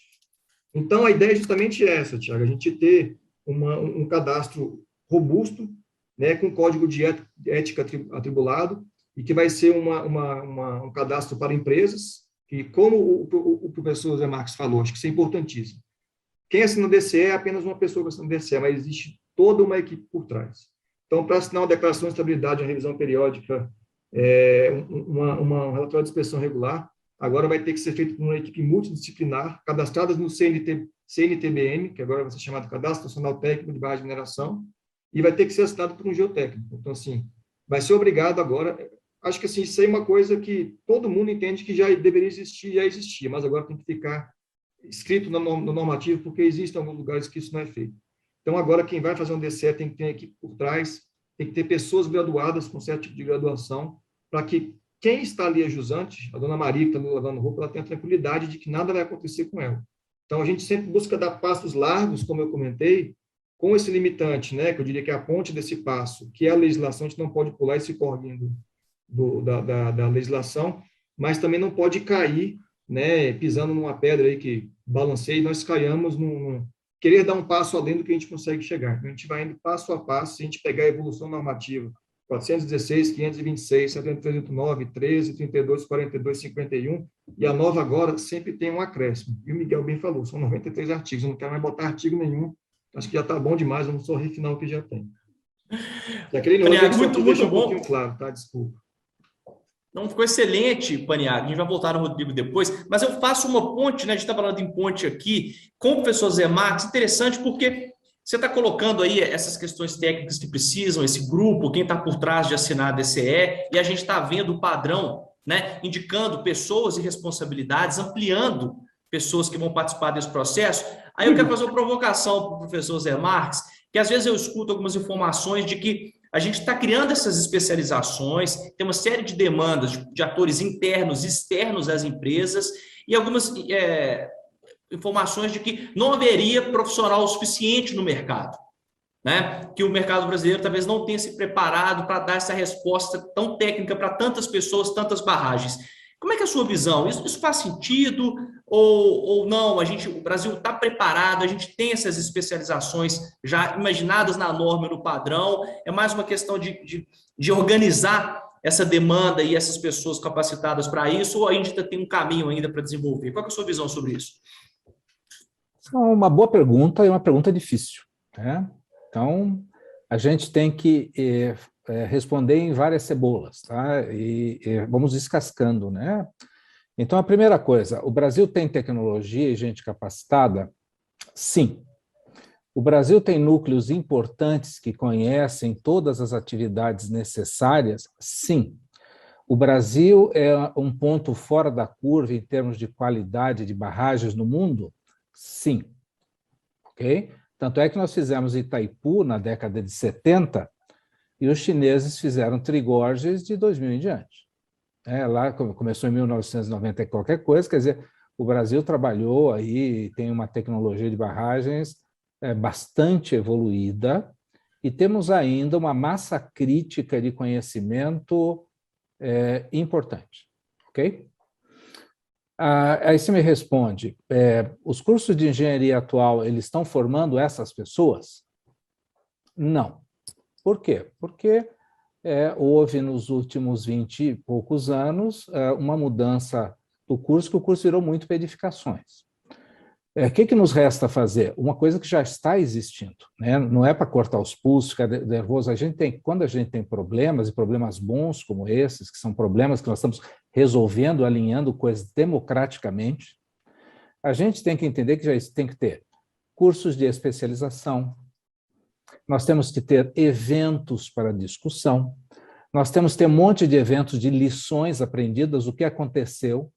Então, a ideia é justamente essa, Tiago, a gente ter um cadastro robusto, né, com código de ética atribulado, e que vai ser um cadastro para empresas, que, como o professor Zé Marques falou, acho que isso é importantíssimo. Quem assina o DCE é apenas uma pessoa que assina o DCE, mas existe toda uma equipe por trás. Então, para assinar uma declaração de estabilidade, uma revisão periódica, uma relatório de inspeção regular, agora vai ter que ser feito por uma equipe multidisciplinar, cadastradas no CNTBM, que agora vai ser chamado Cadastro Nacional Técnico de Barragem de Mineração, e vai ter que ser assinado por um geotécnico. Então, assim, vai ser obrigado agora. Acho que assim, isso aí é uma coisa que todo mundo entende que já deveria existir, já existia, mas agora tem que ficar escrito no normativo, porque existem alguns lugares que isso não é feito. Então, agora, quem vai fazer um DCE tem que ter equipe por trás, tem que ter pessoas graduadas com certo tipo de graduação, para que quem está ali a jusante, a dona Maria, que está lavando roupa, ela tenha a tranquilidade de que nada vai acontecer com ela. Então, a gente sempre busca dar passos largos, como eu comentei, com esse limitante, né, que eu diria que é a ponte desse passo, que é a legislação, a gente não pode pular esse corguinho da legislação, mas também não pode cair, né, pisando numa pedra aí que balanceia e nós caiamos querer dar um passo além do que a gente consegue chegar. Então, a gente vai indo passo a passo, se a gente pegar a evolução normativa, 416, 526, 7389, 13, 32, 42, 51, e a nova agora sempre tem um acréscimo. E o Miguel bem falou, são 93 artigos, eu não quero mais botar artigo nenhum, acho que já está bom demais, vamos só refinar o que já tem. Muito bom. Um pouquinho claro, tá? Desculpa. Não, ficou excelente, Paniagua. A gente vai voltar no Rodrigo depois, mas eu faço uma ponte, né? A gente está falando em ponte aqui, com o professor Zé Marques, interessante porque você está colocando aí essas questões técnicas que precisam, esse grupo, quem está por trás de assinar a DCE, e a gente está vendo o padrão, né? Indicando pessoas e responsabilidades, ampliando pessoas que vão participar desse processo. Aí eu quero fazer uma provocação para o professor Zé Marques, que às vezes eu escuto algumas informações de que a gente está criando essas especializações, tem uma série de demandas de atores internos e externos às empresas, e algumas informações de que não haveria profissional suficiente no mercado, né? Que o mercado brasileiro talvez não tenha se preparado para dar essa resposta tão técnica para tantas pessoas, tantas barragens. Como é que é a sua visão? Isso faz sentido ou não? O Brasil está preparado, a gente tem essas especializações já imaginadas na norma e no padrão, é mais uma questão de organizar essa demanda e essas pessoas capacitadas para isso, ou a gente tem um caminho ainda para desenvolver? Qual é a sua visão sobre isso? É uma boa pergunta e uma pergunta difícil, né? Então, a gente tem que responder em várias cebolas, tá? E vamos descascando, né? Então, a primeira coisa, o Brasil tem tecnologia e gente capacitada? Sim. O Brasil tem núcleos importantes que conhecem todas as atividades necessárias? Sim. O Brasil é um ponto fora da curva em termos de qualidade de barragens no mundo? Sim. Ok? Tanto é que nós fizemos Itaipu na década de 70 e os chineses fizeram Trigorges de 2000 em diante. Lá começou em 1990 e qualquer coisa, quer dizer, o Brasil trabalhou aí, tem uma tecnologia de barragens bastante evoluída e temos ainda uma massa crítica de conhecimento importante, ok? Aí você me responde, os cursos de engenharia atual, eles estão formando essas pessoas? Não. Por quê? Porque houve nos últimos 20 e poucos anos uma mudança do curso, que o curso virou muito para edificações. O que nos resta fazer? Uma coisa que já está existindo, né? Não é para cortar os pulsos, ficar nervoso. Quando a gente tem problemas, e problemas bons como esses, que são problemas que nós estamos resolvendo, alinhando coisas democraticamente, a gente tem que entender que já tem que ter cursos de especialização, nós temos que ter eventos para discussão, nós temos que ter um monte de eventos de lições aprendidas, o que aconteceu,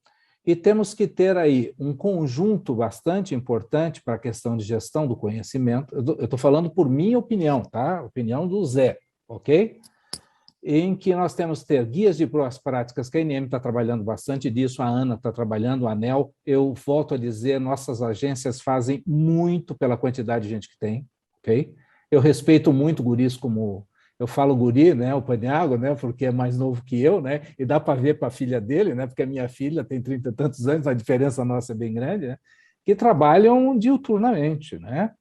e temos que ter aí um conjunto bastante importante para a questão de gestão do conhecimento. Eu estou falando por minha opinião, tá? Opinião do Zé, ok? Em que nós temos que ter guias de boas práticas, que a INM está trabalhando bastante disso, a Ana está trabalhando, a ANEEL. Eu volto a dizer, nossas agências fazem muito pela quantidade de gente que tem, ok? Eu respeito muito guris como... Eu falo guri, né, o Paniagua, né, porque é mais novo que eu, né, e dá para ver para a filha dele, né, porque a minha filha tem 30 e tantos anos, a diferença nossa é bem grande, né, que trabalham diuturnamente, né.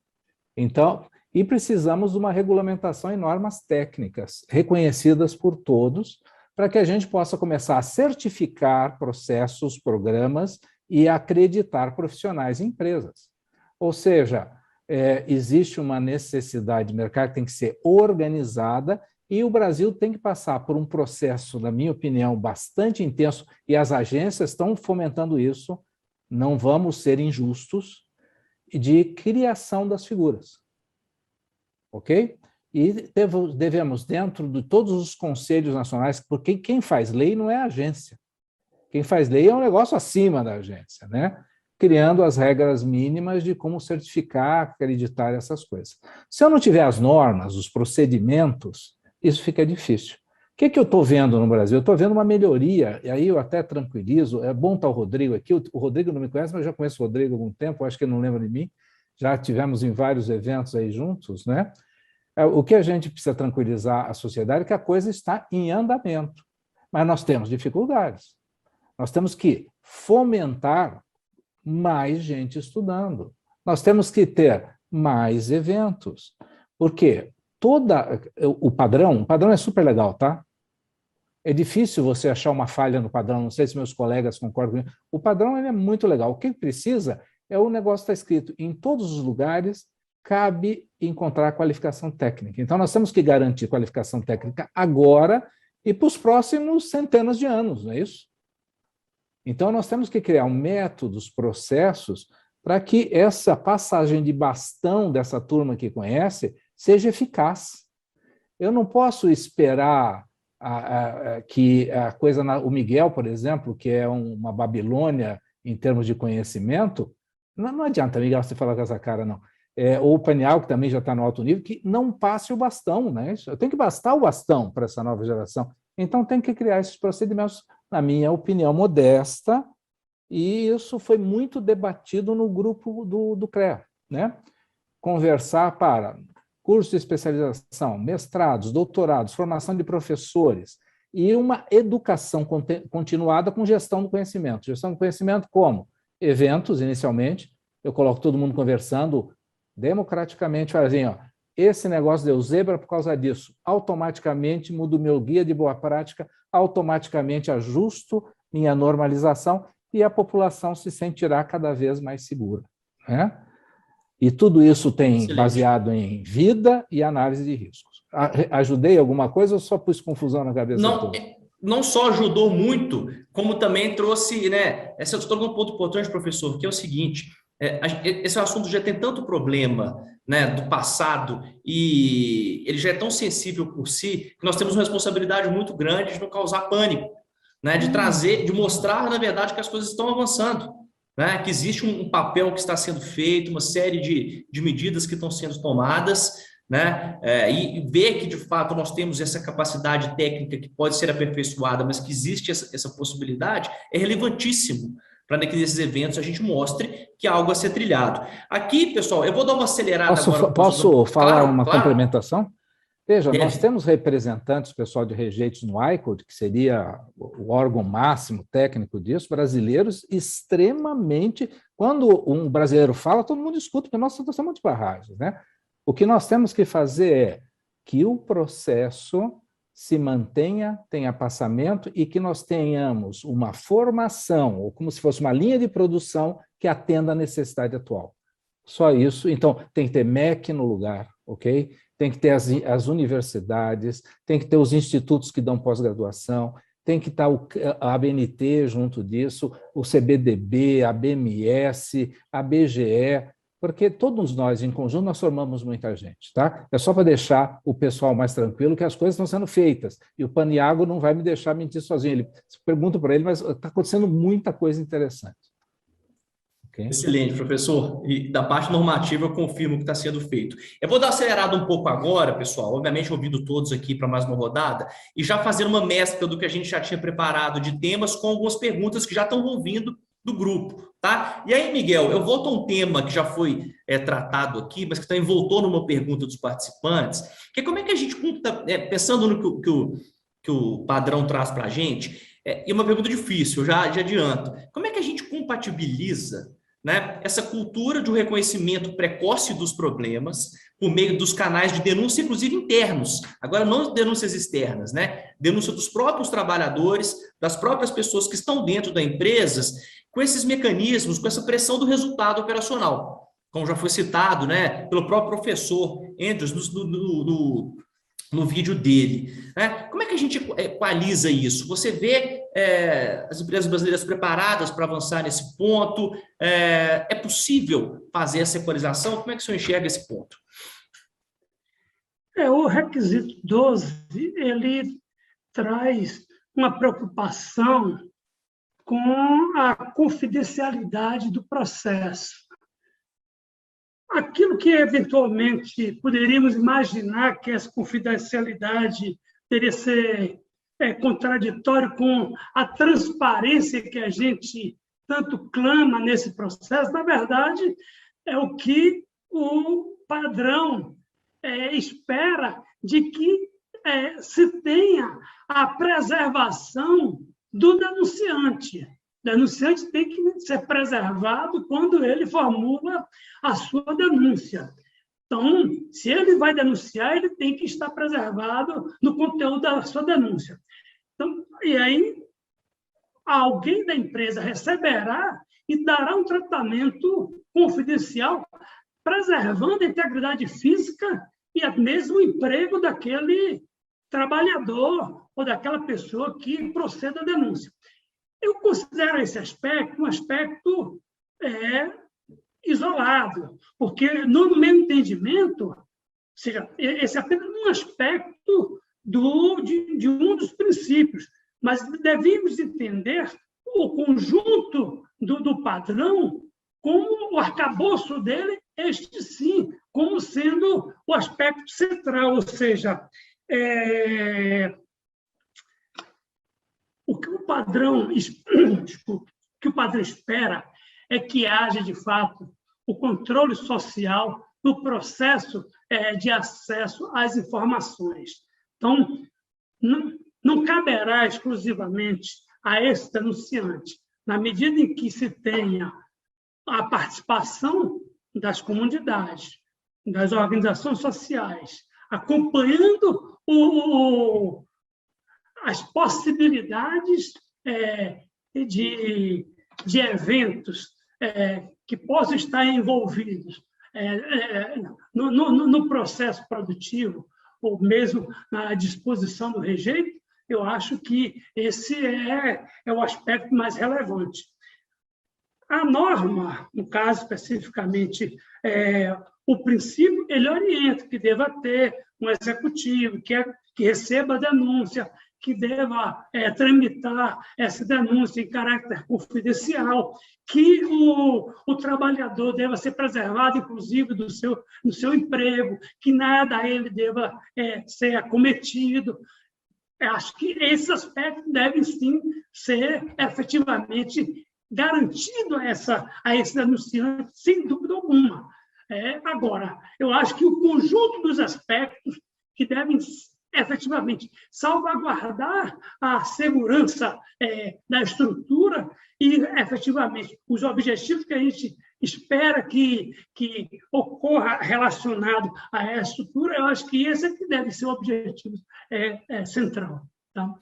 Então, e precisamos de uma regulamentação em normas técnicas, reconhecidas por todos, para que a gente possa começar a certificar processos, programas e acreditar profissionais em empresas. Ou seja, existe uma necessidade de mercado que tem que ser organizada e o Brasil tem que passar por um processo, na minha opinião, bastante intenso, e as agências estão fomentando isso, não vamos ser injustos, de criação das figuras. Ok? E devemos, dentro de todos os conselhos nacionais, porque quem faz lei não é a agência. Quem faz lei é um negócio acima da agência, né? Criando as regras mínimas de como certificar, acreditar essas coisas. Se eu não tiver as normas, os procedimentos, isso fica difícil. O que eu estou vendo no Brasil? Eu estou vendo uma melhoria, e aí eu até tranquilizo, é bom estar o Rodrigo aqui, o Rodrigo não me conhece, mas eu já conheço o Rodrigo há algum tempo, acho que ele não lembra de mim, já tivemos em vários eventos aí juntos, né? O que a gente precisa tranquilizar a sociedade é que a coisa está em andamento, mas nós temos dificuldades. Nós temos que fomentar mais gente estudando. Nós temos que ter mais eventos, porque o padrão é super legal, tá? É difícil você achar uma falha no padrão, não sei se meus colegas concordam comigo. O padrão ele é muito legal. O que precisa é o negócio está escrito em todos os lugares, cabe encontrar qualificação técnica. Então, nós temos que garantir qualificação técnica agora e para os próximos centenas de anos, não é isso? Então, nós temos que criar métodos, processos, para que essa passagem de bastão dessa turma que conhece seja eficaz. Eu não posso esperar que a coisa... O Miguel, por exemplo, que é uma Babilônia em termos de conhecimento, não adianta, Miguel, você falar com essa cara, não. ou o Paniagua, que também já está no alto nível, que não passe o bastão, né? Eu tenho que bastar o bastão para essa nova geração. Então, tem que criar esses procedimentos, na minha opinião modesta, e isso foi muito debatido no grupo do CREA, né? Conversar para curso de especialização, mestrados, doutorados, formação de professores e uma educação continuada com gestão do conhecimento. Gestão do conhecimento como? Eventos, inicialmente, eu coloco todo mundo conversando democraticamente, olha assim, ó, esse negócio deu zebra por causa disso, automaticamente mudo meu guia de boa prática, automaticamente ajusto minha normalização e a população se sentirá cada vez mais segura, né? E tudo isso tem Excelente. Baseado em vida e análise de riscos. Ajudei alguma coisa ou só pus confusão na cabeça? Não só ajudou muito, como também trouxe, né? Esse é um ponto importante, professor, que é o seguinte: esse assunto já tem tanto problema, né, do passado, e ele já é tão sensível por si, que nós temos uma responsabilidade muito grande de não causar pânico, né, de mostrar, na verdade, que as coisas estão avançando, né, que existe um papel que está sendo feito, uma série de medidas que estão sendo tomadas, né, e ver que, de fato, nós temos essa capacidade técnica que pode ser aperfeiçoada, mas que existe essa possibilidade, é relevantíssimo para que nesses eventos a gente mostre que há algo a ser trilhado. Aqui, pessoal, eu vou dar uma acelerada agora. Posso falar uma complementação? Veja, Deve. Nós temos representantes, pessoal de rejeitos no ICOD, que seria o órgão máximo técnico disso, brasileiros extremamente... Quando um brasileiro fala, todo mundo escuta, porque nós somos muito barragens, né? O que nós temos que fazer é que o processo se mantenha, tenha passamento e que nós tenhamos uma formação, ou como se fosse uma linha de produção que atenda à necessidade atual. Só isso. Então, tem que ter MEC no lugar, ok? Tem que ter as universidades, tem que ter os institutos que dão pós-graduação, tem que estar a ABNT junto disso, o CBDB, a BMS, a BGE, porque todos nós, em conjunto, nós formamos muita gente, tá? É só para deixar o pessoal mais tranquilo que as coisas estão sendo feitas. E o Paniagua não vai me deixar mentir sozinho. Pergunto para ele, mas está acontecendo muita coisa interessante. Okay? Excelente, professor. E da parte normativa eu confirmo que está sendo feito. Eu vou dar acelerado um pouco agora, pessoal, obviamente ouvindo todos aqui para mais uma rodada, e já fazendo uma mescla do que a gente já tinha preparado de temas com algumas perguntas que já estão vindo do grupo, tá? E aí, Miguel, eu volto a um tema que já foi tratado aqui, mas que também voltou numa pergunta dos participantes, que é como é que a gente, pensando no que o padrão traz para a gente, e uma pergunta difícil, já adianto, como é que a gente compatibiliza, né, essa cultura de um reconhecimento precoce dos problemas por meio dos canais de denúncia, inclusive internos, agora não denúncias externas, né? Denúncia dos próprios trabalhadores, das próprias pessoas que estão dentro das empresas, com esses mecanismos, com essa pressão do resultado operacional, como já foi citado, né, pelo próprio professor Andrews no vídeo dele, né? Como é que a gente equaliza isso? Você vê as empresas brasileiras preparadas para avançar nesse ponto? É possível fazer essa equalização? Como é que o senhor enxerga esse ponto? O requisito 12, ele traz uma preocupação com a confidencialidade do processo. Aquilo que, eventualmente, poderíamos imaginar que essa confidencialidade teria ser contraditório com a transparência que a gente tanto clama nesse processo, na verdade, é o que o padrão espera de que se tenha a preservação do denunciante. O denunciante tem que ser preservado quando ele formula a sua denúncia. Então, se ele vai denunciar, ele tem que estar preservado no conteúdo da sua denúncia. Então, e aí, alguém da empresa receberá e dará um tratamento confidencial, preservando a integridade física e mesmo o emprego daquele trabalhador ou daquela pessoa que proceda à denúncia. Eu considero esse aspecto um aspecto isolado, porque, no meu entendimento, ou seja, esse é apenas um aspecto de um dos princípios, mas devemos entender o conjunto do padrão como o arcabouço dele, este sim, como sendo o aspecto central, ou seja, o que o padrão, desculpe, o que o padrão espera é que haja, de fato, o controle social no processo de acesso às informações. Então, não caberá exclusivamente a esse denunciante, na medida em que se tenha a participação das comunidades, das organizações sociais, acompanhando as possibilidades de eventos que possam estar envolvidos no processo produtivo, ou mesmo na disposição do rejeito, eu acho que esse é o aspecto mais relevante. A norma, no caso especificamente, o princípio, ele orienta que deva ter um executivo que receba a denúncia, que deva tramitar essa denúncia em caráter confidencial, que o trabalhador deva ser preservado, inclusive, do seu emprego, que nada a ele deva ser acometido. Eu acho que esses aspectos devem, sim, ser efetivamente garantidos a esse denunciante, sem dúvida alguma. Agora, eu acho que o conjunto dos aspectos que devem efetivamente salvaguardar a segurança da estrutura e, efetivamente, os objetivos que a gente espera que ocorra relacionado a essa estrutura, eu acho que esse é que deve ser o objetivo central. Tá?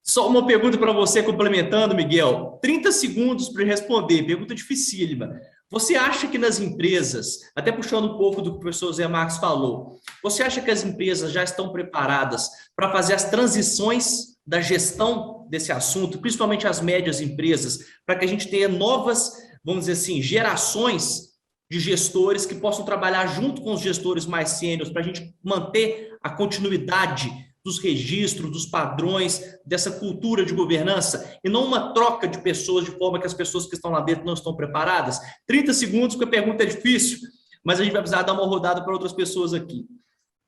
Só uma pergunta para você, complementando, Miguel. 30 segundos para responder, pergunta dificílima. Você acha que nas empresas, até puxando um pouco do que o professor Zé Marcos falou, você acha que as empresas já estão preparadas para fazer as transições da gestão desse assunto, principalmente as médias empresas, para que a gente tenha novas, vamos dizer assim, gerações de gestores que possam trabalhar junto com os gestores mais sêniores, para a gente manter a continuidade dos registros, dos padrões, dessa cultura de governança, e não uma troca de pessoas de forma que as pessoas que estão lá dentro não estão preparadas? 30 segundos, porque a pergunta é difícil, mas a gente vai precisar dar uma rodada para outras pessoas aqui.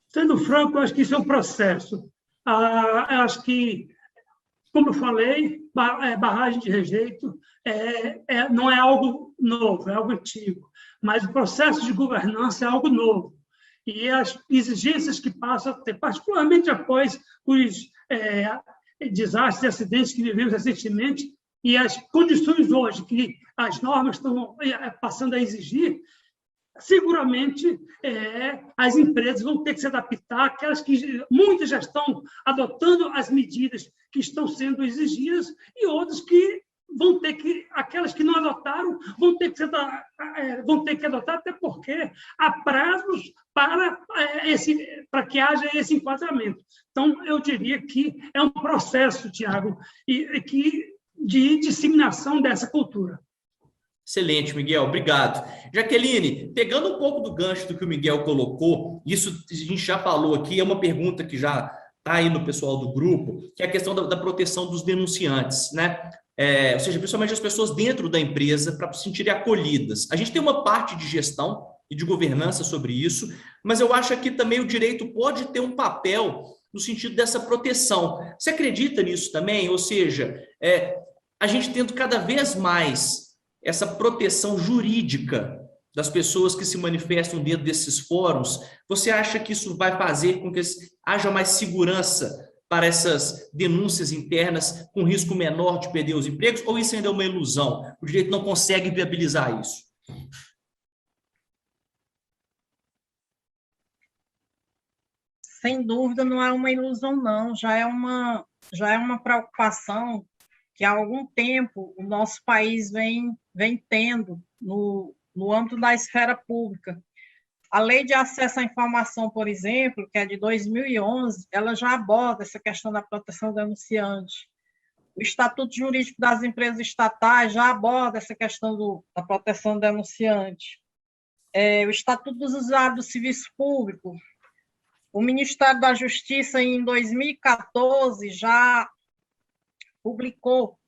Sendo franco, eu acho que isso é um processo. Eu acho que, como eu falei, barragem de rejeito não é algo novo, é algo antigo, mas o processo de governança é algo novo. E as exigências que passam a ter, particularmente após os desastres e acidentes que vivemos recentemente, e as condições hoje que as normas estão passando a exigir, seguramente as empresas vão ter que se adaptar, aquelas que muitas já estão adotando as medidas que estão sendo exigidas, e outras que vão ter que, aquelas que não adotaram, vão ter que adotar, até porque há prazos para que haja esse enquadramento. Então, eu diria que é um processo, Tiago, de disseminação dessa cultura. Excelente, Miguel, obrigado. Jaqueline, pegando um pouco do gancho do que o Miguel colocou, isso a gente já falou aqui, é uma pergunta que já está aí no pessoal do grupo, que é a questão da proteção dos denunciantes, né? Ou seja, principalmente as pessoas dentro da empresa, para se sentirem acolhidas. A gente tem uma parte de gestão e de governança sobre isso, mas eu acho que também o direito pode ter um papel no sentido dessa proteção. Você acredita nisso também? Ou seja, a gente tendo cada vez mais essa proteção jurídica das pessoas que se manifestam dentro desses fóruns, você acha que isso vai fazer com que haja mais segurança para essas denúncias internas com risco menor de perder os empregos, ou isso ainda é uma ilusão? O direito não consegue viabilizar isso? Sem dúvida, não é uma ilusão, não. Já é uma preocupação que há algum tempo o nosso país vem tendo no âmbito da esfera pública. A Lei de Acesso à Informação, por exemplo, que é de 2011, ela já aborda essa questão da proteção do denunciante. O Estatuto Jurídico das Empresas Estatais já aborda essa questão da proteção do denunciante. O Estatuto dos Usuários do Serviço Público. O Ministério da Justiça, em 2014, já publicou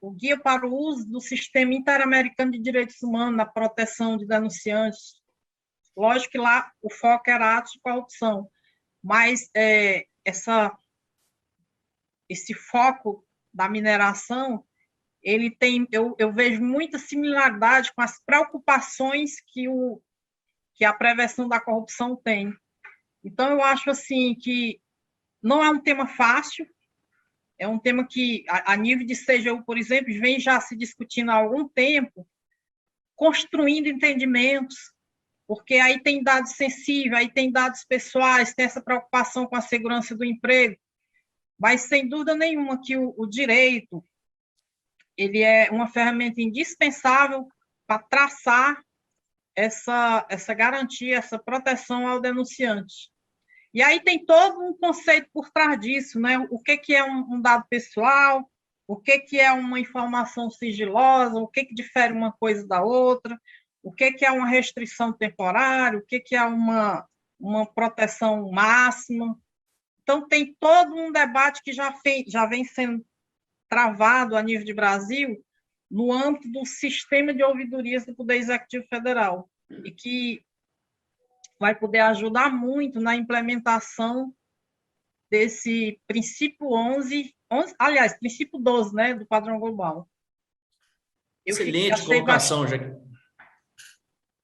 o Guia para o Uso do Sistema Interamericano de Direitos Humanos na Proteção de Denunciantes. Lógico que lá o foco era atos de corrupção, mas esse foco da mineração, ele tem, eu vejo muita similaridade com as preocupações que a prevenção da corrupção tem. Então, eu acho assim que não é um tema fácil, é um tema que, a nível de CGU, por exemplo, vem já se discutindo há algum tempo, construindo entendimentos, porque aí tem dados sensíveis, aí tem dados pessoais, tem essa preocupação com a segurança do emprego, mas, sem dúvida nenhuma, que o direito ele é uma ferramenta indispensável para traçar essa garantia, essa proteção ao denunciante. E aí tem todo um conceito por trás disso, né? O que é um dado pessoal, o que é uma informação sigilosa, o que difere uma coisa da outra, o que é uma restrição temporária, o que é uma proteção máxima. Então, tem todo um debate que já vem sendo travado a nível de Brasil no âmbito do sistema de ouvidorias do Poder Executivo Federal, e que vai poder ajudar muito na implementação desse princípio 11, aliás, princípio 12, né, do padrão global. Excelente colocação, Jaqueline.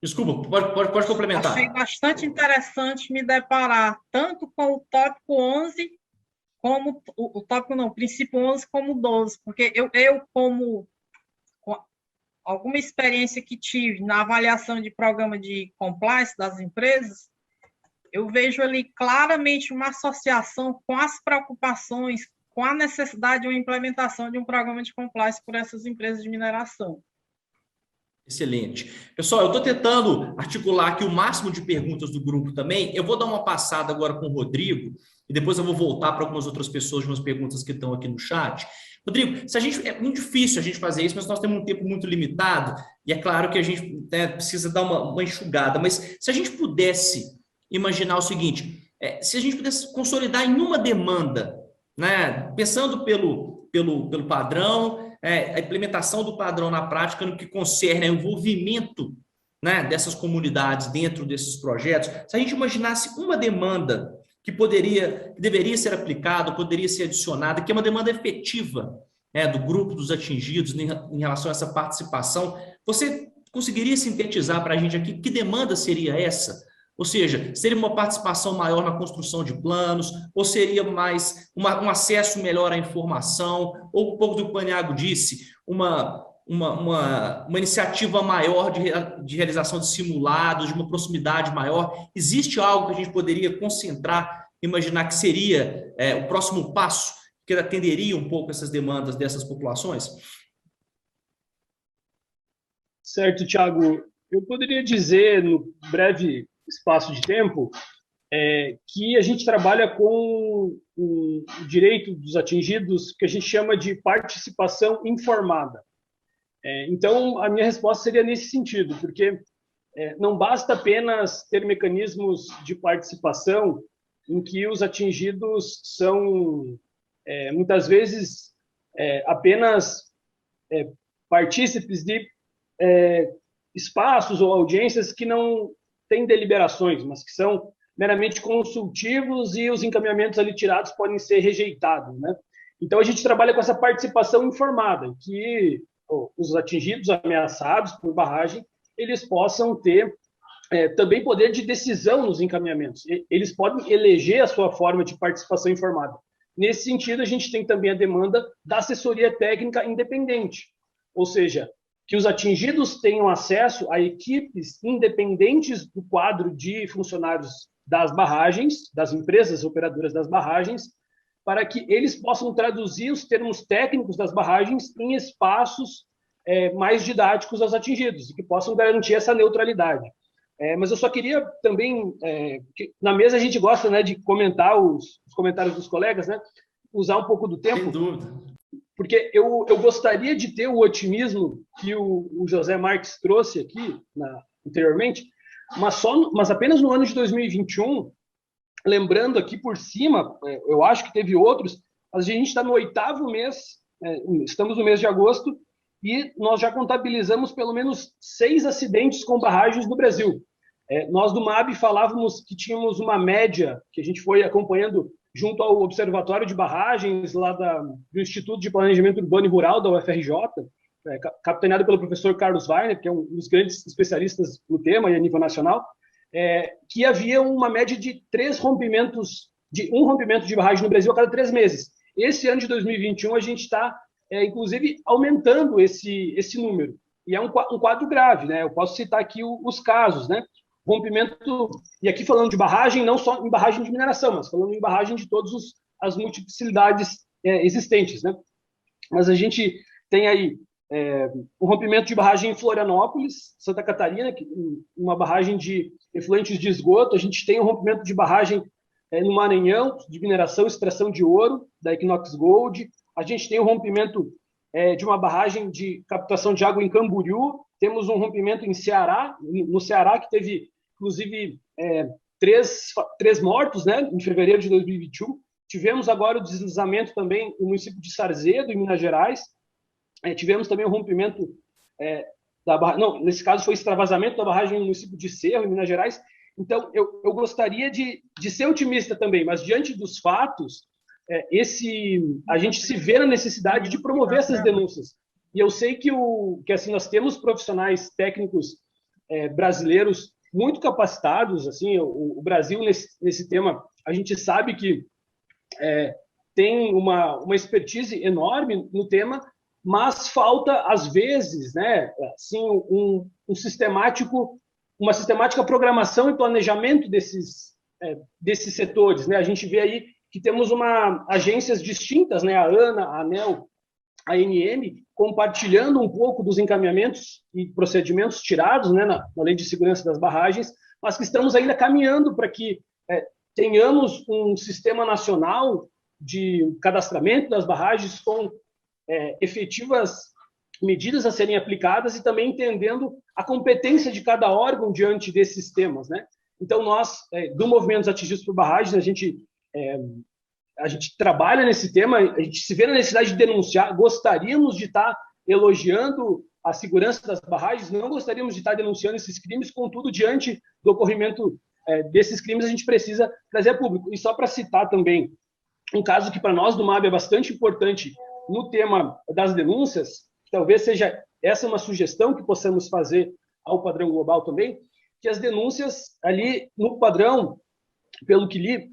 Desculpa, pode complementar. Achei bastante interessante me deparar tanto com o tópico 11, como o tópico não, o princípio 11 como 12, porque eu com alguma experiência que tive na avaliação de programa de compliance das empresas, eu vejo ali claramente uma associação com as preocupações, com a necessidade de uma implementação de um programa de compliance por essas empresas de mineração. Excelente. Pessoal, eu estou tentando articular aqui o máximo de perguntas do grupo também. Eu vou dar uma passada agora com o Rodrigo e depois eu vou voltar para algumas outras pessoas de umas perguntas que estão aqui no chat. Rodrigo, é muito difícil a gente fazer isso, mas nós temos um tempo muito limitado e é claro que a gente precisa dar uma enxugada, mas se a gente pudesse imaginar o seguinte, se a gente pudesse consolidar em uma demanda, né, pensando pelo padrão, a implementação do padrão na prática no que concerne ao envolvimento, né, dessas comunidades dentro desses projetos, se a gente imaginasse uma demanda que deveria ser aplicada, poderia ser adicionada, que é uma demanda efetiva, né, do grupo dos atingidos em relação a essa participação, você conseguiria sintetizar para a gente aqui que demanda seria essa? Ou seja, seria uma participação maior na construção de planos, ou seria mais um acesso melhor à informação, ou um pouco do que o Paniagua disse, uma iniciativa maior de realização de simulados, de uma proximidade maior? Existe algo que a gente poderia concentrar, imaginar que seria o próximo passo, que atenderia um pouco essas demandas dessas populações? Certo, Thiago. Eu poderia dizer, no breve espaço de tempo, que a gente trabalha com o direito dos atingidos, que a gente chama de participação informada. Então, a minha resposta seria nesse sentido, porque não basta apenas ter mecanismos de participação em que os atingidos são, muitas vezes, apenas partícipes de espaços ou audiências que não têm deliberações, mas que são meramente consultivos e os encaminhamentos ali tirados podem ser rejeitados, né? Então, a gente trabalha com essa participação informada, que os atingidos, ameaçados por barragem, eles possam ter também poder de decisão nos encaminhamentos. Eles podem eleger a sua forma de participação informada. Nesse sentido, a gente tem também a demanda da assessoria técnica independente, ou seja, que os atingidos tenham acesso a equipes independentes do quadro de funcionários das barragens, das empresas operadoras das barragens, para que eles possam traduzir os termos técnicos das barragens em espaços mais didáticos aos atingidos e que possam garantir essa neutralidade. Mas eu só queria também, que na mesa a gente gosta, né, de comentar os comentários dos colegas, né, usar um pouco do tempo. Sem dúvida. Porque eu gostaria de ter o otimismo que o José Marques trouxe aqui anteriormente, mas apenas no ano de 2021, lembrando aqui por cima, eu acho que teve outros, mas a gente está no 8º mês estamos no mês de agosto e nós já contabilizamos pelo menos 6 acidentes com barragens no Brasil. Nós do MAB falávamos que tínhamos uma média que a gente foi acompanhando junto ao Observatório de Barragens lá do Instituto de Planejamento Urbano e Rural da UFRJ, capitaneado pelo professor Carlos Weiner, que é um dos grandes especialistas no tema e a nível nacional, que havia uma média de um rompimento de barragem no Brasil a cada 3 meses. Esse ano de 2021 a gente está, inclusive, aumentando esse número. E é um quadro grave, né? Eu posso citar aqui os casos, né? Rompimento, e aqui falando de barragem, não só em barragem de mineração, mas falando em barragem de todas as multiplicidades existentes, né? Mas a gente tem aí um rompimento de barragem em Florianópolis, Santa Catarina, uma barragem de efluentes de esgoto. A gente tem um rompimento de barragem no Maranhão, de mineração e extração de ouro, da Equinox Gold. A gente tem um rompimento de uma barragem de captação de água em Camboriú. Temos um rompimento no Ceará, que teve, inclusive, 3 mortos, né, em fevereiro de 2021. Tivemos agora o deslizamento também no município de Sarzedo, em Minas Gerais. Tivemos também o rompimento da barragem... Não, nesse caso foi extravasamento da barragem no município de Cerro, em Minas Gerais. Então, eu gostaria de ser otimista também, mas diante dos fatos, a gente se vê na necessidade de promover essas denúncias. E eu sei que assim, nós temos profissionais técnicos brasileiros muito capacitados. Assim, o Brasil, nesse tema, a gente sabe que tem uma expertise enorme no tema, mas falta, às vezes, né, assim, uma sistemática programação e planejamento desses setores, né? A gente vê aí que temos agências distintas, né, a ANA, a ANEEL, a ANM, compartilhando um pouco dos encaminhamentos e procedimentos tirados, né, na Lei de Segurança das Barragens, mas que estamos ainda caminhando para que tenhamos um sistema nacional de cadastramento das barragens com efetivas medidas a serem aplicadas e também entendendo a competência de cada órgão diante desses temas, né? Então, nós, do Movimento Atingidos por Barragens, a gente trabalha nesse tema, a gente se vê na necessidade de denunciar, gostaríamos de estar elogiando a segurança das barragens, não gostaríamos de estar denunciando esses crimes, contudo, diante do ocorrimento desses crimes, a gente precisa trazer a público. E só para citar também um caso que para nós do MAB é bastante importante no tema das denúncias, talvez seja essa uma sugestão que possamos fazer ao padrão global também, que as denúncias ali no padrão, pelo que li,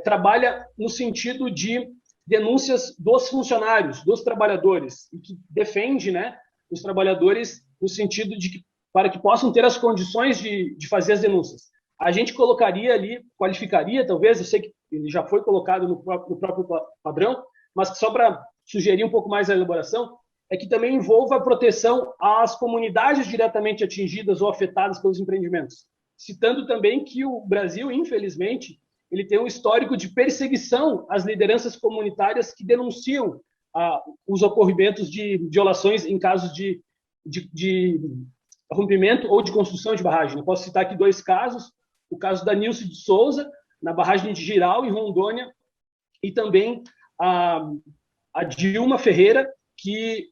trabalha no sentido de denúncias dos funcionários, dos trabalhadores, e que defende, né, os trabalhadores no sentido de que, para que possam ter as condições de fazer as denúncias. A gente colocaria ali, qualificaria, talvez, eu sei que ele já foi colocado no próprio padrão, mas só para sugerir um pouco mais a elaboração, é que também envolva a proteção às comunidades diretamente atingidas ou afetadas pelos empreendimentos. Citando também que o Brasil, infelizmente, ele tem um histórico de perseguição às lideranças comunitárias que denunciam os ocorrimentos de violações em casos de rompimento ou de construção de barragem. Eu posso citar aqui 2 casos, o caso da Nilce de Souza, na barragem de Jirau, em Rondônia, e também a Dilma Ferreira, que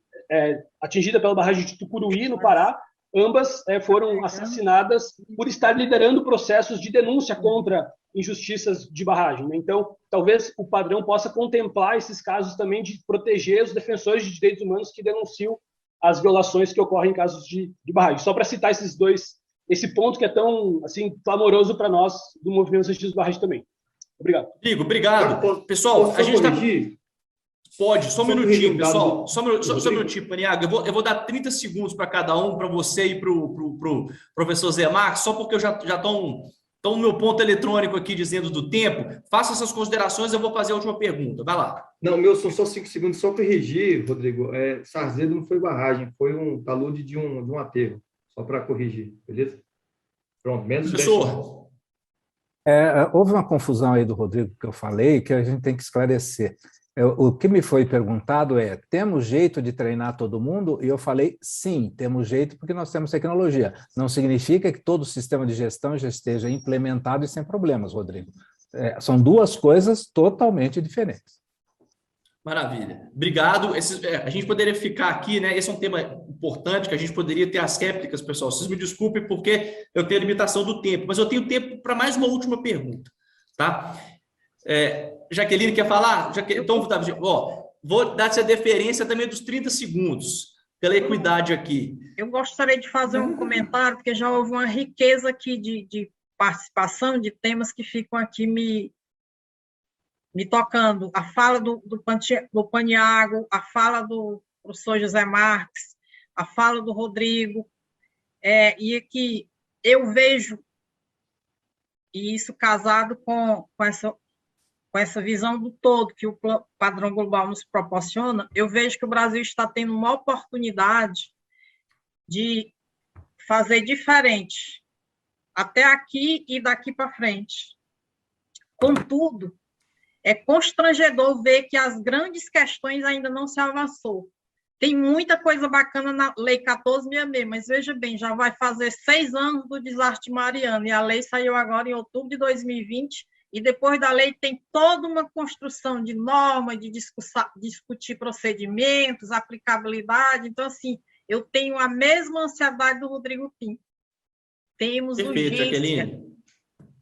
atingida pela barragem de Tucuruí, no Pará. Ambas foram assassinadas por estar liderando processos de denúncia contra injustiças de barragem. Então, talvez o padrão possa contemplar esses casos também de proteger os defensores de direitos humanos que denunciam as violações que ocorrem em casos de barragem. Só para citar esse ponto que é tão assim clamoroso para nós do movimento Atingidos por Barragem também. Obrigado. Igor, obrigado. Pessoal, a gente está... Pode, só um minutinho, pessoal. Só um minutinho, Paniaga. Eu vou dar 30 segundos para cada um, para você e para o professor Zé Marcos, só porque eu já estão no meu ponto eletrônico aqui dizendo do tempo. Faça essas considerações, eu vou fazer a última pergunta. Vai lá. Não, meu, são só 5 segundos, só corrigir, Rodrigo. Sarzedo não foi barragem, foi um talude de um aterro. Só para corrigir, beleza? Pronto, menos professor. Houve uma confusão aí do Rodrigo que eu falei, que a gente tem que esclarecer. O que me foi perguntado temos jeito de treinar todo mundo? E eu falei, sim, temos jeito porque nós temos tecnologia. Não significa que todo o sistema de gestão já esteja implementado e sem problemas, Rodrigo. São 2 coisas totalmente diferentes. Maravilha. Obrigado. A gente poderia ficar aqui, né? Esse é um tema importante, que a gente poderia ter as réplicas, pessoal. Vocês me desculpem porque eu tenho a limitação do tempo, mas eu tenho tempo para mais uma última pergunta, tá? Jaqueline quer falar? Então, vou dar essa deferência também dos 30 segundos, pela equidade aqui. Eu gostaria de fazer um comentário, porque já houve uma riqueza aqui de participação, de temas que ficam aqui me tocando. A fala do Paniagua, a fala do professor José Marques, a fala do Rodrigo, e que eu vejo, e isso casado com essa visão do todo que o padrão global nos proporciona, eu vejo que o Brasil está tendo uma oportunidade de fazer diferente, até aqui e daqui para frente. Contudo, é constrangedor ver que as grandes questões ainda não se avançou. Tem muita coisa bacana na Lei 1466, mas veja bem, já vai fazer 6 anos do desastre de Mariana, e a lei saiu agora em outubro de 2020, e depois da lei tem toda uma construção de norma, de discutir procedimentos, aplicabilidade. Então, assim, eu tenho a mesma ansiedade do Rodrigo Pinto. Temos Perfeito, urgência. Jaqueline.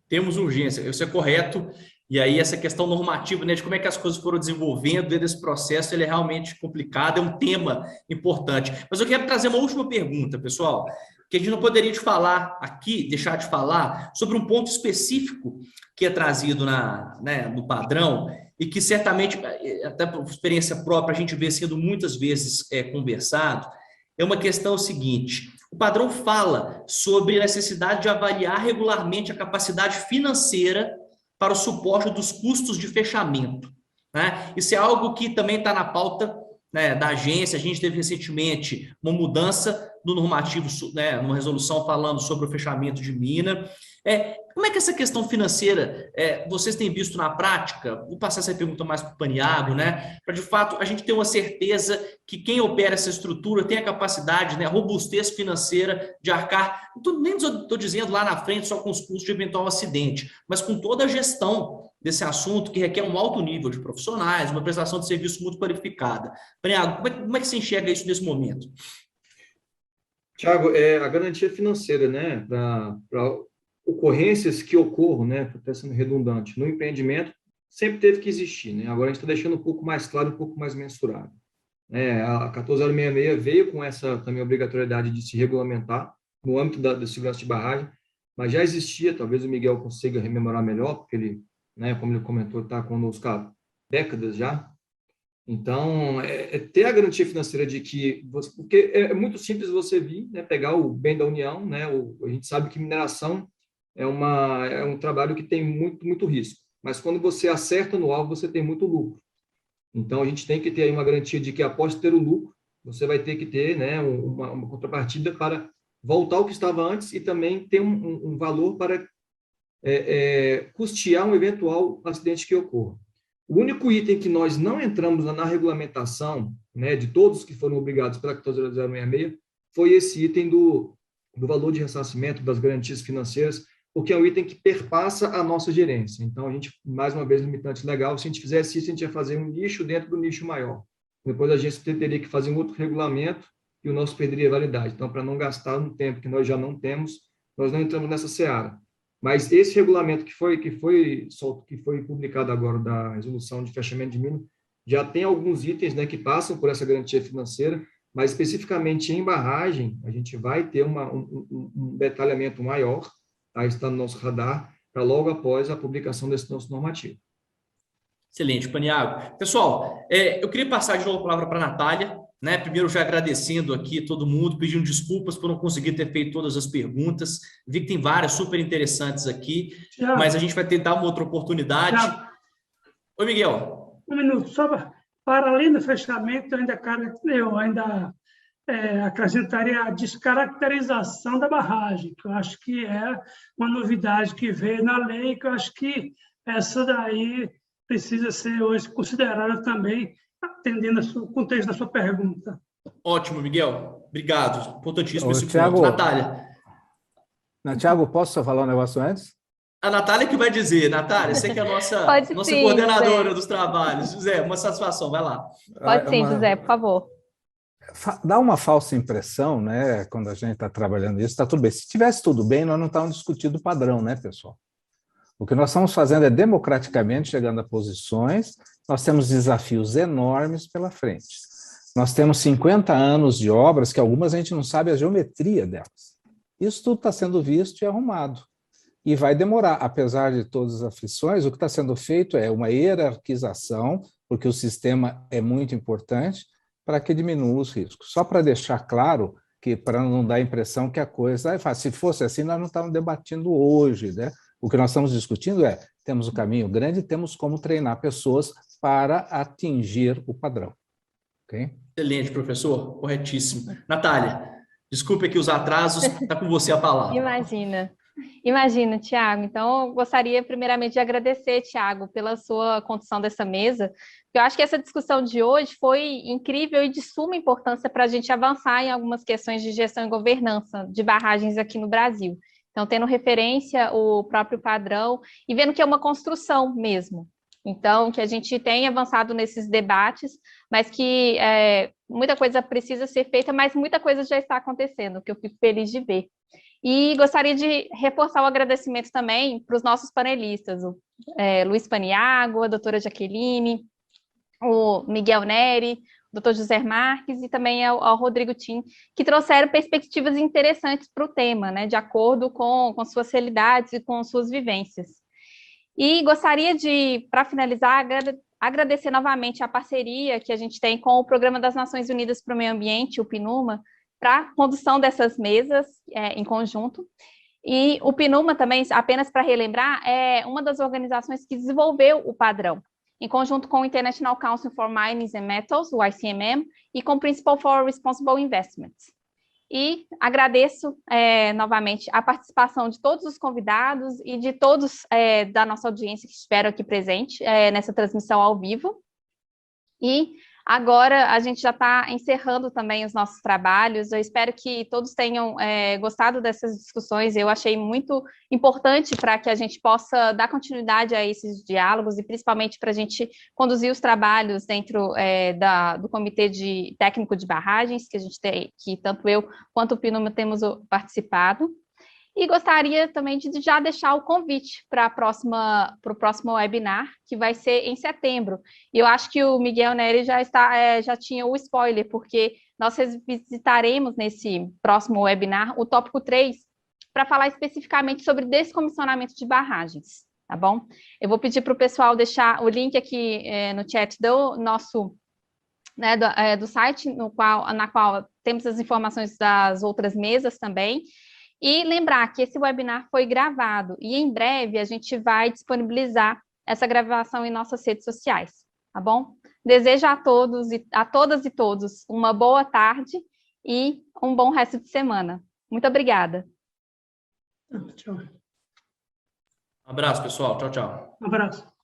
Temos urgência, isso é correto. E aí essa questão normativa, né, de como é que as coisas foram desenvolvendo dentro desse processo, ele é realmente complicado, é um tema importante. Mas eu quero trazer uma última pergunta, pessoal, que a gente não poderia deixar de falar sobre um ponto específico que é trazido no padrão e que certamente, até por experiência própria, a gente vê sendo muitas vezes conversado, é uma questão seguinte: o padrão fala sobre a necessidade de avaliar regularmente a capacidade financeira para o suporte dos custos de fechamento, né? Isso é algo que também está na pauta, né, da agência. A gente teve recentemente uma mudança no normativo, né, numa resolução falando sobre o fechamento de mina. Como é que essa questão financeira vocês têm visto na prática? Vou passar essa pergunta mais para o Paniagua, né, para de fato a gente ter uma certeza que quem opera essa estrutura tem a capacidade, né, a robustez financeira de arcar, nem estou dizendo lá na frente só com os custos de eventual acidente, mas com toda a gestão desse assunto que requer um alto nível de profissionais, uma prestação de serviço muito qualificada. Paniagua, como é que você enxerga isso nesse momento? Tiago, a garantia financeira, né, para ocorrências que ocorram, né, está sendo redundante, no empreendimento, sempre teve que existir, né? Agora a gente está deixando um pouco mais claro, um pouco mais mensurado. A 14066 veio com essa também obrigatoriedade de se regulamentar no âmbito da segurança de barragem, mas já existia, talvez o Miguel consiga rememorar melhor, porque ele, né, como ele comentou, está conosco há décadas já. Então, ter a garantia financeira de que... porque é muito simples você vir, né, pegar o bem da União, né, a gente sabe que mineração é um trabalho que tem muito, muito risco, mas quando você acerta no alvo, você tem muito lucro. Então, a gente tem que ter aí uma garantia de que, após ter o lucro, você vai ter que ter, né, uma contrapartida para voltar ao que estava antes e também ter um valor para custear um eventual acidente que ocorra. O único item que nós não entramos na regulamentação, né, de todos que foram obrigados pela 14066, foi esse item do valor de ressarcimento, das garantias financeiras, porque é um item que perpassa a nossa gerência. Então, a gente, mais uma vez, limitante legal, se a gente fizesse isso, a gente ia fazer um nicho dentro do nicho maior. Depois a gente teria que fazer um outro regulamento e o nosso perderia validade. Então, para não gastar um tempo que nós já não temos, nós não entramos nessa seara. Mas esse regulamento que foi publicado agora da resolução de fechamento de mina, já tem alguns itens, né, que passam por essa garantia financeira, mas especificamente em barragem, a gente vai ter um detalhamento maior, tá? Está no nosso radar, para logo após a publicação desse nosso normativo. Excelente, Paniagua. Pessoal, eu queria passar de novo a palavra para a Natália, né? Primeiro, já agradecendo aqui todo mundo, pedindo desculpas por não conseguir ter feito todas as perguntas. Vi que tem várias super interessantes aqui, Tiago, mas a gente vai tentar uma outra oportunidade. Tiago, oi, Miguel. Um minuto, só para além do fechamento, eu ainda acrescentaria a descaracterização da barragem, que eu acho que é uma novidade que veio na lei, que eu acho que essa daí precisa ser hoje considerada também, atendendo o contexto da sua pergunta. Ótimo, Miguel. Obrigado. Importantíssimo esse Thiago, ponto. Natália. Tiago, posso só falar um negócio antes? A Natália que vai dizer. Natália, você que é a nossa sim, coordenadora José. dos trabalhos. José, uma satisfação, vai lá. Pode sim, José, por favor. Dá uma falsa impressão, né, quando a gente está trabalhando isso, está tudo bem. Se tivesse tudo bem, nós não estávamos discutindo o padrão, né, pessoal? O que nós estamos fazendo é democraticamente chegando a posições, nós temos desafios enormes pela frente. Nós temos 50 anos de obras que algumas a gente não sabe a geometria delas. Isso tudo está sendo visto e arrumado. E vai demorar, apesar de todas as aflições, o que está sendo feito é uma hierarquização, porque o sistema é muito importante, para que diminua os riscos. Só para deixar claro, que para não dar a impressão que a coisa é fácil. Se fosse assim, nós não estávamos debatendo hoje, né? O que nós estamos discutindo é, temos um caminho grande, temos como treinar pessoas para atingir o padrão. Okay? Excelente, professor. Corretíssimo. Natália, desculpe aqui os atrasos, está com você a palavra. Imagina, Tiago. Então, eu gostaria primeiramente de agradecer, Tiago, pela sua condução dessa mesa. Eu acho que essa discussão de hoje foi incrível e de suma importância para a gente avançar em algumas questões de gestão e governança de barragens aqui no Brasil. Então, tendo referência o próprio padrão e vendo que é uma construção mesmo. Então, que a gente tem avançado nesses debates, mas que muita coisa precisa ser feita, mas muita coisa já está acontecendo, que eu fico feliz de ver. E gostaria de reforçar o agradecimento também para os nossos panelistas, o Luiz Paniagua, a doutora Jaqueline, o Miguel Neri, o doutor José Marques e também ao Rodrigo Tim, que trouxeram perspectivas interessantes para o tema, né, de acordo com suas realidades e com suas vivências. E gostaria de, para finalizar, agradecer novamente a parceria que a gente tem com o Programa das Nações Unidas para o Meio Ambiente, o PNUMA, para a condução dessas mesas em conjunto. E o PNUMA também, apenas para relembrar, é uma das organizações que desenvolveu o padrão, em conjunto com o International Council for Mines and Metals, o ICMM, e com o Principle for Responsible Investments. E agradeço novamente a participação de todos os convidados e de todos da nossa audiência que estiveram aqui presente nessa transmissão ao vivo. E agora a gente já está encerrando também os nossos trabalhos. Eu espero que todos tenham gostado dessas discussões. Eu achei muito importante para que a gente possa dar continuidade a esses diálogos e principalmente para a gente conduzir os trabalhos dentro do Comitê Técnico de Barragens, que a gente tem, que tanto eu quanto o PNUMA temos participado. E gostaria também de já deixar o convite para o próximo webinar, que vai ser em setembro. E eu acho que o Miguel Neri já tinha o spoiler, porque nós visitaremos nesse próximo webinar o tópico 3, para falar especificamente sobre descomissionamento de barragens, tá bom? Eu vou pedir para o pessoal deixar o link aqui no chat do nosso do site, na qual temos as informações das outras mesas também. E lembrar que esse webinar foi gravado e em breve a gente vai disponibilizar essa gravação em nossas redes sociais, tá bom? Desejo a todas e todos uma boa tarde e um bom resto de semana. Muito obrigada. Tchau. Um abraço, pessoal. Tchau, tchau. Um abraço.